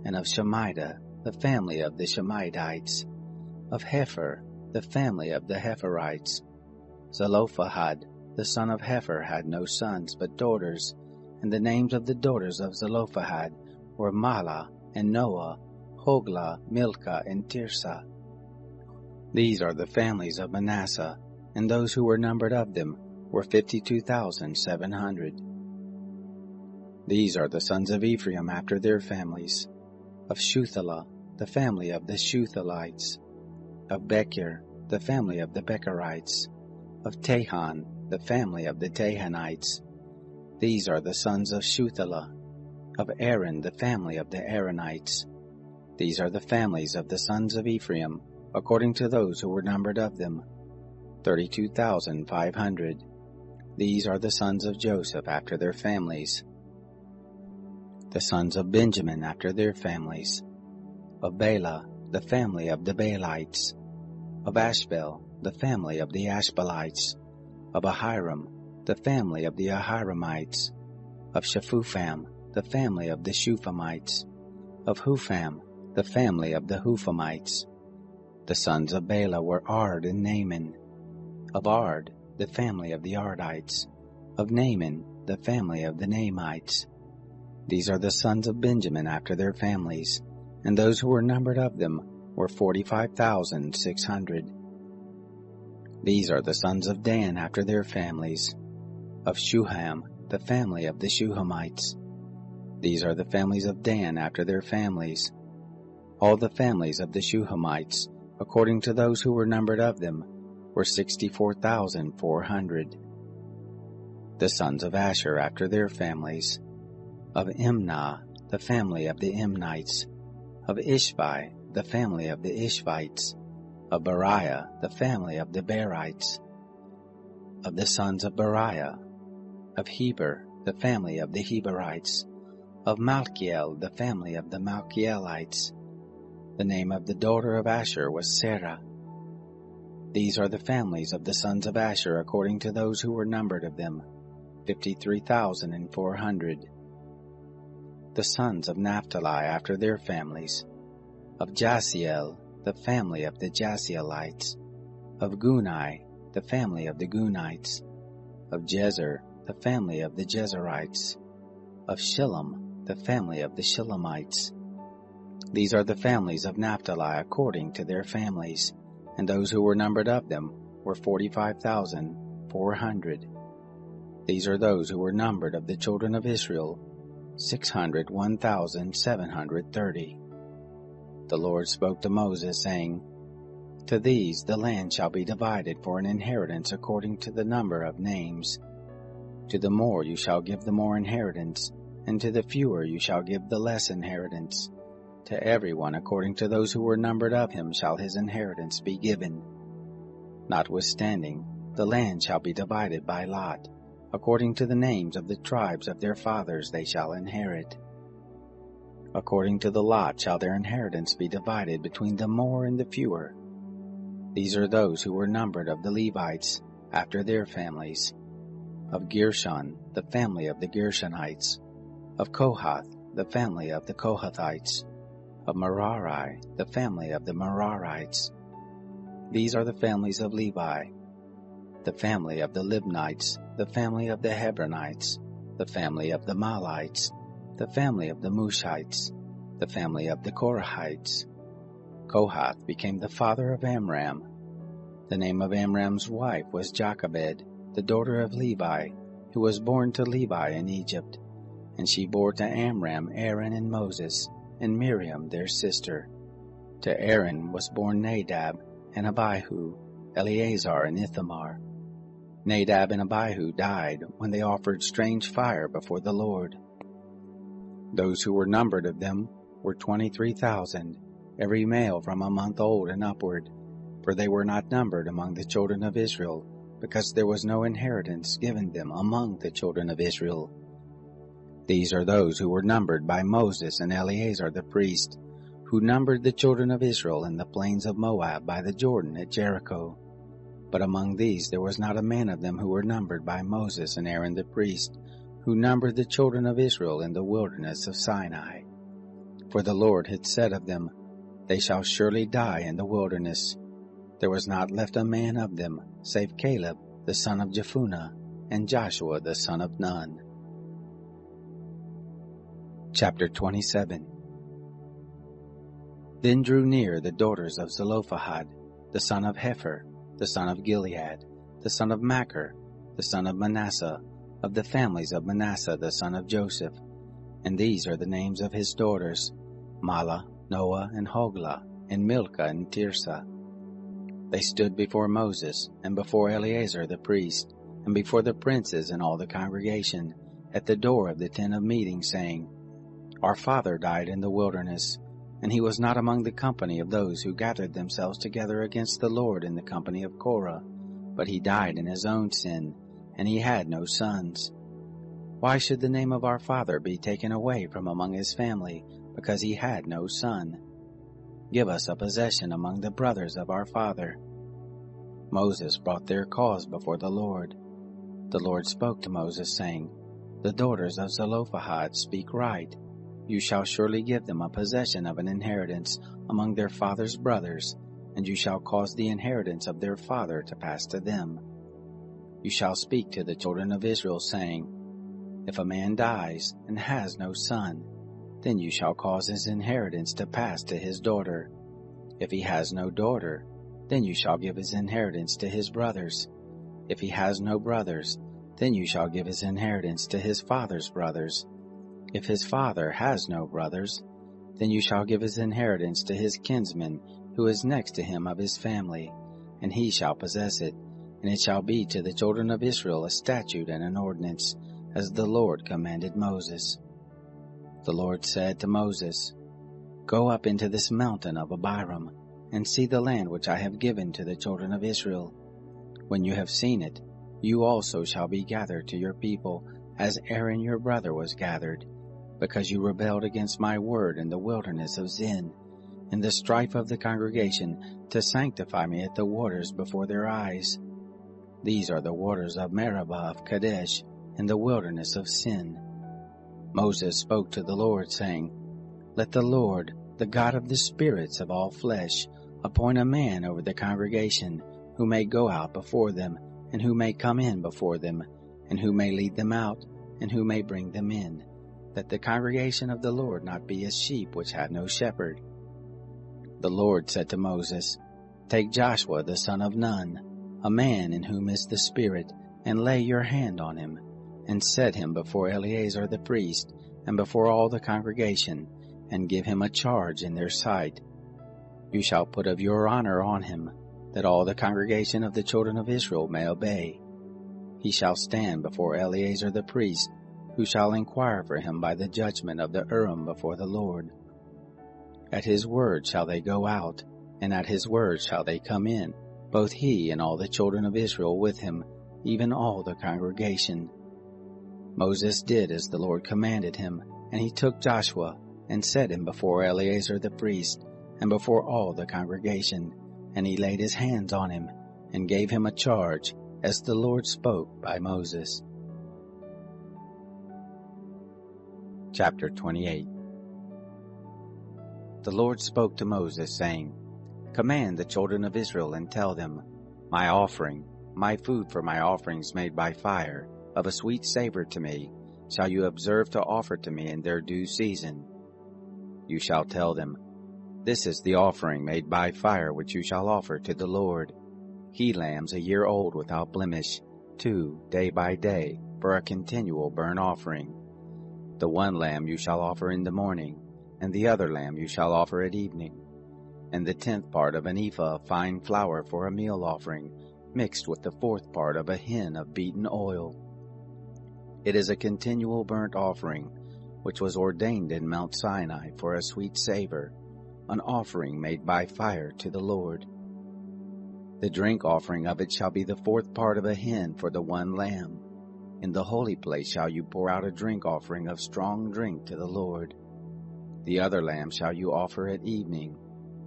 and of Shemida, the family of the Shemaites, of Hepher, the family of the Hepherites. Zelophehad, the son of Hepher, had no sons but daughters, and the names of the daughters of Zelophehad were Mahlah and Noah, Hoglah, Milcah, and Tirzah. These are the families of Manasseh, and those who were numbered of them were 52,700. These are the sons of Ephraim after their families, of Shuthelah, the family of the Shuthelites, of Bechir, the family of the Bechirites, of Tahan, the family of the Tahanites. These are the sons of Shuthelah, of Aaron, the family of the Aaronites. These are the families of the sons of Ephraim, according to those who were numbered of them, 32,500. These are the sons of Joseph after their families. The sons of Benjamin after their families, of Bela, the family of the Baalites, of Ashbel, the family of the Ashbelites, of Ahiram, the family of the Ahiramites, of Shephupham, the family of the Shuphamites, of Hupham, the family of the Huphamites. The sons of Bela were Ard and Naaman, of Ard, the family of the Ardites, of Naaman, the family of the Naamites. These are the sons of Benjamin after their families, and those who were numbered of them were 45,600. These are the sons of Dan after their families, of Shuham, the family of the Shuhamites. These are the families of Dan after their families. All the families of the Shuhamites, according to those who were numbered of them, were 64,400. The sons of Asher after their families, of Imnah, the family of the Imnites, of Ishvi, the family of the Ishvites, of Beriah, the family of the Berites, of the sons of Beriah, of Heber, the family of the Heberites, of Malchiel, the family of the Malchielites. The name of the daughter of Asher was Sarah. These are the families of the sons of Asher according to those who were numbered of them, 53,400. The sons of Naphtali after their families, of Jasiel, the family of the Jasielites, of Gunai, the family of the Gunites, of Jezer, the family of the Jezerites, of Shillem, the family of the Shillemites. These are the families of Naphtali according to their families, and those who were numbered of them were 45,400. These are those who were numbered of the children of Israel, 601,730. The Lord spoke to Moses, saying, To these the land shall be divided for an inheritance according to the number of names. To the more you shall give the more inheritance, and to the fewer you shall give the less inheritance. To everyone according to those who were numbered of him shall his inheritance be given. Notwithstanding, the land shall be divided by lot. According to the names of the tribes of their fathers they shall inherit. According to the lot shall their inheritance be divided between the more and the fewer. These are those who were numbered of the Levites, after their families. Of Gershon, the family of the Gershonites. Of Kohath, the family of the Kohathites. Of Merari, the family of the Merarites. These are the families of Levi. The family of the Libnites, the family of the Hebronites, the family of the Malites, the family of the Mushites, the family of the Korahites. Kohath became the father of Amram. The name of Amram's wife was Jochebed, the daughter of Levi, who was born to Levi in Egypt. And she bore to Amram Aaron and Moses, and Miriam their sister. To Aaron was born Nadab, and Abihu, Eleazar and Ithamar. Nadab and Abihu died when they offered strange fire before the Lord. Those who were numbered of them were 23,000, every male from a month old and upward, for they were not numbered among the children of Israel, because there was no inheritance given them among the children of Israel. These are those who were numbered by Moses and Eleazar the priest, who numbered the children of Israel in the plains of Moab by the Jordan at Jericho. But among these there was not a man of them who were numbered by Moses and Aaron the priest, who numbered the children of Israel in the wilderness of Sinai. For the Lord had said of them, They shall surely die in the wilderness. There was not left a man of them, save Caleb the son of Jephunneh, and Joshua the son of Nun. Chapter 27. Then drew near the daughters of Zelophehad, the son of Hepher, the son of Gilead, the son of Machir, the son of Manasseh, of the families of Manasseh the son of Joseph. And these are the names of his daughters, Mahlah, Noah, and Hoglah, and Milcah, and Tirzah. They stood before Moses, and before Eleazar the priest, and before the princes and all the congregation, at the door of the tent of meeting, saying, Our father died in the wilderness, and he was not among the company of those who gathered themselves together against the Lord in the company of Korah, but he died in his own sin, and he had no sons. Why should the name of our father be taken away from among his family, because he had no son? Give us a possession among the brothers of our father. Moses brought their cause before the Lord. The Lord spoke to Moses, saying, The daughters of Zelophehad speak right. You shall surely give them a possession of an inheritance among their father's brothers, and you shall cause the inheritance of their father to pass to them. You shall speak to the children of Israel, saying, If a man dies and has no son, then you shall cause his inheritance to pass to his daughter. If he has no daughter, then you shall give his inheritance to his brothers. If he has no brothers, then you shall give his inheritance to his father's brothers. If his father has no brothers, then you shall give his inheritance to his kinsman who is next to him of his family, and he shall possess it, and it shall be to the children of Israel a statute and an ordinance, as the Lord commanded Moses. The Lord said to Moses, Go up into this mountain of Abiram, and see the land which I have given to the children of Israel. When you have seen it, you also shall be gathered to your people, as Aaron your brother was gathered, because you rebelled against my word in the wilderness of Zin, in the strife of the congregation, to sanctify me at the waters before their eyes. These are the waters of Meribah of Kadesh, in the wilderness of Sin. Moses spoke to the Lord, saying, Let the Lord, the God of the spirits of all flesh, appoint a man over the congregation, who may go out before them, and who may come in before them, and who may lead them out, and who may bring them in, that the congregation of the Lord not be as sheep which have no shepherd. The Lord said to Moses, Take Joshua the son of Nun, a man in whom is the Spirit, and lay your hand on him, and set him before Eleazar the priest, and before all the congregation, and give him a charge in their sight. You shall put of your honor on him, that all the congregation of the children of Israel may obey. He shall stand before Eleazar the priest, who shall inquire for him by the judgment of the Urim before the Lord. At his word shall they go out, and at his word shall they come in, both he and all the children of Israel with him, even all the congregation. Moses did as the Lord commanded him, and he took Joshua, and set him before Eleazar the priest, and before all the congregation, and he laid his hands on him, and gave him a charge, as the Lord spoke by Moses. Chapter 28. The Lord spoke to Moses, saying, Command the children of Israel, and tell them, My offering, my food for my offerings made by fire, of a sweet savor to me, shall you observe to offer to me in their due season. You shall tell them, This is the offering made by fire which you shall offer to the Lord. He-lambs a year old without blemish, 2 day by day, for a continual burnt offering. The one lamb you shall offer in the morning, and the other lamb you shall offer at evening. And the 10th part of an ephah of fine flour for a meal offering, mixed with the 4th part of a hin of beaten oil. It is a continual burnt offering, which was ordained in Mount Sinai for a sweet savor, an offering made by fire to the Lord. The drink offering of it shall be the fourth part of a hin for the one lamb. In the holy place shall you pour out a drink offering of strong drink to the Lord. The other lamb shall you offer at evening,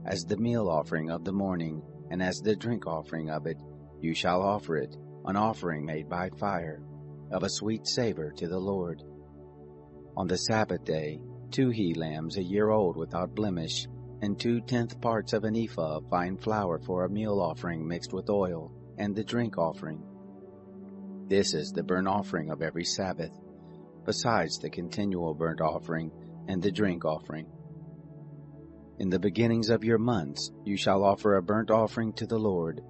as the meal offering of the morning, and as the drink offering of it you shall offer it, an offering made by fire, of a sweet savor to the Lord. On the Sabbath day, 2 he-lambs a year old without blemish, and 2/10 parts of an ephah of fine flour for a meal offering mixed with oil, and the drink offering. This is the burnt offering of every Sabbath, besides the continual burnt offering and the drink offering. In the beginnings of your months you shall offer a burnt offering to the Lord,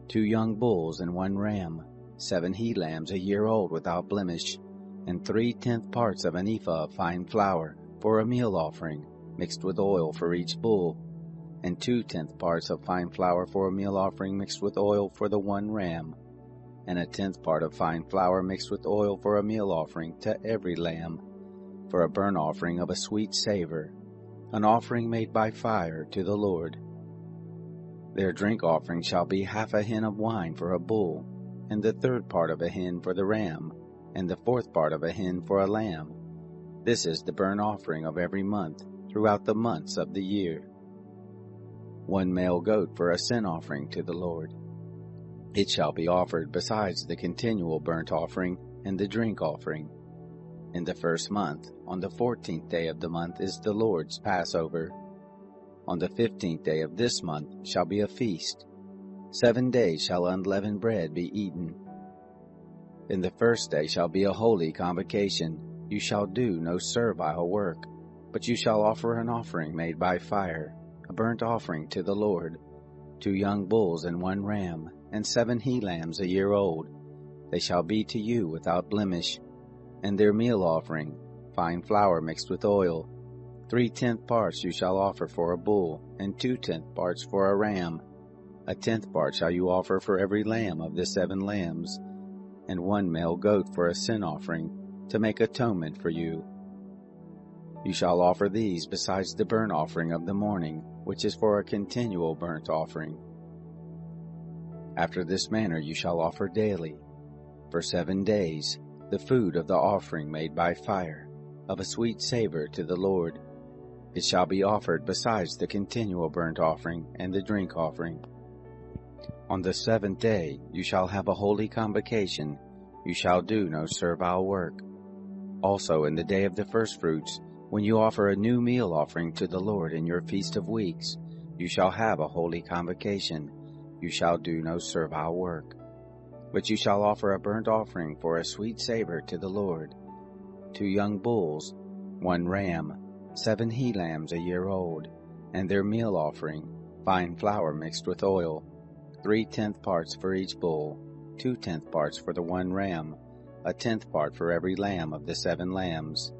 2 young bulls and 1 ram, 7 he-lambs a year old without blemish, and 3/10 parts of an ephah of fine flour for a meal offering, mixed with oil for each bull, and 2/10 parts of fine flour for a meal offering mixed with oil for the 1 ram, and 1/10 part of fine flour mixed with oil for a meal offering to every lamb, for a burnt offering of a sweet savor, an offering made by fire to the Lord. Their drink offering shall be half a hin of wine for a bull, and the third part of a hin for the ram, and the fourth part of a hin for a lamb. This is the burnt offering of every month, throughout the months of the year. 1 male goat for a sin offering to the Lord. It shall be offered besides the continual burnt offering and the drink offering. In the first month, on the 14th day of the month, is the Lord's Passover. On the 15th day of this month shall be a feast. 7 days shall unleavened bread be eaten. In the first day shall be a holy convocation. You shall do no servile work, but you shall offer an offering made by fire, a burnt offering to the Lord, 2 young bulls and 1 ram, and 7 he-lambs a year old. They shall be to you without blemish. And their meal offering, fine flour mixed with oil, 3/10 parts you shall offer for a bull, and 2/10 parts for a ram. 1/10 part shall you offer for every lamb of the 7 lambs, and 1 male goat for a sin offering, to make atonement for you. You shall offer these besides the burnt offering of the morning, which is for a continual burnt offering. After this manner you shall offer daily, for 7 days, the food of the offering made by fire, of a sweet savor to the Lord. It shall be offered besides the continual burnt offering and the drink offering. On the 7th day you shall have a holy convocation. You shall do no servile work. Also in the day of the firstfruits, when you offer a new meal offering to the Lord in your feast of weeks, you shall have a holy convocation. You shall do no servile work. But you shall offer a burnt offering for a sweet savor to the Lord, 2 young bulls, 1 ram, 7 he-lambs a year old, and their meal offering, fine flour mixed with oil, 3/10 parts for each bull, 2/10 parts for the 1 ram, 1/10 part for every lamb of the 7 lambs,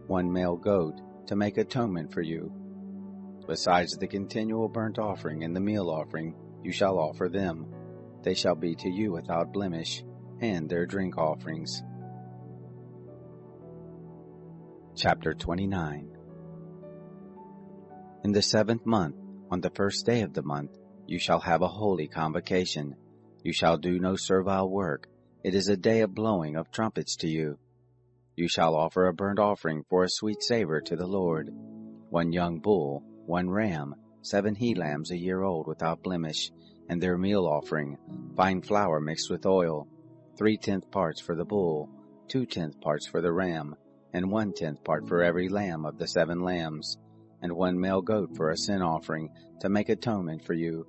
1 male goat, to make atonement for you. Besides the continual burnt offering and the meal offering, you shall offer them. They shall be to you without blemish, and their drink offerings. Chapter 29. In the 7th month, on the 1st day of the month, you shall have a holy convocation. You shall do no servile work. It is a day of blowing of trumpets to you. You shall offer a burnt offering for a sweet savor to the Lord, 1 young bull, 1 ram, 7 he-lambs a year old without blemish, and their meal offering, fine flour mixed with oil, 3/10 parts for the bull, 2/10 parts for the ram, and 1/10 part for every lamb of the 7 lambs, and 1 male goat for a sin offering, to make atonement for you.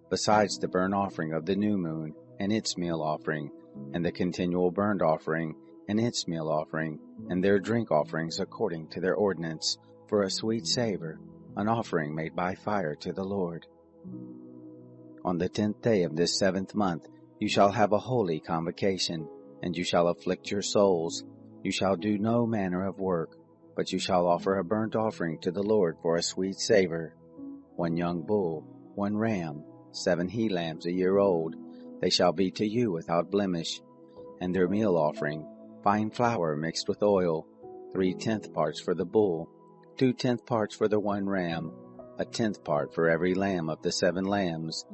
Besides the burnt offering of the new moon, and its meal offering, and the continual burnt offering, and its meal offering, and their drink offerings according to their ordinance, for a sweet savor, an offering made by fire to the Lord. On the 10th day of this 7th month you shall have a holy convocation, and you shall afflict your souls. You shall do no manner of work, but you shall offer a burnt offering to the Lord for a sweet savor, 1 young bull, 1 ram, 7 he-lambs a year old. They shall be to you without blemish, and their meal offering, fine flour mixed with oil, 3/10 parts for the bull, 2/10 parts for the one ram, 1/10 part for every lamb of the 7 lambs,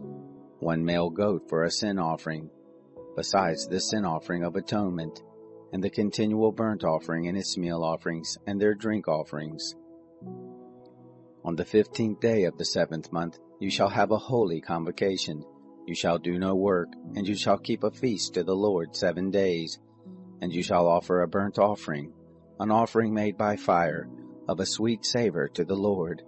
1 male goat for a sin offering, besides the sin offering of atonement, and the continual burnt offering and its meal offerings and their drink offerings. On the 15th day of the 7th month you shall have a holy convocation. You shall do no work, and you shall keep a feast to the Lord 7 days. And you shall offer a burnt offering, an offering made by fire, of a sweet savor to the Lord.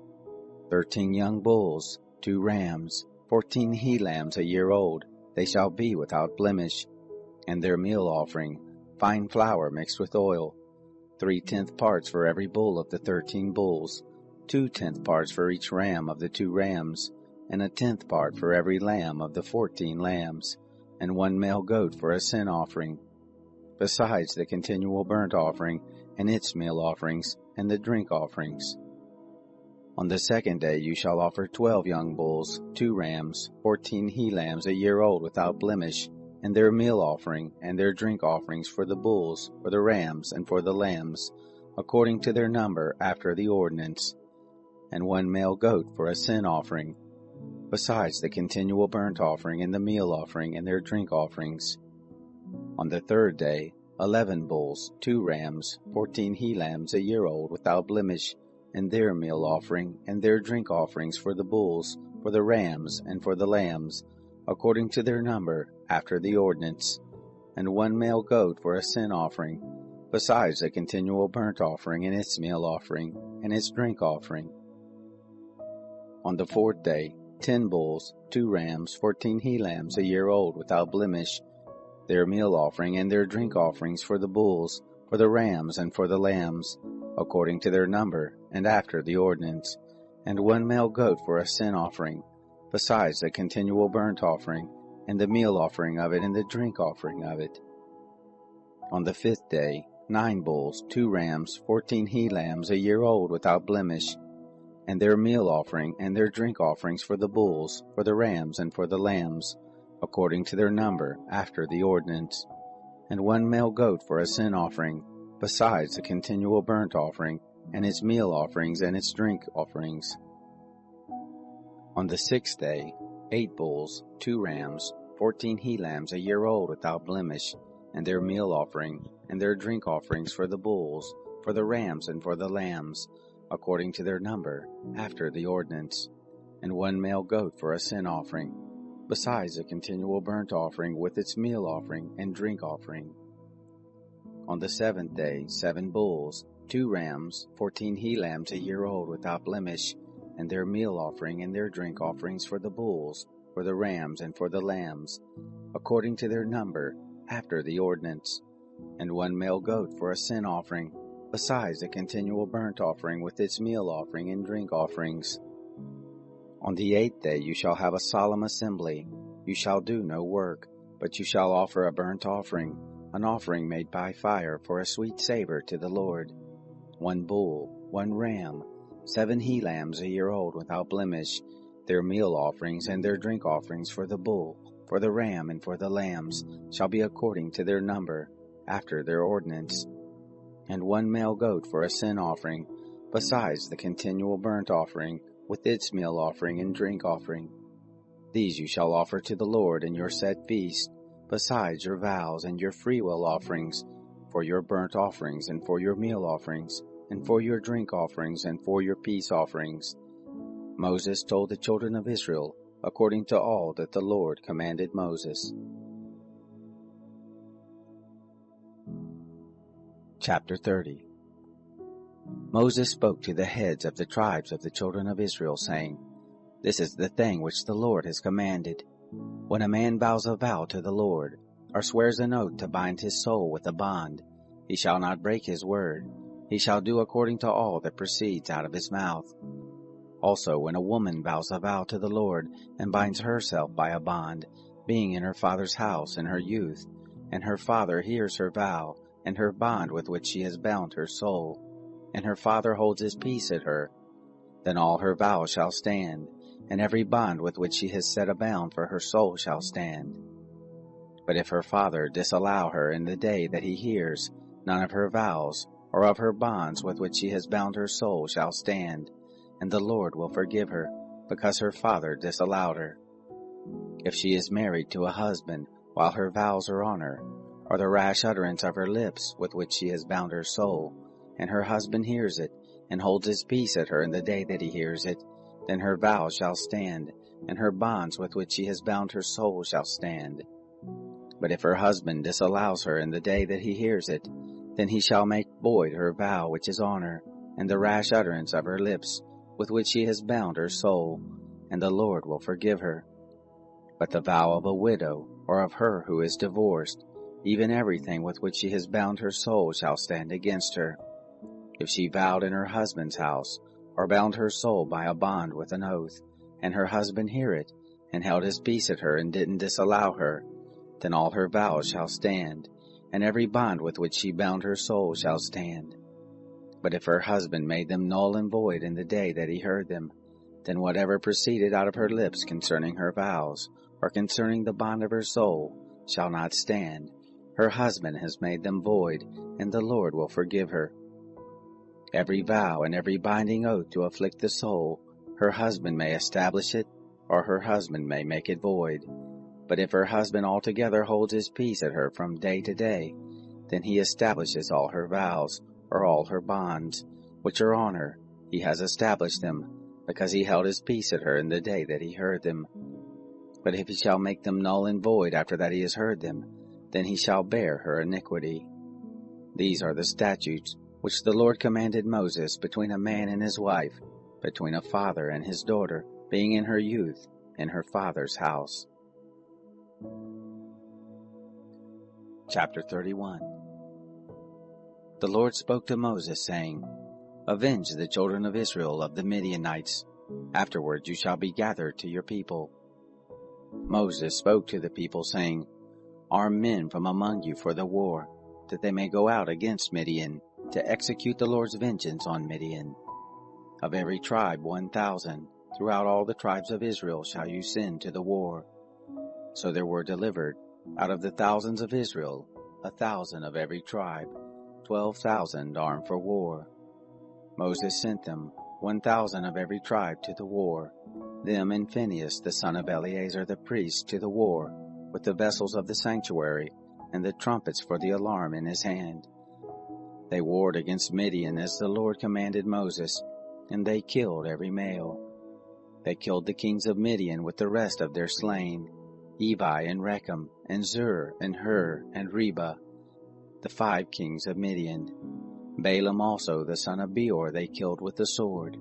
13 young bulls, 2 rams, 14 he-lambs a year old, they shall be without blemish. And their meal offering, fine flour mixed with oil, 3/10 parts for every bull of the 13 bulls, 2/10 parts for each ram of the 2 rams, and 1/10 part for every lamb of the 14 lambs, and 1 male goat for a sin offering, besides the continual burnt offering and its meal offerings and the drink offerings. On the 2nd day you shall offer 12 young bulls, 2 rams, 14 he-lambs a year old without blemish, and their meal offering and their drink offerings for the bulls, for the rams, and for the lambs, according to their number after the ordinance, and 1 male goat for a sin offering, besides the continual burnt offering and the meal offering and their drink offerings. On the 3rd day, 11 bulls, 2 rams, 14 he-lambs a year old without blemish, and their meal offering and their drink offerings for the bulls, for the rams, and for the lambs, according to their number after the ordinance, and 1 male goat for a sin offering, besides the continual burnt offering and its meal offering and its drink offering. On the 4th day, 10 bulls, 2 rams, 14 he-lambs a year old without blemish, their meal offering and their drink offerings for the bulls, for the rams, and for the lambs, according to their number and after the ordinance, and 1 male goat for a sin offering, besides the continual burnt offering and the meal offering of it and the drink offering of it. On the 5th day, 9 bulls, 2 rams, 14 he-lambs a year old without blemish, and their meal offering and their drink offerings for the bulls, for the rams, and for the lambs, according to their number after the ordinance, and 1 male goat for a sin offering, besides the continual burnt offering and its meal offerings and its drink offerings. On the 6th day, 8 bulls, 2 rams, 14 he-lambs a year old without blemish, and their meal offering and their drink offerings for the bulls, for the rams, and for the lambs, according to their number after the ordinance, and 1 male goat for a sin offering, besides a continual burnt offering with its meal offering and drink offering. On the 7th day, 7 bulls, 2 rams, 14 he-lambs a year old without blemish, and their meal offering and their drink offerings for the bulls, for the rams, and for the lambs, according to their number after the ordinance, and 1 male goat for a sin offering, besides a continual burnt offering with its meal offering and drink offerings. On the 8th day you shall have a solemn assembly. You shall do no work, but you shall offer a burnt offering, an offering made by fire for a sweet savor to the Lord. 1 bull, 1 ram, 7 he-lambs a year old without blemish, their meal offerings and their drink offerings for the bull, for the ram, and for the lambs shall be according to their number after their ordinance, and 1 male goat for a sin offering, besides the continual burnt offering with its meal offering and drink offering. These you shall offer to the Lord in your set feast, besides your vows and your freewill offerings, for your burnt offerings and for your meal offerings, and for your drink offerings and for your peace offerings. Moses told the children of Israel according to all that the Lord commanded Moses. Chapter 30. Moses spoke to the heads of the tribes of the children of Israel, saying, This is the thing which the Lord has commanded. When a man vows a vow to the Lord, or swears an oath to bind his soul with a bond, he shall not break his word. He shall do according to all that proceeds out of his mouth. Also, when a woman vows a vow to the Lord, and binds herself by a bond, being in her father's house in her youth, and her father hears her vow, and her bond with which she has bound her soul, and her father holds his peace at her, then all her vows shall stand, and every bond with which she has set a bound for her soul shall stand. But if her father disallow her in the day that he hears, none of her vows, or of her bonds with which she has bound her soul shall stand, and the Lord will forgive her, because her father disallowed her. If she is married to a husband while her vows are on her, or the rash utterance of her lips with which she has bound her soul, and her husband hears it, and holds his peace at her in the day that he hears it, then her vows shall stand, and her bonds with which she has bound her soul shall stand. But if her husband disallows her in the day that he hears it, then he shall make void her vow which is on her, and the rash utterance of her lips, with which she has bound her soul, and the Lord will forgive her. But the vow of a widow, or of her who is divorced, even everything with which she has bound her soul shall stand against her. If she vowed in her husband's house, or bound her soul by a bond with an oath, and her husband hear it, and held his peace at her, and didn't disallow her, then all her vows shall stand, and every bond with which she bound her soul shall stand. But if her husband made them null and void in the day that he heard them, then whatever proceeded out of her lips concerning her vows, or concerning the bond of her soul, shall not stand. Her husband has made them void, and the Lord will forgive her. Every vow and every binding oath to afflict the soul, her husband may establish it, or her husband may make it void. But if her husband altogether holds his peace at her from day to day, then he establishes all her vows, or all her bonds, which are on her. He has established them, because he held his peace at her in the day that he heard them. But if he shall make them null and void after that he has heard them, then he shall bear her iniquity. These are the statutes which the Lord commanded Moses between a man and his wife, between a father and his daughter, being in her youth, in her father's house. Chapter 31. The Lord spoke to Moses, saying, Avenge the children of Israel of the Midianites. Afterward you shall be gathered to your people. Moses spoke to the people, saying, Arm men from among you for the war, that they may go out against Midian, to execute the Lord's vengeance on Midian. Of every tribe 1,000, throughout all the tribes of Israel shall you send to the war. So there were delivered, out of the thousands of Israel, 1,000 of every tribe, 12,000 armed for war. Moses sent them, 1,000 of every tribe to the war, them and Phinehas the son of Eleazar the priest to the war, with the vessels of the sanctuary, and the trumpets for the alarm in his hand. They warred against Midian as the Lord commanded Moses, and they killed every male. They killed the kings of Midian with the rest of their slain, Evi and Rechem, and Zur, and Hur, and Reba, the 5 kings of Midian. Balaam also the son of Beor they killed with the sword.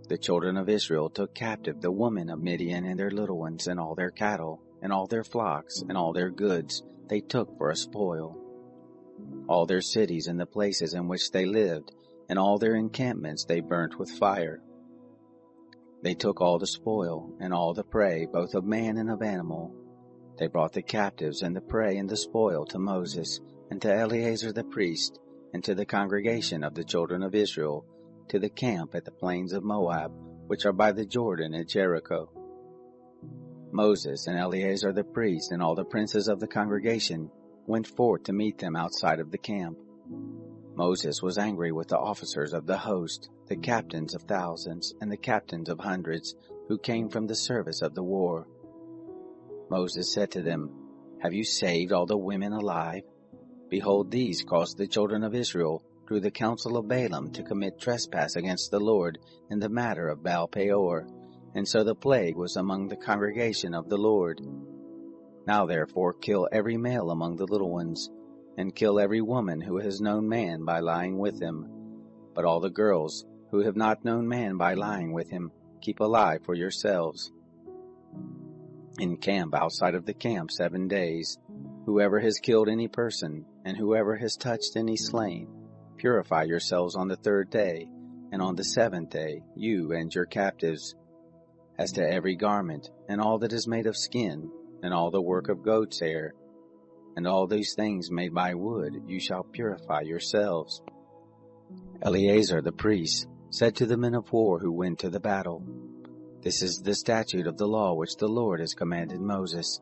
The children of Israel took captive the women of Midian and their little ones, and all their cattle, and all their flocks, and all their goods they took for a spoil. All their cities and the places in which they lived, and all their encampments they burnt with fire. They took all the spoil, and all the prey, both of man and of animal. They brought the captives and the prey and the spoil to Moses, and to Eleazar the priest, and to the congregation of the children of Israel, to the camp at the plains of Moab, which are by the Jordan at Jericho. Moses and Eleazar the priest and all the princes of the congregation went forth to meet them outside of the camp. Moses was angry with the officers of the host, the captains of thousands, and the captains of hundreds, who came from the service of the war. Moses said to them, Have you saved all the women alive? Behold, these caused the children of Israel, through the counsel of Balaam, to commit trespass against the Lord in the matter of Baal Peor, and so the plague was among the congregation of the Lord. Now therefore kill every male among the little ones, and kill every woman who has known man by lying with him. But all the girls who have not known man by lying with him, keep alive for yourselves. Encamp outside of the camp 7 days. Whoever has killed any person, and whoever has touched any slain, purify yourselves on the 3rd day, and on the 7th day, you and your captives. As to every garment, and all that is made of skin, and all the work of goat's hair, and all these things made by wood, you shall purify yourselves. Eleazar the priest said to the men of war who went to the battle, This is the statute of the law which the Lord has commanded Moses.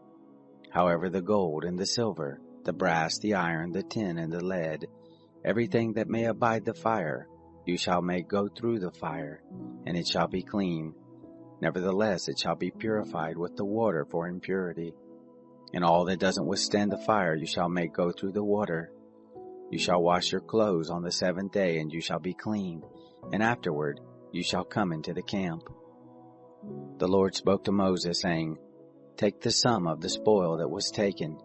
However, the gold and the silver, the brass, the iron, the tin, and the lead, Everything that may abide the fire, you shall make go through the fire, and it shall be clean. Nevertheless, it shall be purified with the water for impurity. And all that doesn't withstand the fire, you shall make go through the water. You shall wash your clothes on the 7th day, and you shall be clean, and afterward you shall come into the camp. The Lord spoke to Moses, saying, Take the sum of the spoil that was taken,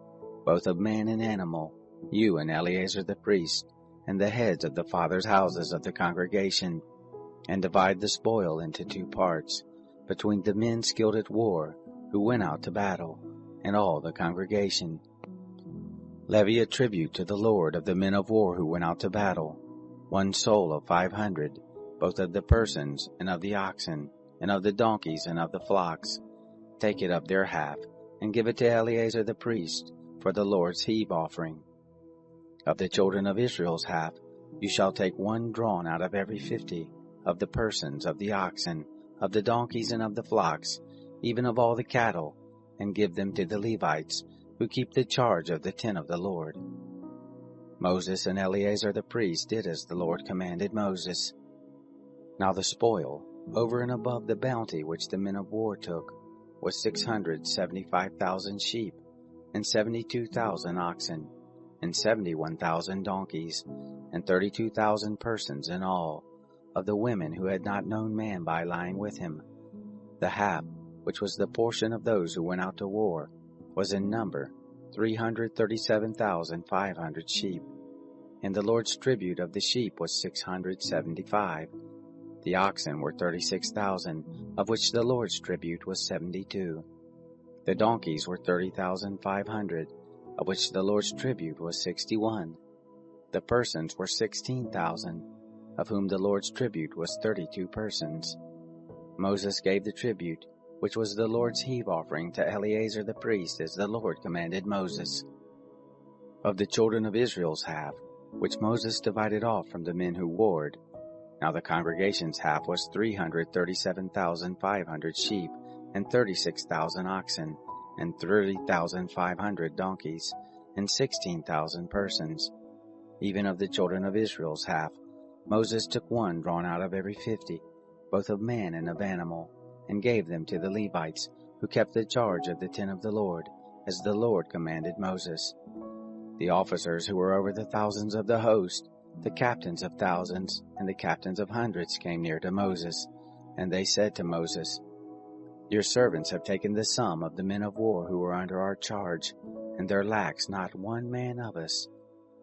both of man and animal, you and Eleazar the priest, and the heads of the fathers' houses of the congregation, and divide the spoil into 2 parts, between the men skilled at war, who went out to battle, and all the congregation. Levy a tribute to the Lord of the men of war who went out to battle, 1 soul of 500, both of the persons, and of the oxen, and of the donkeys, and of the flocks. Take it of their half, and give it to Eleazar the priest, for the Lord's heave offering. Of the children of Israel's half, you shall take 1 drawn out of every 50, of the persons, of the oxen, of the donkeys, and of the flocks, even of all the cattle, and give them to the Levites, who keep the charge of the tent of the Lord. Moses and Eleazar the priest did as the Lord commanded Moses. Now the spoil, over and above the bounty which the men of war took, was 675,000 sheep, and 72,000 oxen, and 71,000 donkeys, and 32,000 persons in all, of the women who had not known man by lying with him. The half, which was the portion of those who went out to war, was in number 337,500 sheep, and the Lord's tribute of the sheep was 675. The oxen were 36,000, of which the Lord's tribute was 72. The donkeys were 30,500, of which the Lord's tribute was 61. The persons were 16,000, of whom the Lord's tribute was 32 persons. Moses gave the tribute, which was the Lord's heave offering, to Eleazar the priest, as the Lord commanded Moses. Of the children of Israel's half, which Moses divided off from the men who warred, now the congregation's half was 337,500 sheep, and 36,000 oxen, and 30,500 donkeys, and 16,000 persons. Even of the children of Israel's half, Moses took 1 drawn out of every 50, both of man and of animal, and gave them to the Levites, who kept the charge of the tent of the Lord, as the Lord commanded Moses. The officers who were over the thousands of the host, the captains of thousands, and the captains of hundreds came near to Moses, and they said to Moses, Your servants have taken the sum of the men of war who were under our charge, and there lacks not 1 man of us.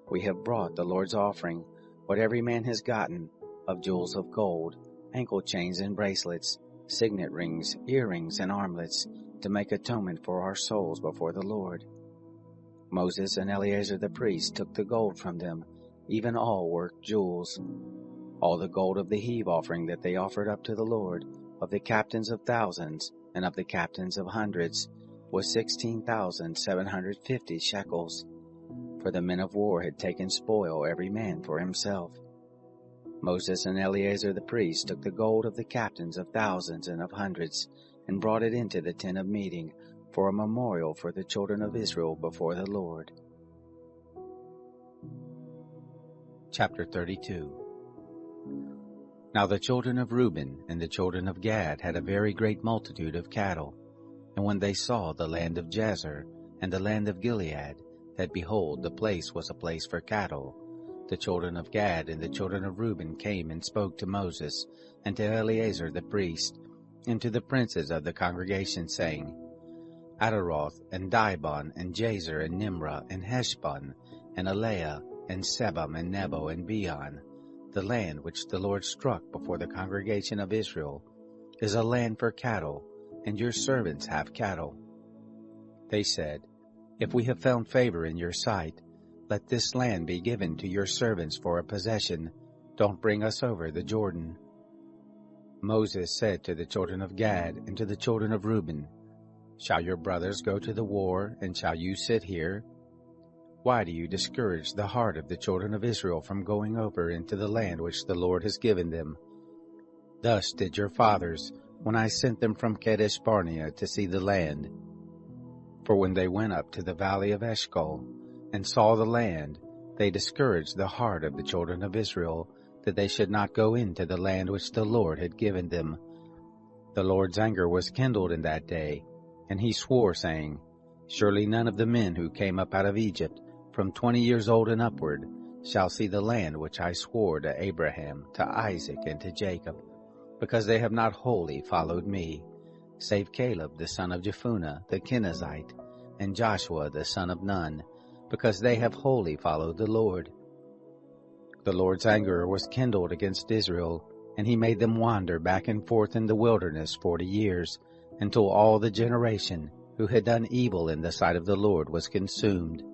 We have brought the Lord's offering, what every man has gotten, of jewels of gold, ankle chains and bracelets, signet rings, earrings, and armlets, to make atonement for our souls before the Lord. Moses and Eleazar the priest took the gold from them, even all worked jewels. All the gold of the heave offering that they offered up to the Lord, of the captains of thousands, and of the captains of hundreds, was 16,750 shekels. For the men of war had taken spoil every man for himself. Moses and Eleazar the priest took the gold of the captains of thousands and of hundreds, and brought it into the tent of meeting, for a memorial for the children of Israel before the Lord. Chapter 32. Now the children of Reuben and the children of Gad had a very great multitude of cattle. And when they saw the land of Jazer and the land of Gilead, that behold, the place was a place for cattle, the children of Gad and the children of Reuben came and spoke to Moses and to Eleazar the priest, and to the princes of the congregation, saying, Ataroth and Dibon and Jazer and Nimrah and Heshbon and Eleah and Sebam and Nebo and Beon, the land which the Lord struck before the congregation of Israel, is a land for cattle, and your servants have cattle. They said, If we have found favor in your sight, let this land be given to your servants for a possession. Don't bring us over the Jordan. Moses said to the children of Gad and to the children of Reuben, Shall your brothers go to the war, and shall you sit here? Why do you discourage the heart of the children of Israel from going over into the land which the Lord has given them? Thus did your fathers, when I sent them from Kadesh Barnea to see the land. For when they went up to the valley of Eshcol, and saw the land, they discouraged the heart of the children of Israel, that they should not go into the land which the Lord had given them. The Lord's anger was kindled in that day, and he swore, saying, Surely none of the men who came up out of Egypt, from 20 years old and upward, shall see the land which I swore to Abraham, to Isaac, and to Jacob, because they have not wholly followed me, save Caleb the son of Jephunneh the Kenizzite, and Joshua the son of Nun, because they have wholly followed the Lord. The Lord's anger was kindled against Israel, and he made them wander back and forth in the wilderness 40 years, until all the generation who had done evil in the sight of the Lord was consumed.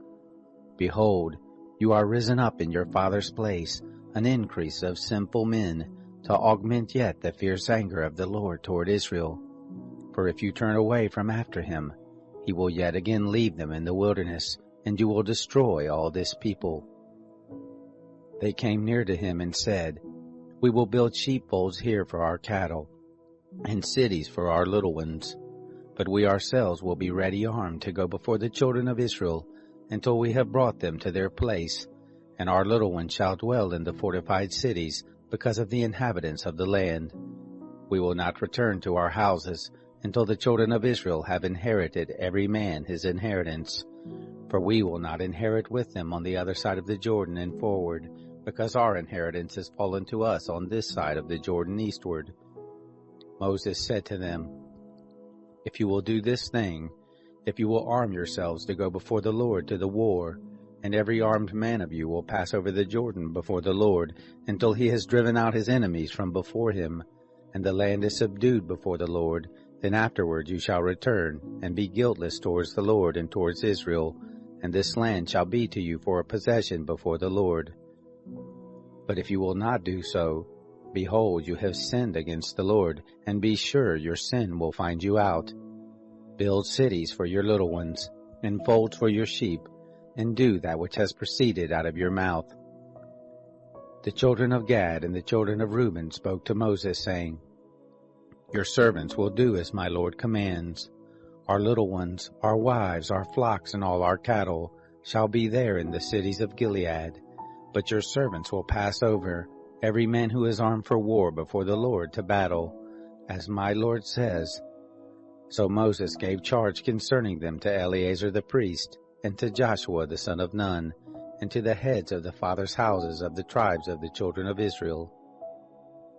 Behold, you are risen up in your father's place, an increase of sinful men, to augment yet the fierce anger of the Lord toward Israel. For if you turn away from after him, he will yet again leave them in the wilderness, and you will destroy all this people. They came near to him and said, We will build sheepfolds here for our cattle, and cities for our little ones. But we ourselves will be ready armed to go before the children of Israel, until we have brought them to their place, and our little ones shall dwell in the fortified cities, because of the inhabitants of the land. We will not return to our houses, until the children of Israel have inherited every man his inheritance. For we will not inherit with them on the other side of the Jordan and forward, because our inheritance has fallen to us on this side of the Jordan eastward. Moses said to them, If you will do this thing, if you will arm yourselves to go before the Lord to the war, and every armed man of you will pass over the Jordan before the Lord, until he has driven out his enemies from before him, and the land is subdued before the Lord, then afterward you shall return, and be guiltless towards the Lord and towards Israel, and this land shall be to you for a possession before the Lord. But if you will not do so, behold, you have sinned against the Lord, and be sure your sin will find you out. Build cities for your little ones, and folds for your sheep, and do that which has proceeded out of your mouth. The children of Gad and the children of Reuben spoke to Moses, saying, Your servants will do as my Lord commands. Our little ones, our wives, our flocks, and all our cattle shall be there in the cities of Gilead. But your servants will pass over, every man who is armed for war before the Lord to battle, as my Lord says. So Moses gave charge concerning them to Eleazar the priest, and to Joshua the son of Nun, and to the heads of the fathers' houses of the tribes of the children of Israel.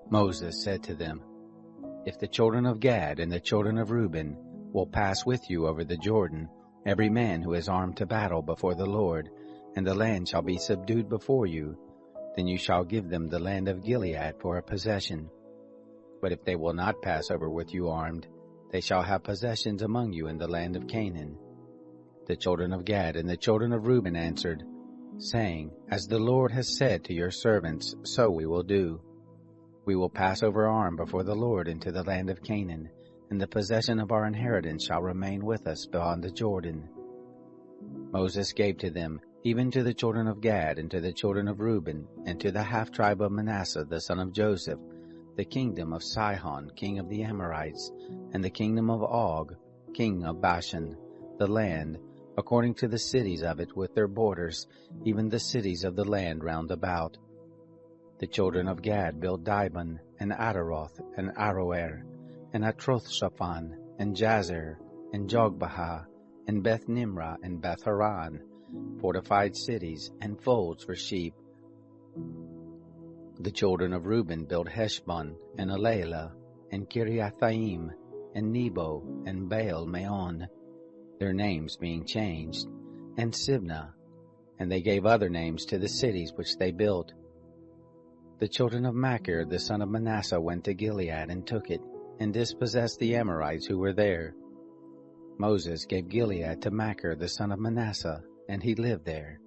Moses said to them, If the children of Gad and the children of Reuben will pass with you over the Jordan, every man who is armed to battle before the Lord, and the land shall be subdued before you, then you shall give them the land of Gilead for a possession. But if they will not pass over with you armed, they shall have possessions among you in the land of Canaan. The children of Gad and the children of Reuben answered, saying, As the Lord has said to your servants, so we will do. We will pass over armed before the Lord into the land of Canaan, and the possession of our inheritance shall remain with us beyond the Jordan. Moses gave to them, even to the children of Gad and to the children of Reuben, and to the half-tribe of Manasseh the son of Joseph, the kingdom of Sihon, king of the Amorites, and the kingdom of Og, king of Bashan, the land, according to the cities of it with their borders, even the cities of the land round about. The children of Gad built Dibon, and Ataroth, and Aroer, and Atroth-Shaphan, and Jazer, and Jogbehah, and Beth-Nimrah, and Beth-Haran, fortified cities, and folds for sheep. The children of Reuben built Heshbon, and Elelah, and Kiriathaim, and Nebo, and Baal-Meon, their names being changed, and Sibnah, and they gave other names to the cities which they built. The children of Machir the son of Manasseh went to Gilead and took it, and dispossessed the Amorites who were there. Moses gave Gilead to Machir the son of Manasseh, and he lived there.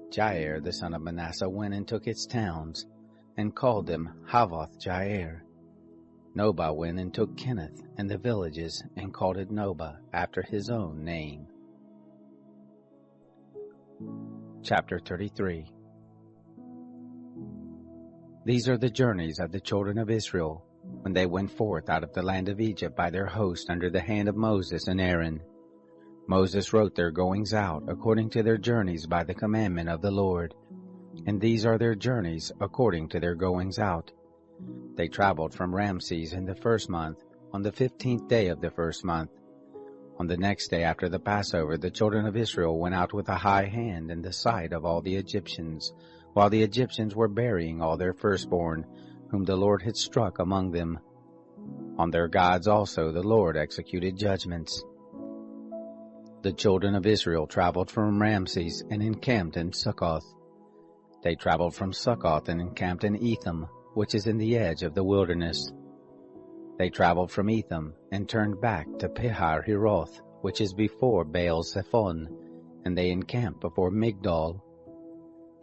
Jair the son of Manasseh went and took its towns, and called them Havoth-Jair. Nobah went and took Kenath and the villages, and called it Nobah, after his own name. Chapter 33. These are the journeys of the children of Israel, when they went forth out of the land of Egypt by their host under the hand of Moses and Aaron. Moses wrote their goings out according to their journeys by the commandment of the Lord. And these are their journeys according to their goings out. They traveled from Ramses in the first month, on the 15th day of the first month. On the next day after the Passover, the children of Israel went out with a high hand in the sight of all the Egyptians, while the Egyptians were burying all their firstborn, whom the Lord had struck among them. On their gods also the Lord executed judgments. The children of Israel traveled from Ramses and encamped in Succoth. They traveled from Succoth and encamped in Etham, which is in the edge of the wilderness. They traveled from Etham and turned back to Pihar-Hiroth, which is before Baal-Zephon, and they encamped before Migdol.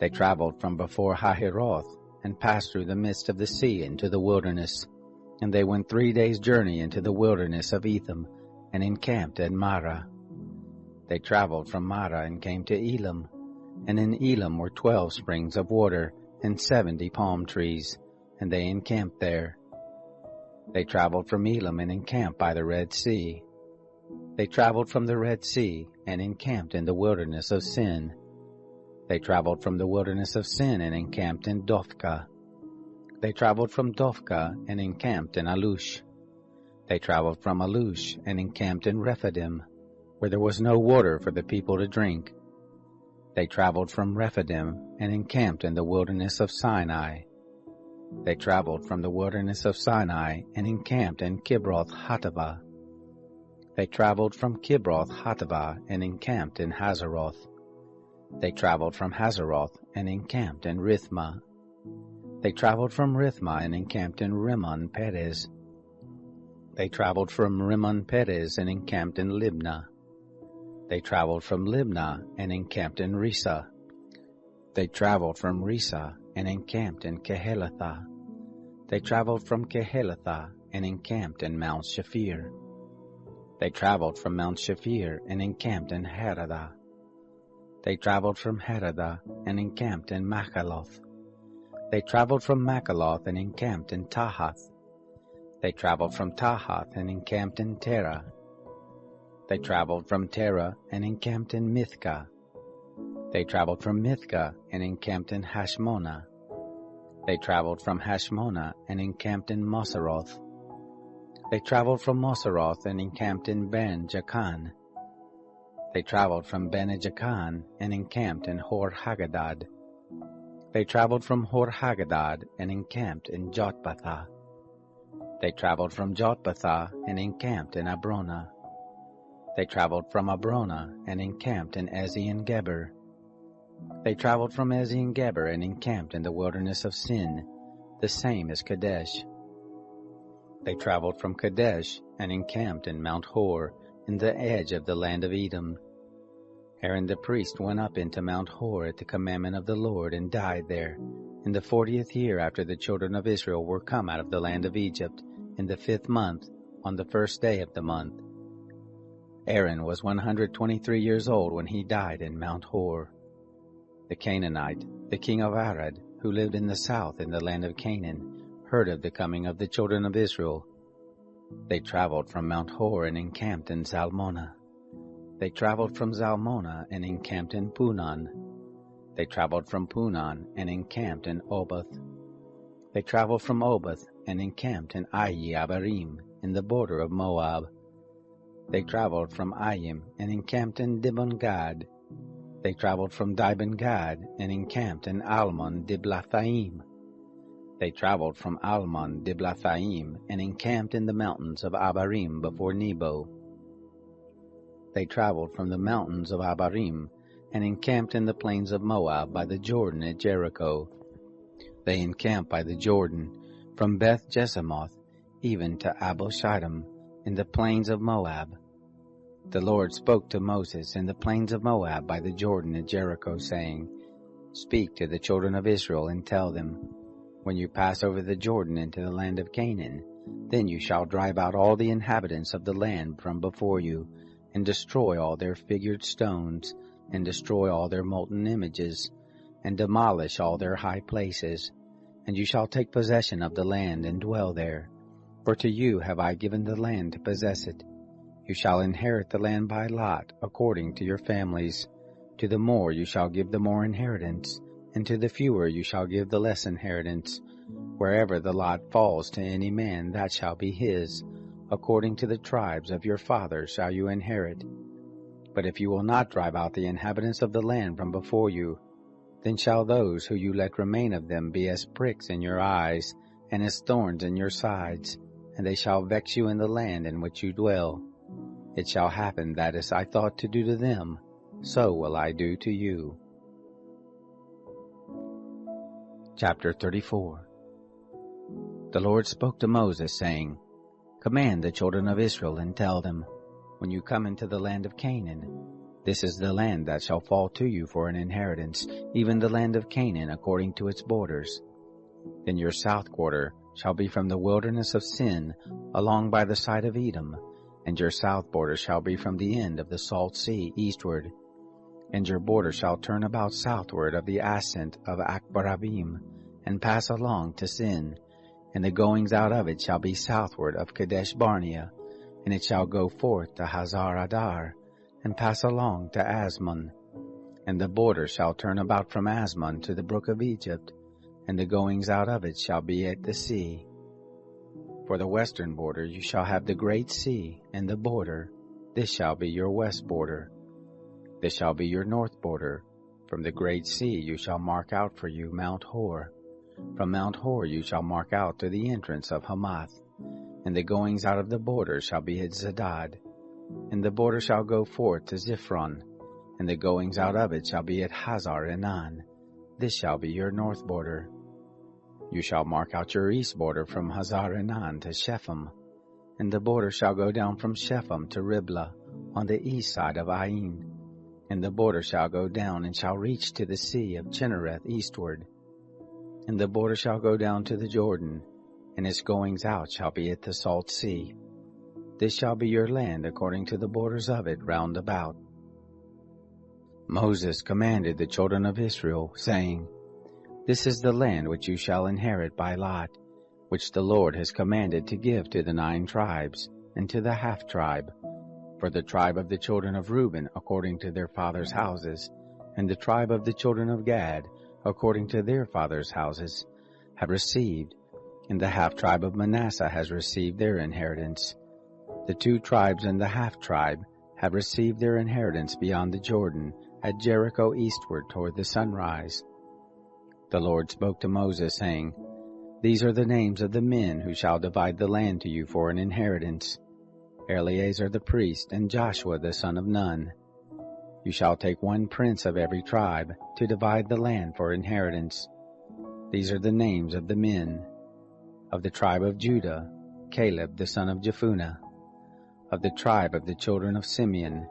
They traveled from before Hahiroth and passed through the midst of the sea into the wilderness. And they went 3 days' journey into the wilderness of Etham and encamped at Marah. They traveled from Marah and came to Elam, and in Elam were 12 springs of water and 70 palm trees, and they encamped there. They traveled from Elam and encamped by the Red Sea. They traveled from the Red Sea and encamped in the wilderness of Sin. They traveled from the wilderness of Sin and encamped in Dophkah. They traveled from Dophkah and encamped in Alush. They traveled from Alush and encamped in Rephidim, where there was no water for the people to drink. They traveled from Rephidim and encamped in the wilderness of Sinai. They traveled from the wilderness of Sinai and encamped in Kibroth Hattaavah. They traveled from Kibroth Hattaavah and encamped in Hazeroth. They traveled from Hazeroth and encamped in Rithmah. They traveled from Rithmah and encamped in Rimmon Perez. They traveled from Rimmon Perez and encamped in Libnah. They traveled from Libnah and encamped in Risa. They traveled from Risa and encamped in Kehelatha. They traveled from Kehelatha and encamped in Mount Shafir. They traveled from Mount Shafir and encamped in Heradah. They traveled from Heradah and encamped in Machaloth. They traveled from Machaloth and encamped in Tahath. They traveled from Tahath and encamped in Terah. They traveled from Terah and encamped in Mithkah. They traveled from Mithkah and encamped in Hashmonah. They traveled from Hashmonah and encamped in Moseroth. They traveled from Moseroth and encamped in Ben-Jacan. They traveled from Ben-Jacan and encamped in Hor-Hagadad. They traveled from Hor-Hagadad and encamped in Jotbathah. They traveled from Jotbathah and encamped in Abrona. They traveled from Abrona and encamped in Ezion-Geber. They traveled from Ezion-Geber and encamped in the wilderness of Sin, the same as Kadesh. They traveled from Kadesh and encamped in Mount Hor, in the edge of the land of Edom. Aaron the priest went up into Mount Hor at the commandment of the Lord and died there, in the 40th year after the children of Israel were come out of the land of Egypt, in the 5th month, on the 1st day of the month. Aaron was 123 years old when he died in Mount Hor. The Canaanite, the king of Arad, who lived in the south in the land of Canaan, heard of the coming of the children of Israel. They traveled from Mount Hor and encamped in Zalmonah. They traveled from Zalmonah and encamped in Punon. They traveled from Punon and encamped in Oboth. They traveled from Oboth and encamped in Ayi-Abarim, in the border of Moab. They traveled from Ayim and encamped in Dibon-Gad. They traveled from Dibon-Gad and encamped in Almon-Diblathaim. They traveled from Almon-Diblathaim and encamped in the mountains of Abarim before Nebo. They traveled from the mountains of Abarim and encamped in the plains of Moab by the Jordan at Jericho. They encamped by the Jordan, from Beth-Jesimoth even to Abel-Shittim, in the plains of Moab. The Lord spoke to Moses in the plains of Moab by the Jordan at Jericho, saying, Speak to the children of Israel and tell them, When you pass over the Jordan into the land of Canaan, then you shall drive out all the inhabitants of the land from before you, and destroy all their figured stones, and destroy all their molten images, and demolish all their high places. And you shall take possession of the land and dwell there. For to you have I given the land to possess it. You shall inherit the land by lot, according to your families. To the more you shall give the more inheritance, and to the fewer you shall give the less inheritance. Wherever the lot falls to any man, that shall be his. According to the tribes of your fathers shall you inherit. But if you will not drive out the inhabitants of the land from before you, then shall those who you let remain of them be as pricks in your eyes, and as thorns in your sides, and they shall vex you in the land in which you dwell. It shall happen that as I thought to do to them, so will I do to you. Chapter 34. The Lord spoke to Moses, saying, Command the children of Israel, and tell them, when you come into the land of Canaan, this is the land that shall fall to you for an inheritance, even the land of Canaan according to its borders. Then your south quarter shall be from the wilderness of Sin, along by the side of Edom, and your south border shall be from the end of the salt sea eastward. And your border shall turn about southward of the ascent of Akbarabim, and pass along to Sin, and the goings out of it shall be southward of Kadesh Barnea, and it shall go forth to Hazar Adar, and pass along to Asmon. And the border shall turn about from Asmon to the brook of Egypt, and the goings out of it shall be at the sea. For the western border you shall have the great sea, and the border, this shall be your west border. This shall be your north border. From the great sea you shall mark out for you Mount Hor. From Mount Hor you shall mark out to the entrance of Hamath, and the goings out of the border shall be at Zedad. And the border shall go forth to Ziphron, and the goings out of it shall be at Hazar Enan. This shall be your north border. You shall mark out your east border from Hazar Enan to Shephem, and the border shall go down from Shephem to Riblah on the east side of Ain. And the border shall go down and shall reach to the sea of Chinnereth eastward. And the border shall go down to the Jordan, and its goings out shall be at the salt sea. This shall be your land according to the borders of it round about. Moses commanded the children of Israel, saying, This is the land which you shall inherit by lot, which the Lord has commanded to give to the 9 tribes, and to the half-tribe, for the tribe of the children of Reuben according to their fathers' houses, and the tribe of the children of Gad according to their fathers' houses, have received, and the half-tribe of Manasseh has received their inheritance. The 2 tribes and the half-tribe have received their inheritance beyond the Jordan, at Jericho eastward toward the sunrise. The Lord spoke to Moses, saying, These are the names of the men who shall divide the land to you for an inheritance: Eleazar the priest, and Joshua the son of Nun. You shall take 1 prince of every tribe to divide the land for inheritance. These are the names of the men: of the tribe of Judah, Caleb the son of Jephunneh; of the tribe of the children of Simeon,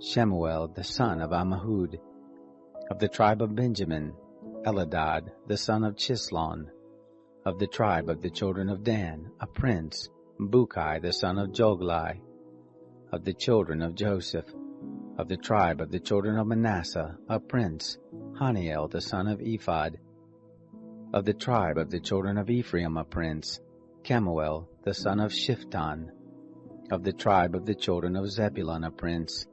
Shemuel the son of Ammihud; of the tribe of Benjamin, Eladad the son of Chislon; of the tribe of the children of Dan, a prince, Bukai the son of Joglai; of the children of Joseph; of the tribe of the children of Manasseh, a prince, Haniel the son of Ephod; of the tribe of the children of Ephraim, a prince, Kemuel the son of Shiftan; of the tribe of the children of Zebulun, a prince,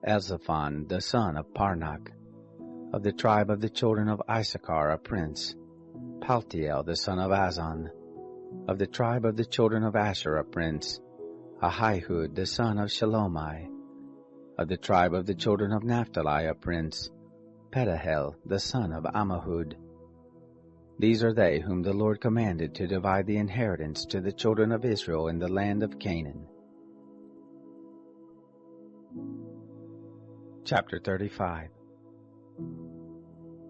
Elzaphan the son of Parnak; of the tribe of the children of Issachar, a prince, Paltiel the son of Azan; of the tribe of the children of Asher, a prince, Ahihud the son of Shalomai; of the tribe of the children of Naphtali, a prince, Pedahel the son of Ammihud. These are they whom the Lord commanded to divide the inheritance to the children of Israel in the land of Canaan. Chapter 35.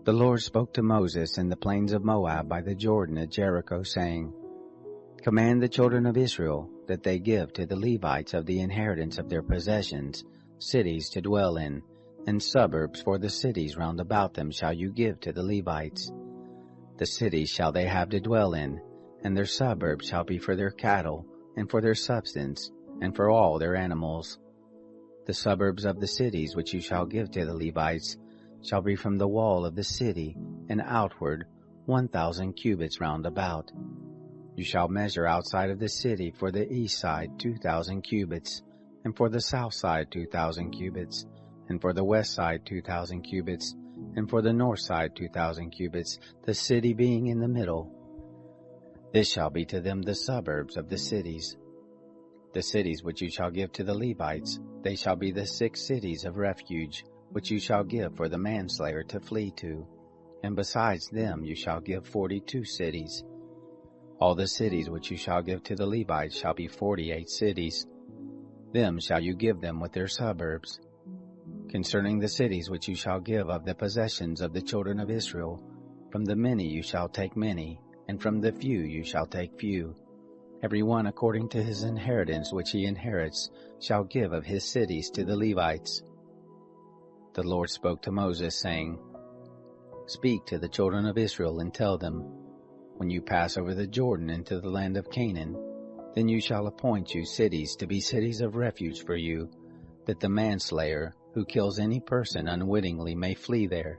The Lord spoke to Moses in the plains of Moab by the Jordan at Jericho, saying, Command the children of Israel that they give to the Levites of the inheritance of their possessions cities to dwell in, and suburbs for the cities round about them shall you give to the Levites. The cities shall they have to dwell in, and their suburbs shall be for their cattle, and for their substance, and for all their animals. The suburbs of the cities which you shall give to the Levites shall be from the wall of the city and outward 1,000 cubits round about. You shall measure outside of the city for the east side 2,000 cubits, and for the south side 2,000 cubits, and for the west side 2,000 cubits, and for the north side 2,000 cubits, the city being in the middle. This shall be to them the suburbs of the cities. The cities which you shall give to the Levites, they shall be the 6 cities of refuge, which you shall give for the manslayer to flee to, and besides them you shall give 42 cities. All the cities which you shall give to the Levites shall be 48 cities. Them shall you give them with their suburbs. Concerning the cities which you shall give of the possessions of the children of Israel, from the many you shall take many, and from the few you shall take few. Every one according to his inheritance which he inherits shall give of his cities to the Levites. The Lord spoke to Moses, saying, Speak to the children of Israel and tell them, When you pass over the Jordan into the land of Canaan, then you shall appoint you cities to be cities of refuge for you, that the manslayer who kills any person unwittingly may flee there.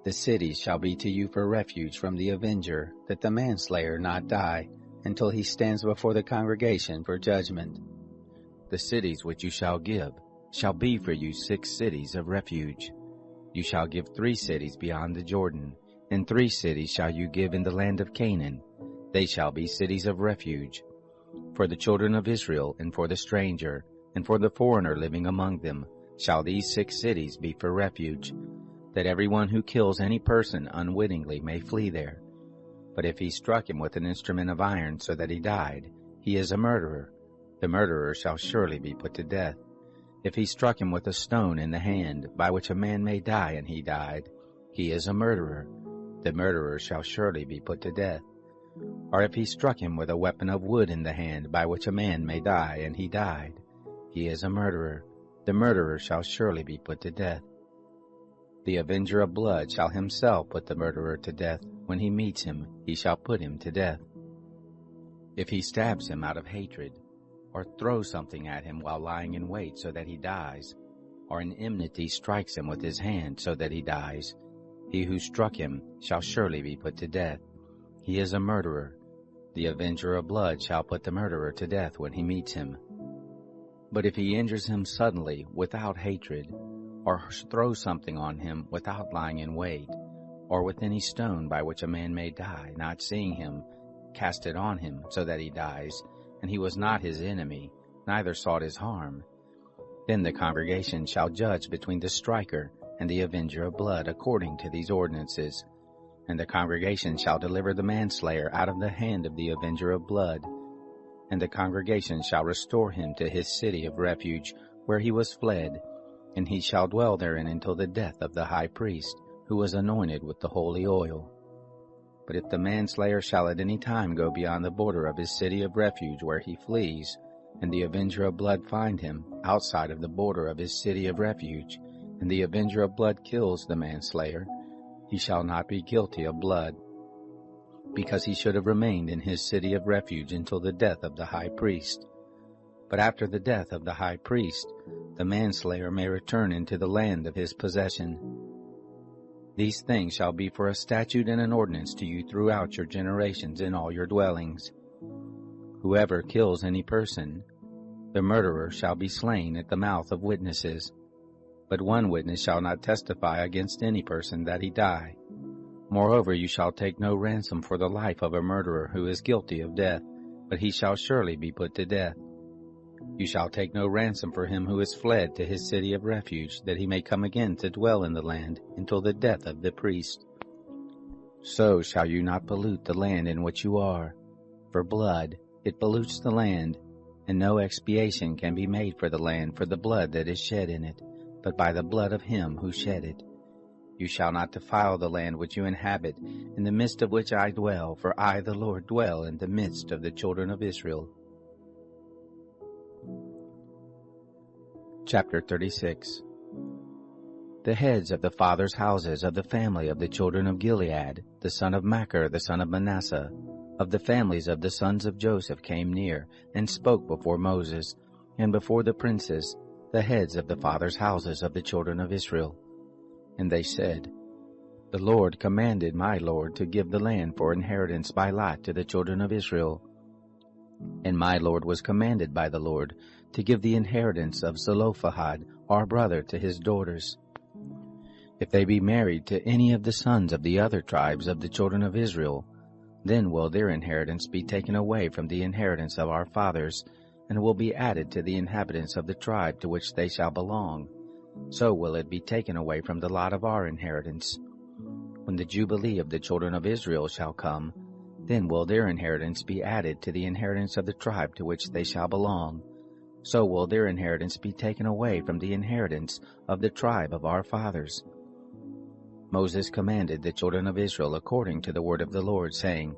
The cities shall be to you for refuge from the avenger, that the manslayer not die, until he stands before the congregation for judgment. The cities which you shall give shall be for you 6 cities of refuge. You shall give 3 cities beyond the Jordan, and 3 cities shall you give in the land of Canaan. They shall be cities of refuge. For the children of Israel, and for the stranger, and for the foreigner living among them, shall these 6 cities be for refuge, that everyone who kills any person unwittingly may flee there. But if he struck him with an instrument of iron so that he died, he is a murderer. The murderer shall surely be put to death. If he struck him with a stone in the hand, by which a man may die, and he died, he is a murderer. The murderer shall surely be put to death. Or if he struck him with a weapon of wood in the hand, by which a man may die, and he died, he is a murderer. The murderer shall surely be put to death. The avenger of blood shall himself put the murderer to death. When he meets him, he shall put him to death. If he stabs him out of hatred, or throws something at him while lying in wait so that he dies, or in enmity strikes him with his hand so that he dies, he who struck him shall surely be put to death. He is a murderer. The avenger of blood shall put the murderer to death when he meets him. But if he injures him suddenly without hatred, or throws something on him without lying in wait, or with any stone by which a man may die, not seeing him, cast it on him so that he dies, and he was not his enemy, neither sought his harm, then the congregation shall judge between the striker and the avenger of blood according to these ordinances. And the congregation shall deliver the manslayer out of the hand of the avenger of blood. And the congregation shall restore him to his city of refuge, where he was fled, and he shall dwell therein until the death of the high priest, who was anointed with the holy oil. But if the manslayer shall at any time go beyond the border of his city of refuge where he flees, and the avenger of blood find him outside of the border of his city of refuge, and the avenger of blood kills the manslayer, he shall not be guilty of blood, because he should have remained in his city of refuge until the death of the high priest. But after the death of the high priest, the manslayer may return into the land of his possession. These things shall be for a statute and an ordinance to you throughout your generations in all your dwellings. Whoever kills any person, the murderer shall be slain at the mouth of witnesses. But one witness shall not testify against any person that he die. Moreover, you shall take no ransom for the life of a murderer who is guilty of death, but he shall surely be put to death. You shall take no ransom for him who is fled to his city of refuge, that he may come again to dwell in the land until the death of the priest. So shall you not pollute the land in which you are. For blood, it pollutes the land, and no expiation can be made for the land for the blood that is shed in it, but by the blood of him who shed it. You shall not defile the land which you inhabit, in the midst of which I dwell, for I, the Lord, dwell in the midst of the children of Israel. Chapter 36. The heads of the fathers' houses of the family of the children of Gilead, the son of Machir, the son of Manasseh, of the families of the sons of Joseph, came near, and spoke before Moses, and before the princes, the heads of the fathers' houses of the children of Israel. And they said, The Lord commanded my Lord to give the land for inheritance by lot to the children of Israel. And my Lord was commanded by the Lord to give the inheritance of Zelophehad, our brother, to his daughters. If they be married to any of the sons of the other tribes of the children of Israel, then will their inheritance be taken away from the inheritance of our fathers, and will be added to the inhabitants of the tribe to which they shall belong. So will it be taken away from the lot of our inheritance. When the Jubilee of the children of Israel shall come, then will their inheritance be added to the inheritance of the tribe to which they shall belong. So will their inheritance be taken away from the inheritance of the tribe of our fathers. Moses commanded the children of Israel according to the word of the Lord, saying,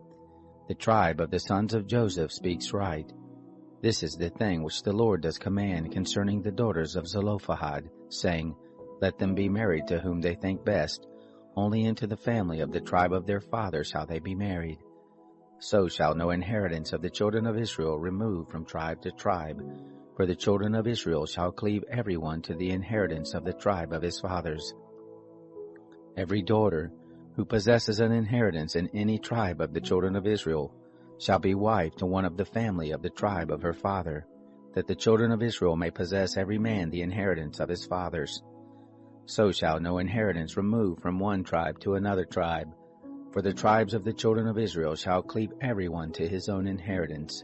The tribe of the sons of Joseph speaks right. This is the thing which the Lord does command concerning the daughters of Zelophehad, saying, Let them be married to whom they think best, only into the family of the tribe of their father shall they be married. So shall no inheritance of the children of Israel remove from tribe to tribe, for the children of Israel shall cleave every one to the inheritance of the tribe of his fathers. Every daughter who possesses an inheritance in any tribe of the children of Israel shall be wife to one of the family of the tribe of her father, that the children of Israel may possess every man the inheritance of his fathers. So shall no inheritance remove from one tribe to another tribe, for the tribes of the children of Israel shall cleave every one to his own inheritance.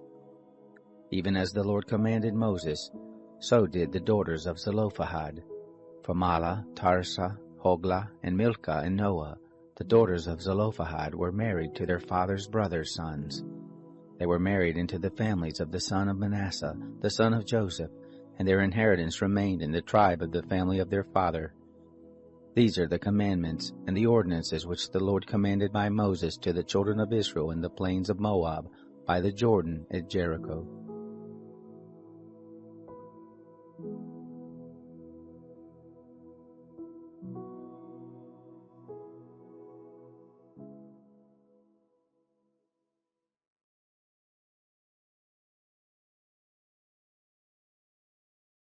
Even as the Lord commanded Moses, so did the daughters of Zelophehad. For Mahlah, Tirzah, Hoglah, and Milcah, and Noah, the daughters of Zelophehad, were married to their father's brothers' sons. They were married into the families of the son of Manasseh, the son of Joseph, and their inheritance remained in the tribe of the family of their father. These are the commandments and the ordinances which the Lord commanded by Moses to the children of Israel in the plains of Moab, by the Jordan at Jericho.